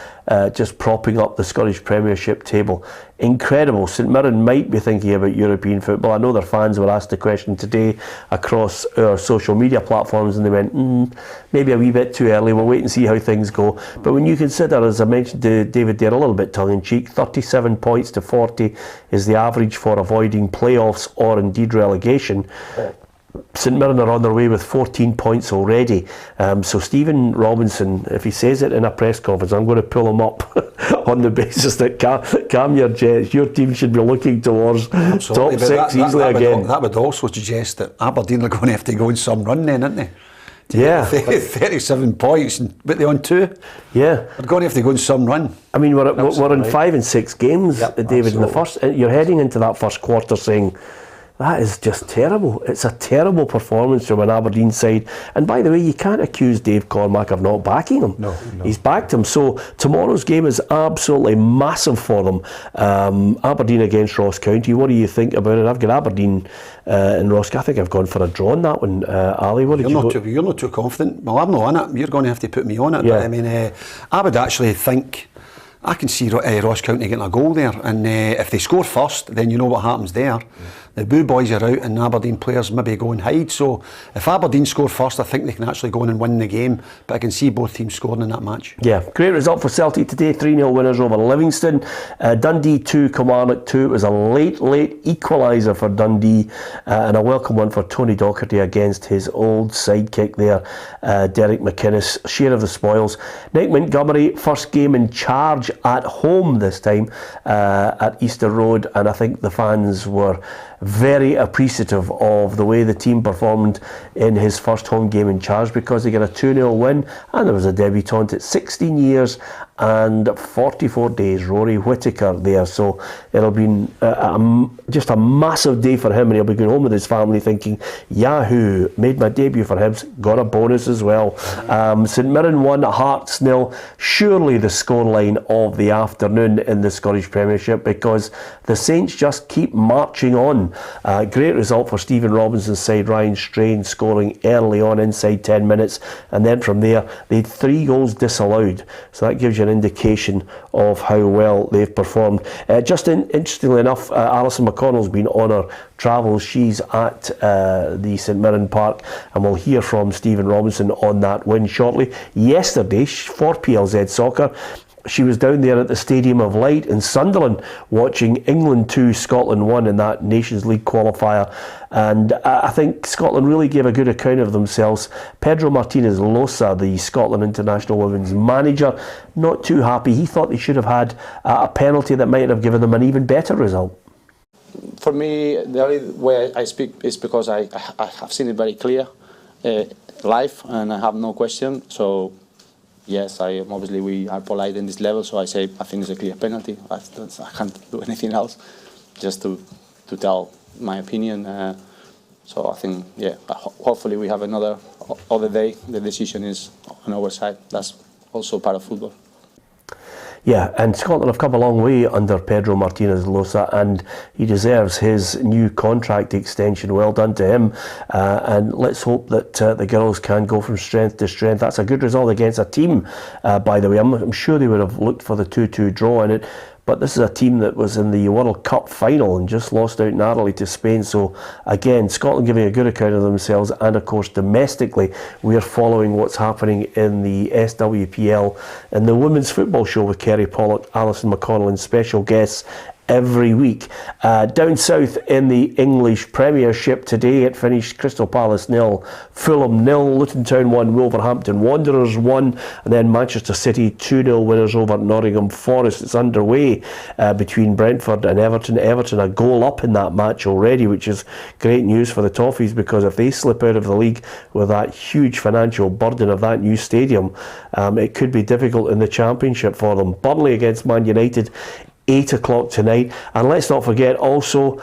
just propping up the Scottish Premiership table. Incredible. St Mirren might be thinking about European football. I know their fans were asked the question today across our social media platforms and they went, maybe a wee bit too early, we'll wait and see how things go. But when you consider, as I mentioned to David there a little bit tongue-in-cheek, 37 points to 40 is the average for avoiding playoffs or indeed relegation. St Mirren are on their way with 14 points already. So Stephen Robinson, if he says it in a press conference, I'm going to pull him up on the basis that calm your jets. Your team should be looking towards top 6 easily again. That would also suggest that Aberdeen are going to have to go on some run then, aren't they? 37 points, but they're on 2. Yeah, they're going to have to go on some run. I mean, we're in 5 and 6 games, David. In the first, you're heading into that first quarter saying, That is just terrible. It's a terrible performance from an Aberdeen side. And by the way, you can't accuse Dave Cormack of not backing him. No. He's backed him. So tomorrow's game is absolutely massive for them. Aberdeen against Ross County. What do you think about it? I've got Aberdeen and Ross. I think I've gone for a draw on that one. Ali, what did you go? You're not too confident. Well, I'm not on it. You're going to have to put me on it. Yeah. But I mean, I would actually think I can see Ross County getting a goal there, and if they score first, then you know what happens there. The Boo boys are out and Aberdeen players maybe go and hide. So if Aberdeen score first, I think they can actually go in and win the game. But I can see both teams scoring in that match. Yeah, great result for Celtic today. 3-0 winners over Livingston. Dundee 2, Kilmarnock 2. It was a late equaliser for Dundee, and a welcome one for Tony Docherty against his old sidekick there, Derek McInnes. Share of the spoils. Nick Montgomery, first game in charge at home this time at Easter Road, and I think the fans were very appreciative of the way the team performed in his first home game in charge, because they got a 2-0 win, and there was a debutant at 16 years and 44 days, Rory Whittaker there. So it'll be just a massive day for him, and he'll be going home with his family thinking, Yahoo, made my debut for Hibs, got a bonus as well. St Mirren 1, Hearts 0. Surely the scoreline of the afternoon in the Scottish Premiership, because the Saints just keep marching on. Great result for Stephen Robinson's side, Ryan Strain scoring early on inside 10 minutes, and then from there they had 3 goals disallowed, so that gives you an indication of how well they've performed. Interestingly enough, Alison McConnell's been on her travels. She's at the St Mirren Park, and we'll hear from Stephen Robinson on that win shortly. Yesterday for PLZ Soccer, she was down there at the Stadium of Light in Sunderland watching England 2, Scotland 1 in that Nations League qualifier, and I think Scotland really gave a good account of themselves. Pedro Martinez Losa, the Scotland international women's manager, not too happy. He thought they should have had a penalty that might have given them an even better result. For me, the only way I speak is because I have seen it very clear live, and I have no question. So yes, obviously we are polite in this level, so I say I think it's a clear penalty. I can't do anything else, just to tell my opinion. So I think, yeah, hopefully we have another other day. The decision is on our side. That's also part of football. Yeah, and Scotland have come a long way under Pedro Martinez Losa, and he deserves his new contract extension. Well done to him, and let's hope that the girls can go from strength to strength. That's a good result against a team, by the way. I'm sure they would have looked for the 2-2 draw in it, but this is a team that was in the World Cup final and just lost out narrowly to Spain. So again, Scotland giving a good account of themselves, and of course domestically we're following what's happening in the SWPL and the Women's Football Show with Kerry Pollock, Alison McConnell and special guests every week. Down south in the English Premiership today, it finished Crystal Palace 0, Fulham 0, Luton Town 1, Wolverhampton Wanderers 1, and then Manchester City 2-0 winners over Nottingham Forest. It's underway between Brentford and Everton. Everton a goal up in that match already, which is great news for the Toffees, because if they slip out of the league with that huge financial burden of that new stadium, it could be difficult in the Championship for them. Burnley against Man United, 8 o'clock tonight. And let's not forget also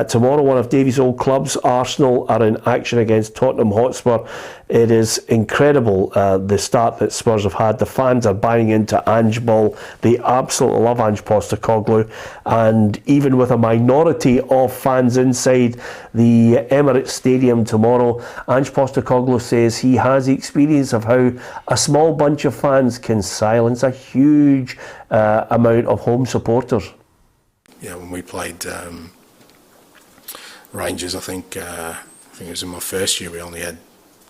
tomorrow, one of Davies' old clubs, Arsenal, are in action against Tottenham Hotspur. It is incredible the start that Spurs have had. The fans are buying into Ange Ball. They absolutely love Ange Postecoglou, and even with a minority of fans inside the Emirates Stadium tomorrow, Ange Postecoglou says he has experience of how a small bunch of fans can silence a huge amount of home supporters. Yeah, when we played Rangers, I think it was in my first year, we only had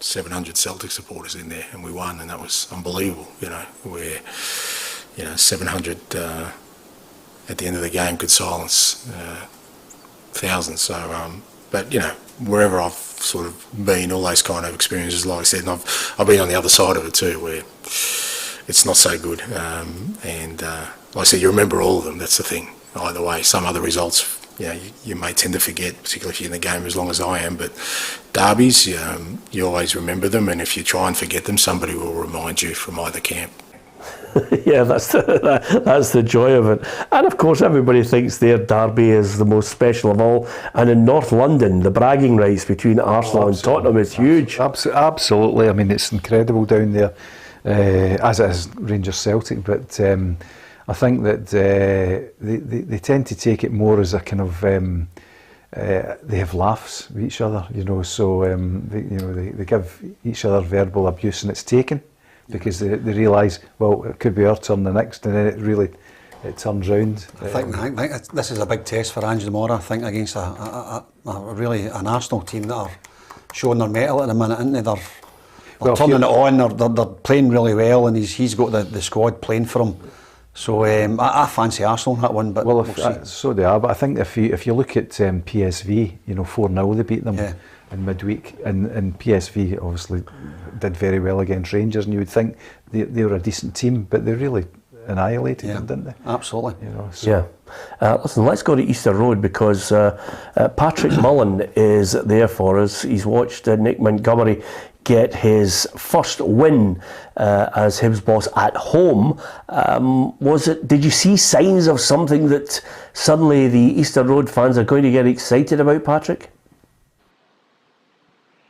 700 Celtic supporters in there, and we won, and that was unbelievable. Where 700 at the end of the game could silence thousands. So, but wherever I've sort of been, all those kind of experiences, like I said, and I've been on the other side of it too, where it's not so good. And like I said, you remember all of them. That's the thing. Either way, some other results, you may tend to forget, particularly if you're in the game as long as I am. But derbies, you always remember them, and if you try and forget them, somebody will remind you from either camp. Yeah, that's the joy of it. And of course, everybody thinks their derby is the most special of all. And in North London, the bragging rights between Arsenal and Tottenham is huge. Absolutely. I mean, it's incredible down there, as it is Rangers Celtic. But I think that they tend to take it more as a kind of they have laughs with each other, you know. So they give each other verbal abuse, and it's taken. Because they realise, well, it could be our turn the next, and then it turns round. I think this is a big test for Ange tomorrow. I think against a really an Arsenal team that are showing their mettle at the minute, and they're turning it on. They're playing really well, and he's got the squad playing for him. So I fancy Arsenal in that one, but we'll see. So they are. But I think if you look at PSV, 4-0 they beat them. Yeah. In midweek, and PSV obviously did very well against Rangers, and you would think they were a decent team, but they really annihilated them, didn't they? Absolutely. Listen, let's go to Easter Road, because Patrick Mullen is there for us. He's watched Nick Montgomery get his first win as Hibs boss at home. Did you see signs of something that suddenly the Easter Road fans are going to get excited about, Patrick?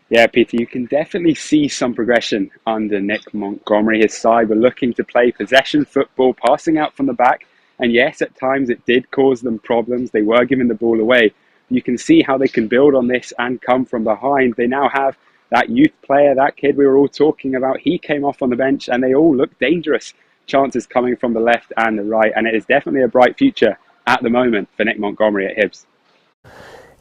Yeah, Peter, you can definitely see some progression under Nick Montgomery. His side were looking to play possession football, passing out from the back. And yes, at times it did cause them problems. They were giving the ball away. You can see how they can build on this and come from behind. They now have that youth player, that kid we were all talking about. He came off on the bench and they all look dangerous. Chances coming from the left and the right. And it is definitely a bright future at the moment for Nick Montgomery at Hibs.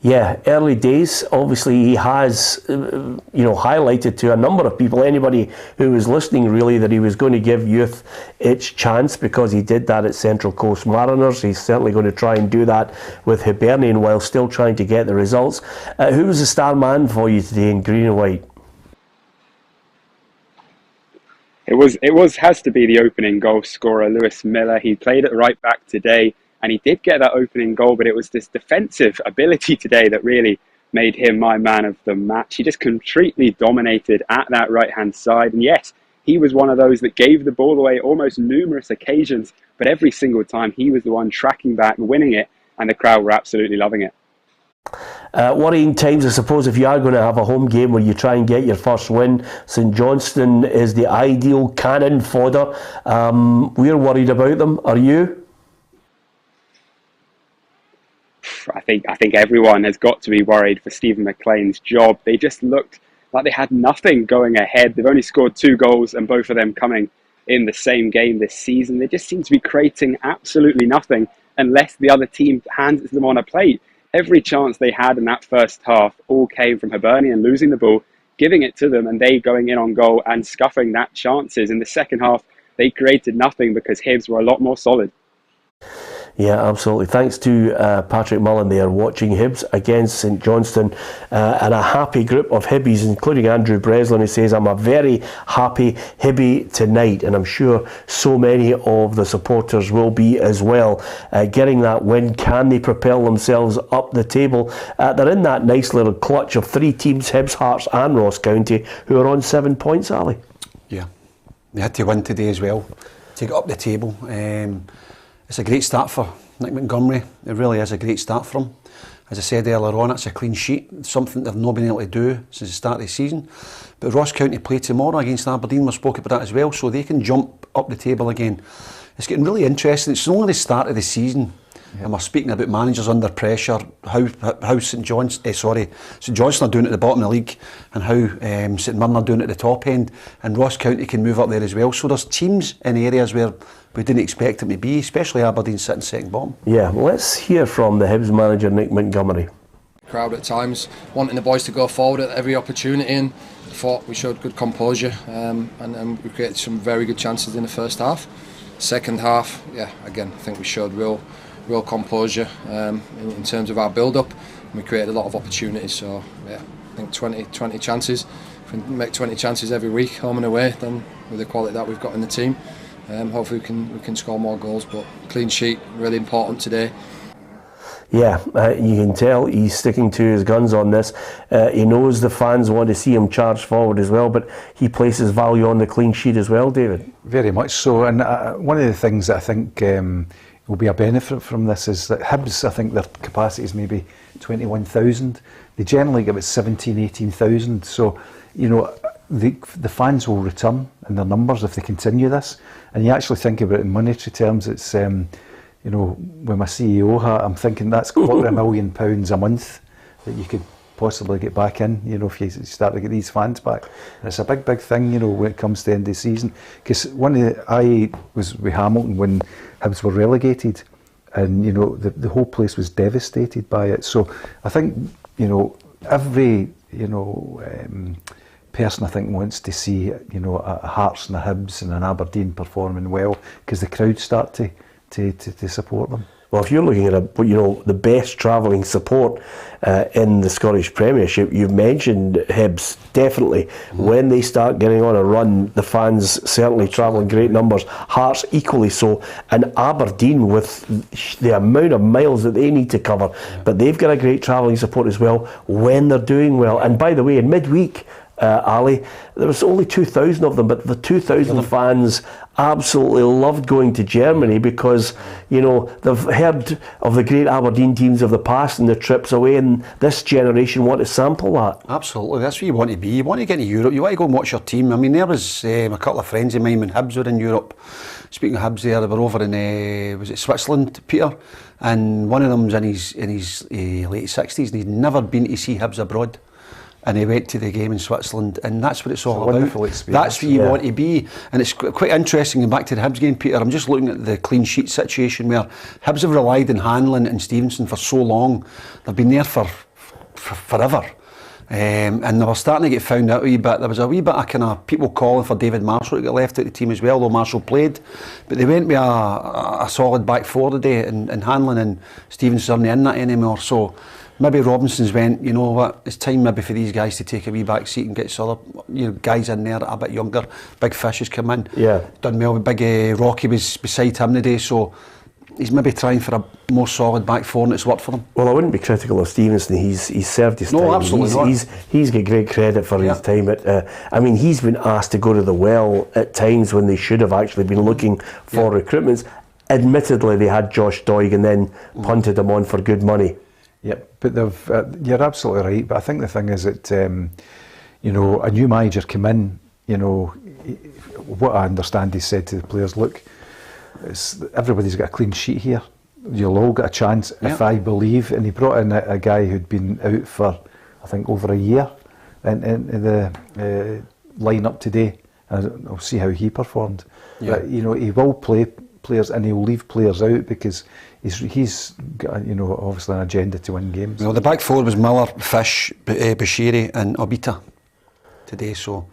Yeah, early days. Obviously, he has, highlighted to a number of people, anybody who was listening really, that he was going to give youth its chance, because he did that at Central Coast Mariners. He's certainly going to try and do that with Hibernian while still trying to get the results. Who was the star man for you today in green and white? It has to be the opening goal scorer, Lewis Miller. He played at right back today. And he did get that opening goal, but it was this defensive ability today that really made him my man of the match. He just completely dominated at that right-hand side. And yes, he was one of those that gave the ball away almost numerous occasions, but every single time he was the one tracking back, winning it, and the crowd were absolutely loving it. Worrying times, I suppose, if you are going to have a home game where you try and get your first win. St Johnstone is the ideal cannon fodder. We're worried about them. Are you? I think everyone has got to be worried for Stephen McLean's job. They just looked like they had nothing going ahead. They've only scored 2 goals, and both of them coming in the same game this season. They just seem to be creating absolutely nothing unless the other team hands them on a plate. Every chance they had in that first half all came from Hibernian losing the ball, giving it to them, and they going in on goal and scuffing that chances. In the second half, they created nothing because Hibs were a lot more solid. Yeah, absolutely. Thanks to Patrick Mullen there, watching Hibs against St Johnstone, and a happy group of Hibbies, including Andrew Breslin, who says, I'm a very happy Hibbie tonight, and I'm sure so many of the supporters will be as well. Getting that win, can they propel themselves up the table? They're in that nice little clutch of 3 teams, Hibs, Hearts and Ross County, who are on 7 points, Ali. Yeah, they had to win today as well to get up the table. It's a great start for Nick Montgomery. It really is a great start for him. As I said earlier on, it's a clean sheet. It's something they've not been able to do since the start of the season. But Ross County play tomorrow against Aberdeen. We spoke about that as well, so they can jump up the table again. It's getting really interesting. It's only the start of the season. And we're speaking about managers under pressure, how St Johnstone are doing at the bottom of the league, and how St Mirren are doing at the top end, and Ross County can move up there as well. So there's teams in areas where we didn't expect them to be, especially Aberdeen sitting second bottom. Yeah, let's hear from the Hibs manager, Nick Montgomery. Crowd at times wanting the boys to go forward at every opportunity, and thought we showed good composure, and we created some very good chances in the first half. Second half, again, I think we showed real composure in terms of our build-up, and we created a lot of opportunities. So I think 20 chances. If we make 20 chances every week, home and away, then with the quality that we've got in the team, hopefully we can score more goals. But clean sheet, really important today. Yeah, you can tell he's sticking to his guns on this. He knows the fans want to see him charge forward as well, but he places value on the clean sheet as well, David. Very much so, and one of the things that I think will be a benefit from this is that Hibs, I think their capacity is maybe 21,000. They generally get about 17,000, 18,000, so you know the fans will return in their numbers if they continue this. And you actually think about it in monetary terms, it's you know, with my CEO hat, I'm thinking that's £250,000 a month that you could possibly get back in, you know, if you start to get these fans back. And it's a big, big thing, you know, when it comes to the end of the season. Because I was with Hamilton when Hibs were relegated, and, you know, the whole place was devastated by it. So I think, you know, every, you know, person I think wants to see, you know, a Hearts and a Hibs and an Aberdeen performing well, because the crowds start to support them. Well, if you're looking at the best travelling support in the Scottish Premiership, you've mentioned Hibs, definitely. When they start getting on a run, the fans certainly travel in great numbers. Hearts equally so, and Aberdeen with the amount of miles that they need to cover, but they've got a great travelling support as well when they're doing well. And by the way, in midweek, Ali, there was only 2,000 of them, but the 2,000 fans absolutely loved going to Germany because, you know, they've heard of the great Aberdeen teams of the past and the trips away, and this generation want to sample that. Absolutely, that's where you want to be. You want to get to Europe, you want to go and watch your team. I mean, there was a couple of friends of mine when Hibs were in Europe. Speaking of Hibs there, they were over in, was it Switzerland, Peter? And one of them was in his late 60s and he'd never been to see Hibs abroad. And he went to the game in Switzerland, and that's what it's all about. That's where you want to be. And it's quite interesting, going back to the Hibs game, Peter, I'm just looking at the clean sheet situation where Hibs have relied on Hanlon and Stevenson for so long. They've been there for forever. And they were starting to get found out a wee bit. There was a wee bit of kind of people calling for David Marshall to get left out of the team as well, though Marshall played. But they went with a solid back four today, and Hanlon and Stevenson aren't in that anymore. So maybe Robinson's went, you know what, it's time maybe for these guys to take a wee back seat and get some other, you know, guys in there that are a bit younger. Big Fish has come in, done well. Big Rocky was beside him today, so he's maybe trying for a more solid back four, and it's worked for them. Well, I wouldn't be critical of Stevenson. He's served his time. No, absolutely not. He's got great credit for his time. I mean, he's been asked to go to the well at times when they should have actually been looking for recruitments. Admittedly, they had Josh Doig and then punted him on for good money. Yep, but they've. You're absolutely right. But I think the thing is that you know, a new manager came in. You know, what I understand, he said to the players, "Look, everybody's got a clean sheet here. You'll all get a chance if I believe." And he brought in a guy who'd been out for, I think, over a year in the line-up today. And I'll see how he performed. But, you know, he will play players and he'll leave players out because he's got, you know, obviously an agenda to win games. Well, the back four was Miller, Fish, Bashiri and Obita today, so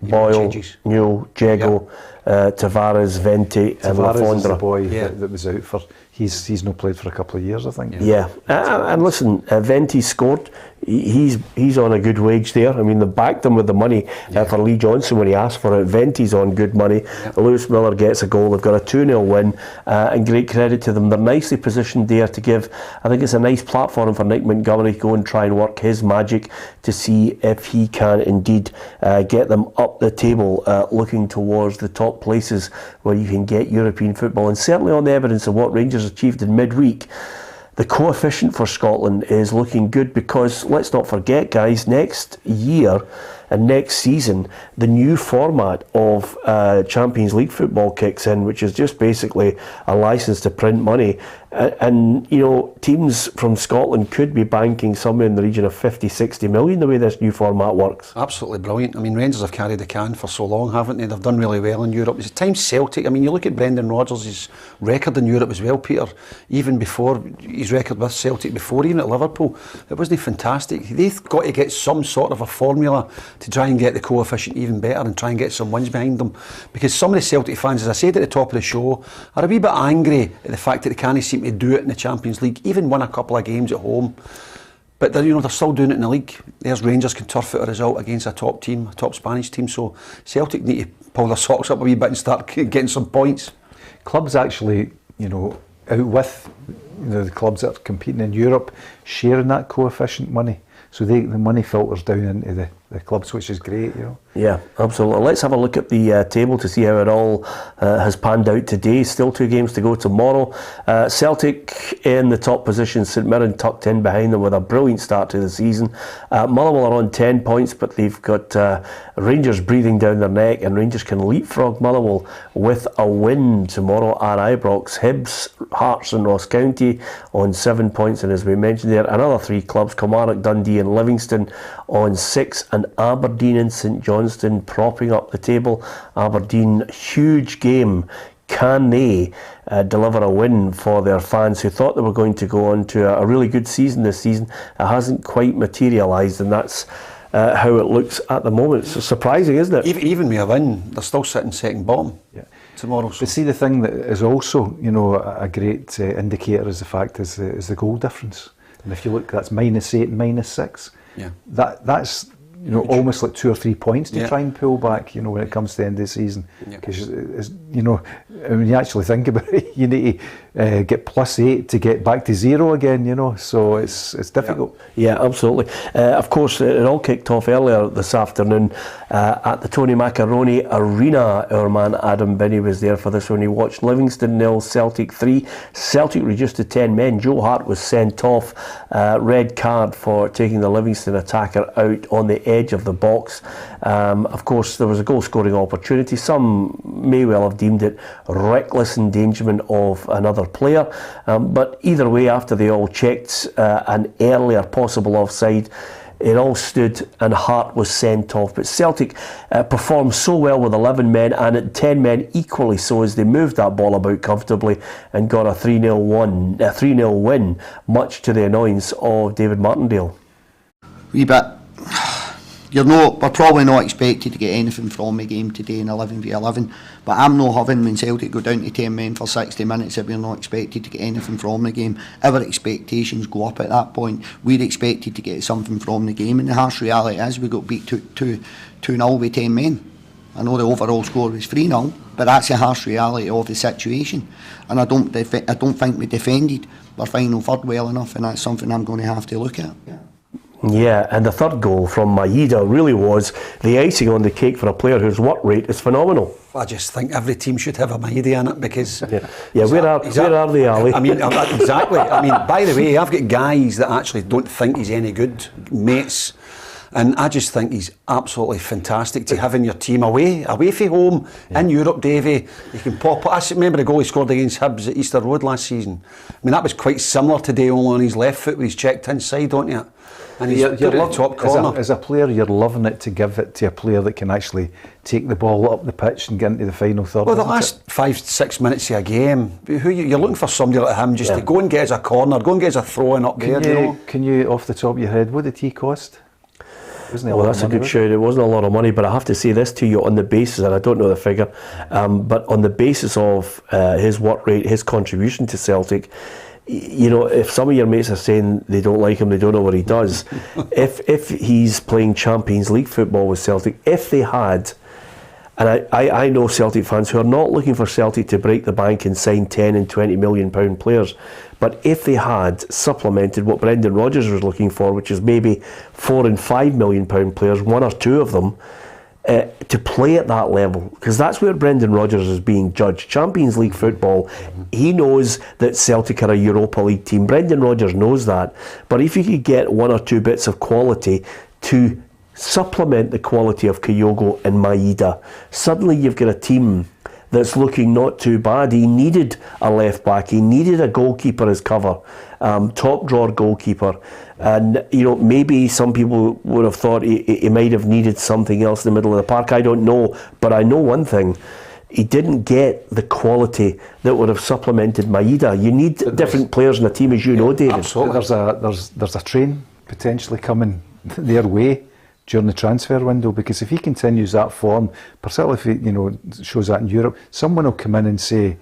Boyle, Newell, Jago, Tavares, Venti and Tavares is the boy that was out for. He's not played for a couple of years, I think. And listen, Venti scored. He's on a good wage there. I mean, they backed him with the money for Lee Johnson when he asked for it. Venti's on good money. Lewis Miller gets a goal. They've got a 2-0 win, and great credit to them. They're nicely positioned there to give. I think it's a nice platform for Nick Montgomery to go and try and work his magic to see if he can indeed get them up the table, looking towards the top places where you can get European football. And certainly on the evidence of what Rangers achieved in midweek, the coefficient for Scotland is looking good because, let's not forget, guys, next year and next season, the new format of Champions League football kicks in, which is just basically a licence to print money. And, you know, teams from Scotland could be banking somewhere in the region of 50-60 million the way this new format works. Absolutely brilliant. I mean, Rangers have carried the can for so long, haven't they? They've done really well in Europe. It's time Celtic. I mean, you look at Brendan Rodgers' record in Europe as well, Peter, even before his record with Celtic before, even at Liverpool, it wasn't fantastic. They've got to get some sort of a formula to try and get the coefficient even better and try and get some wins behind them. Because some of the Celtic fans, as I said at the top of the show, are a wee bit angry at the fact that they can't seem to do it in the Champions League, even win a couple of games at home. But they're still doing it in the league. There's Rangers can turf out a result against a top team, a top Spanish team. So Celtic need to pull their socks up a wee bit and start getting some points. Clubs actually, you know, out with the clubs that are competing in Europe sharing that coefficient money. So the money filters down into the clubs, which is great, Yeah, absolutely. Let's have a look at the table to see how it all has panned out today. Still 2 games to go tomorrow. Celtic in the top position, St Mirren tucked in behind them with a brilliant start to the season. Motherwell are on 10 points, but they've got Rangers breathing down their neck, and Rangers can leapfrog Motherwell with a win tomorrow at Ibrox. Hibs, Hearts and Ross County on 7 points, and as we mentioned there, another 3 clubs, Kilmarnock, Dundee and Livingston on 6, and Aberdeen and St Johnstone propping up the table. Aberdeen, huge game. Can they deliver a win for their fans who thought they were going to go on to a really good season this season? It hasn't quite materialised, and that's how it looks at the moment. It's surprising, isn't it? Even with a win, they're still sitting second bottom tomorrow. But see, the thing that is also, a great indicator is the fact is the goal difference. And if you look, that's -8 and -6. Yeah. That's almost like 2 or 3 points to try and pull back, when it comes to the end of the season. Because, when you actually think about it, you need to get +8 to get back to 0 again, so it's difficult. Yeah, absolutely. Of course, it all kicked off earlier this afternoon at the Tony Macaroni Arena. Our man Adam Binney was there for this one. He watched Livingston 0, Celtic 3. Celtic reduced to 10 men. Joe Hart was sent off. Red card for taking the Livingston attacker out on the edge of the box. Of course, there was a goal-scoring opportunity. Some may well have deemed it reckless endangerment of another player, but either way, after they all checked an earlier possible offside, it all stood and Hart was sent off. But Celtic performed so well with 11 men, and at 10 men equally so, as they moved that ball about comfortably and got a 3-0 win, much to the annoyance of David Martindale. Wee bit. We're probably not expected to get anything from the game today in 11v11, but I'm not having when Celtic go down to 10 men for 60 minutes that we're not expected to get anything from the game. Our expectations go up at that point. We're expected to get something from the game, and the harsh reality is we got beat 2-0 with 10 men. I know the overall score was 3-0, but that's the harsh reality of the situation, and I don't think we defended our final third well enough, and that's something I'm going to have to look at. Yeah, and the third goal from Maeda really was the icing on the cake for a player whose work rate is phenomenal. I just think every team should have a Maeda in it, because where are they, Ali? I mean, exactly. I mean, by the way, I've got guys that actually don't think he's any good, mates, and I just think he's absolutely fantastic to have in your team away from home in Europe, Davey. You can pop. I remember the goal he scored against Hibs at Easter Road last season. I mean, that was quite similar today, only on his left foot with his checked inside, don't you? And he's top corner. As a player, you're loving it to give it to a player that can actually take the ball up the pitch and get into the final third. Well, the last 5-6 minutes of a game, you're looking for somebody like him just to go and get us a corner, go and get us a throw-in up there. Can you, off the top of your head, what did he cost? Well, that's a good shout. It wasn't a lot of money, but I have to say this to you on the basis, and I don't know the figure, but on the basis of his work rate, his contribution to Celtic, if some of your mates are saying they don't like him, they don't know what he does, if he's playing Champions League football with Celtic, if they had, and I know Celtic fans who are not looking for Celtic to break the bank and sign 10 and 20 million pound players, but if they had supplemented what Brendan Rodgers was looking for, which is maybe 4 and 5 million pound players, 1 or 2 of them, to play at that level, because that's where Brendan Rodgers is being judged. Champions League football, he knows that Celtic are a Europa League team. Brendan Rodgers knows that, but if you could get 1 or 2 bits of quality to supplement the quality of Kyogo and Maeda, suddenly you've got a team that's looking not too bad. He needed a left back, he needed a goalkeeper as cover, top drawer goalkeeper, and maybe some people would have thought he might have needed something else in the middle of the park. I don't know, but I know one thing: he didn't get the quality that would have supplemented Maeda. You need different players in a team, as you know, David. Absolutely. There's a train potentially coming their way during the transfer window, because if he continues that form, particularly if he shows that in Europe, someone will come in and say,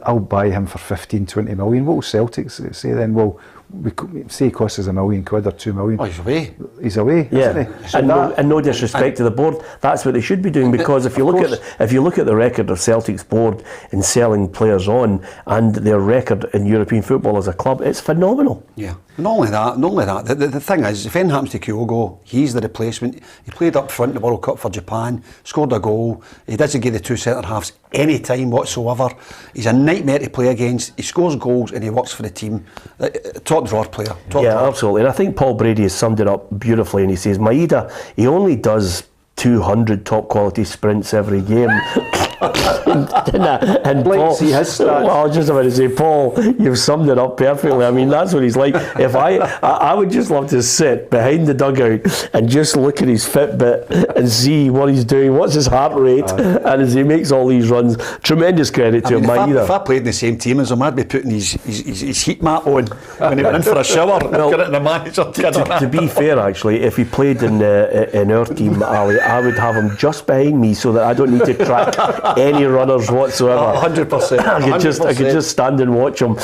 I'll buy him for 15-20 million. What will Celtic say then? Well, say he costs us £1 million or £2 million. Oh, he's away. He's away, isn't he? So and no disrespect to the board, that's what they should be doing, because if you look at the record of Celtic's board in selling players on, and their record in European football as a club, it's phenomenal. Yeah. Not only that. The thing is, if anything happens to Kyogo, he's the replacement. He played up front in the World Cup for Japan, scored a goal. He doesn't give the two centre halves any time whatsoever. He's a nightmare to play against. He scores goals and he works for the team. Top drawer player. Absolutely. And I think Paul Brady has summed it up beautifully, and he says Maeda, he only does 200 top quality sprints every game. and Paul, see his stats. Well, I was just about to say, Paul, you've summed it up perfectly. I mean, that's what he's like. If I would just love to sit behind the dugout and just look at his Fitbit and see what he's doing, what's his heart rate, and as he makes all these runs, tremendous credit to him. If I played in the same team as him, I'd be putting his heat mat on when he went in for a shower. The manager to be fair, actually, if he played in our team, Ali, I would have him just behind me so that I don't need to track any runners whatsoever. 100%. I could just stand and watch him.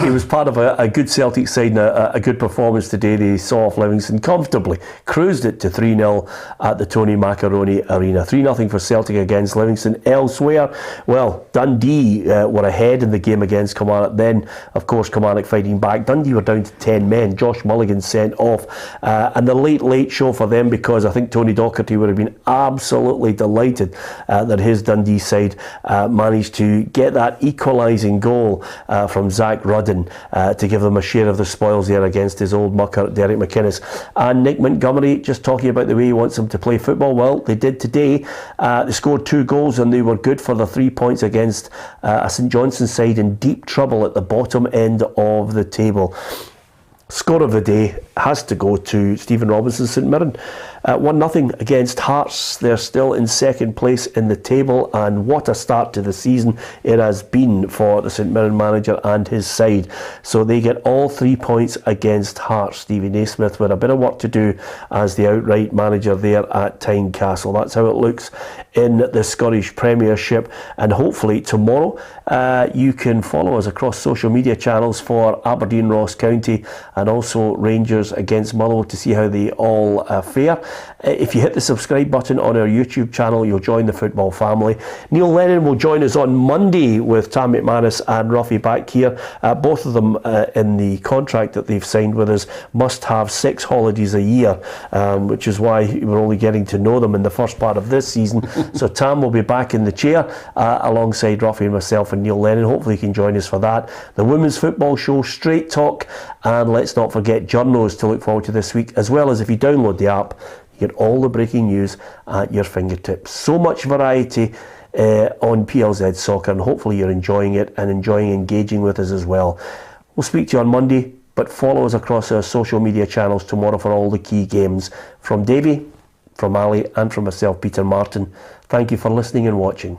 He was part of a good Celtic side and a good performance today. They saw off Livingston comfortably, cruised it to 3-0 at the Tony Macaroni Arena. 3-0 for Celtic against Livingston. Elsewhere, well, Dundee were ahead in the game against Kilmarnock. Then, of course, Kilmarnock fighting back. Dundee were down to 10 men. Josh Mulligan sent off. And the late show for them, because I think Tony Docherty would have been absolutely delighted that his Dundee side managed to get that equalising goal from Zach Rudden to give them a share of the spoils there against his old mucker Derek McInnes. And Nick Montgomery, just talking about the way he wants them to play football, well, they did today. They scored 2 goals and they were good for the 3 points against a St Johnstone side in deep trouble at the bottom end of the table. Score of the day has to go to Stephen Robinson, St Mirren. 1-0 against Hearts. They're still in second place in the table, and what a start to the season it has been for the St Mirren manager and his side. So they get all 3 points against Hearts. Stevie Naismith with a bit of work to do as the outright manager there at Tynecastle. That's how it looks in the Scottish Premiership, and hopefully tomorrow you can follow us across social media channels for Aberdeen Ross County and also Rangers against Motherwell to see how they all fare. If you hit the subscribe button on our YouTube channel, you'll join the football family. Neil Lennon will join us on Monday with Tam McManus and Ruffy back here. Both of them in the contract that they've signed with us must have 6 holidays a year, which is why we're only getting to know them in the first part of this season. So Tam will be back in the chair alongside Ruffy and myself and Neil Lennon. Hopefully he can join us for that. The Women's Football Show, Straight Talk, and let's not forget Journos to look forward to this week, as well as if you download the app, you get all the breaking news at your fingertips. So much variety on PLZ Soccer, and hopefully you're enjoying it and enjoying engaging with us as well. We'll speak to you on Monday, but follow us across our social media channels tomorrow for all the key games. From Davey, from Ali, and from myself, Peter Martin, thank you for listening and watching.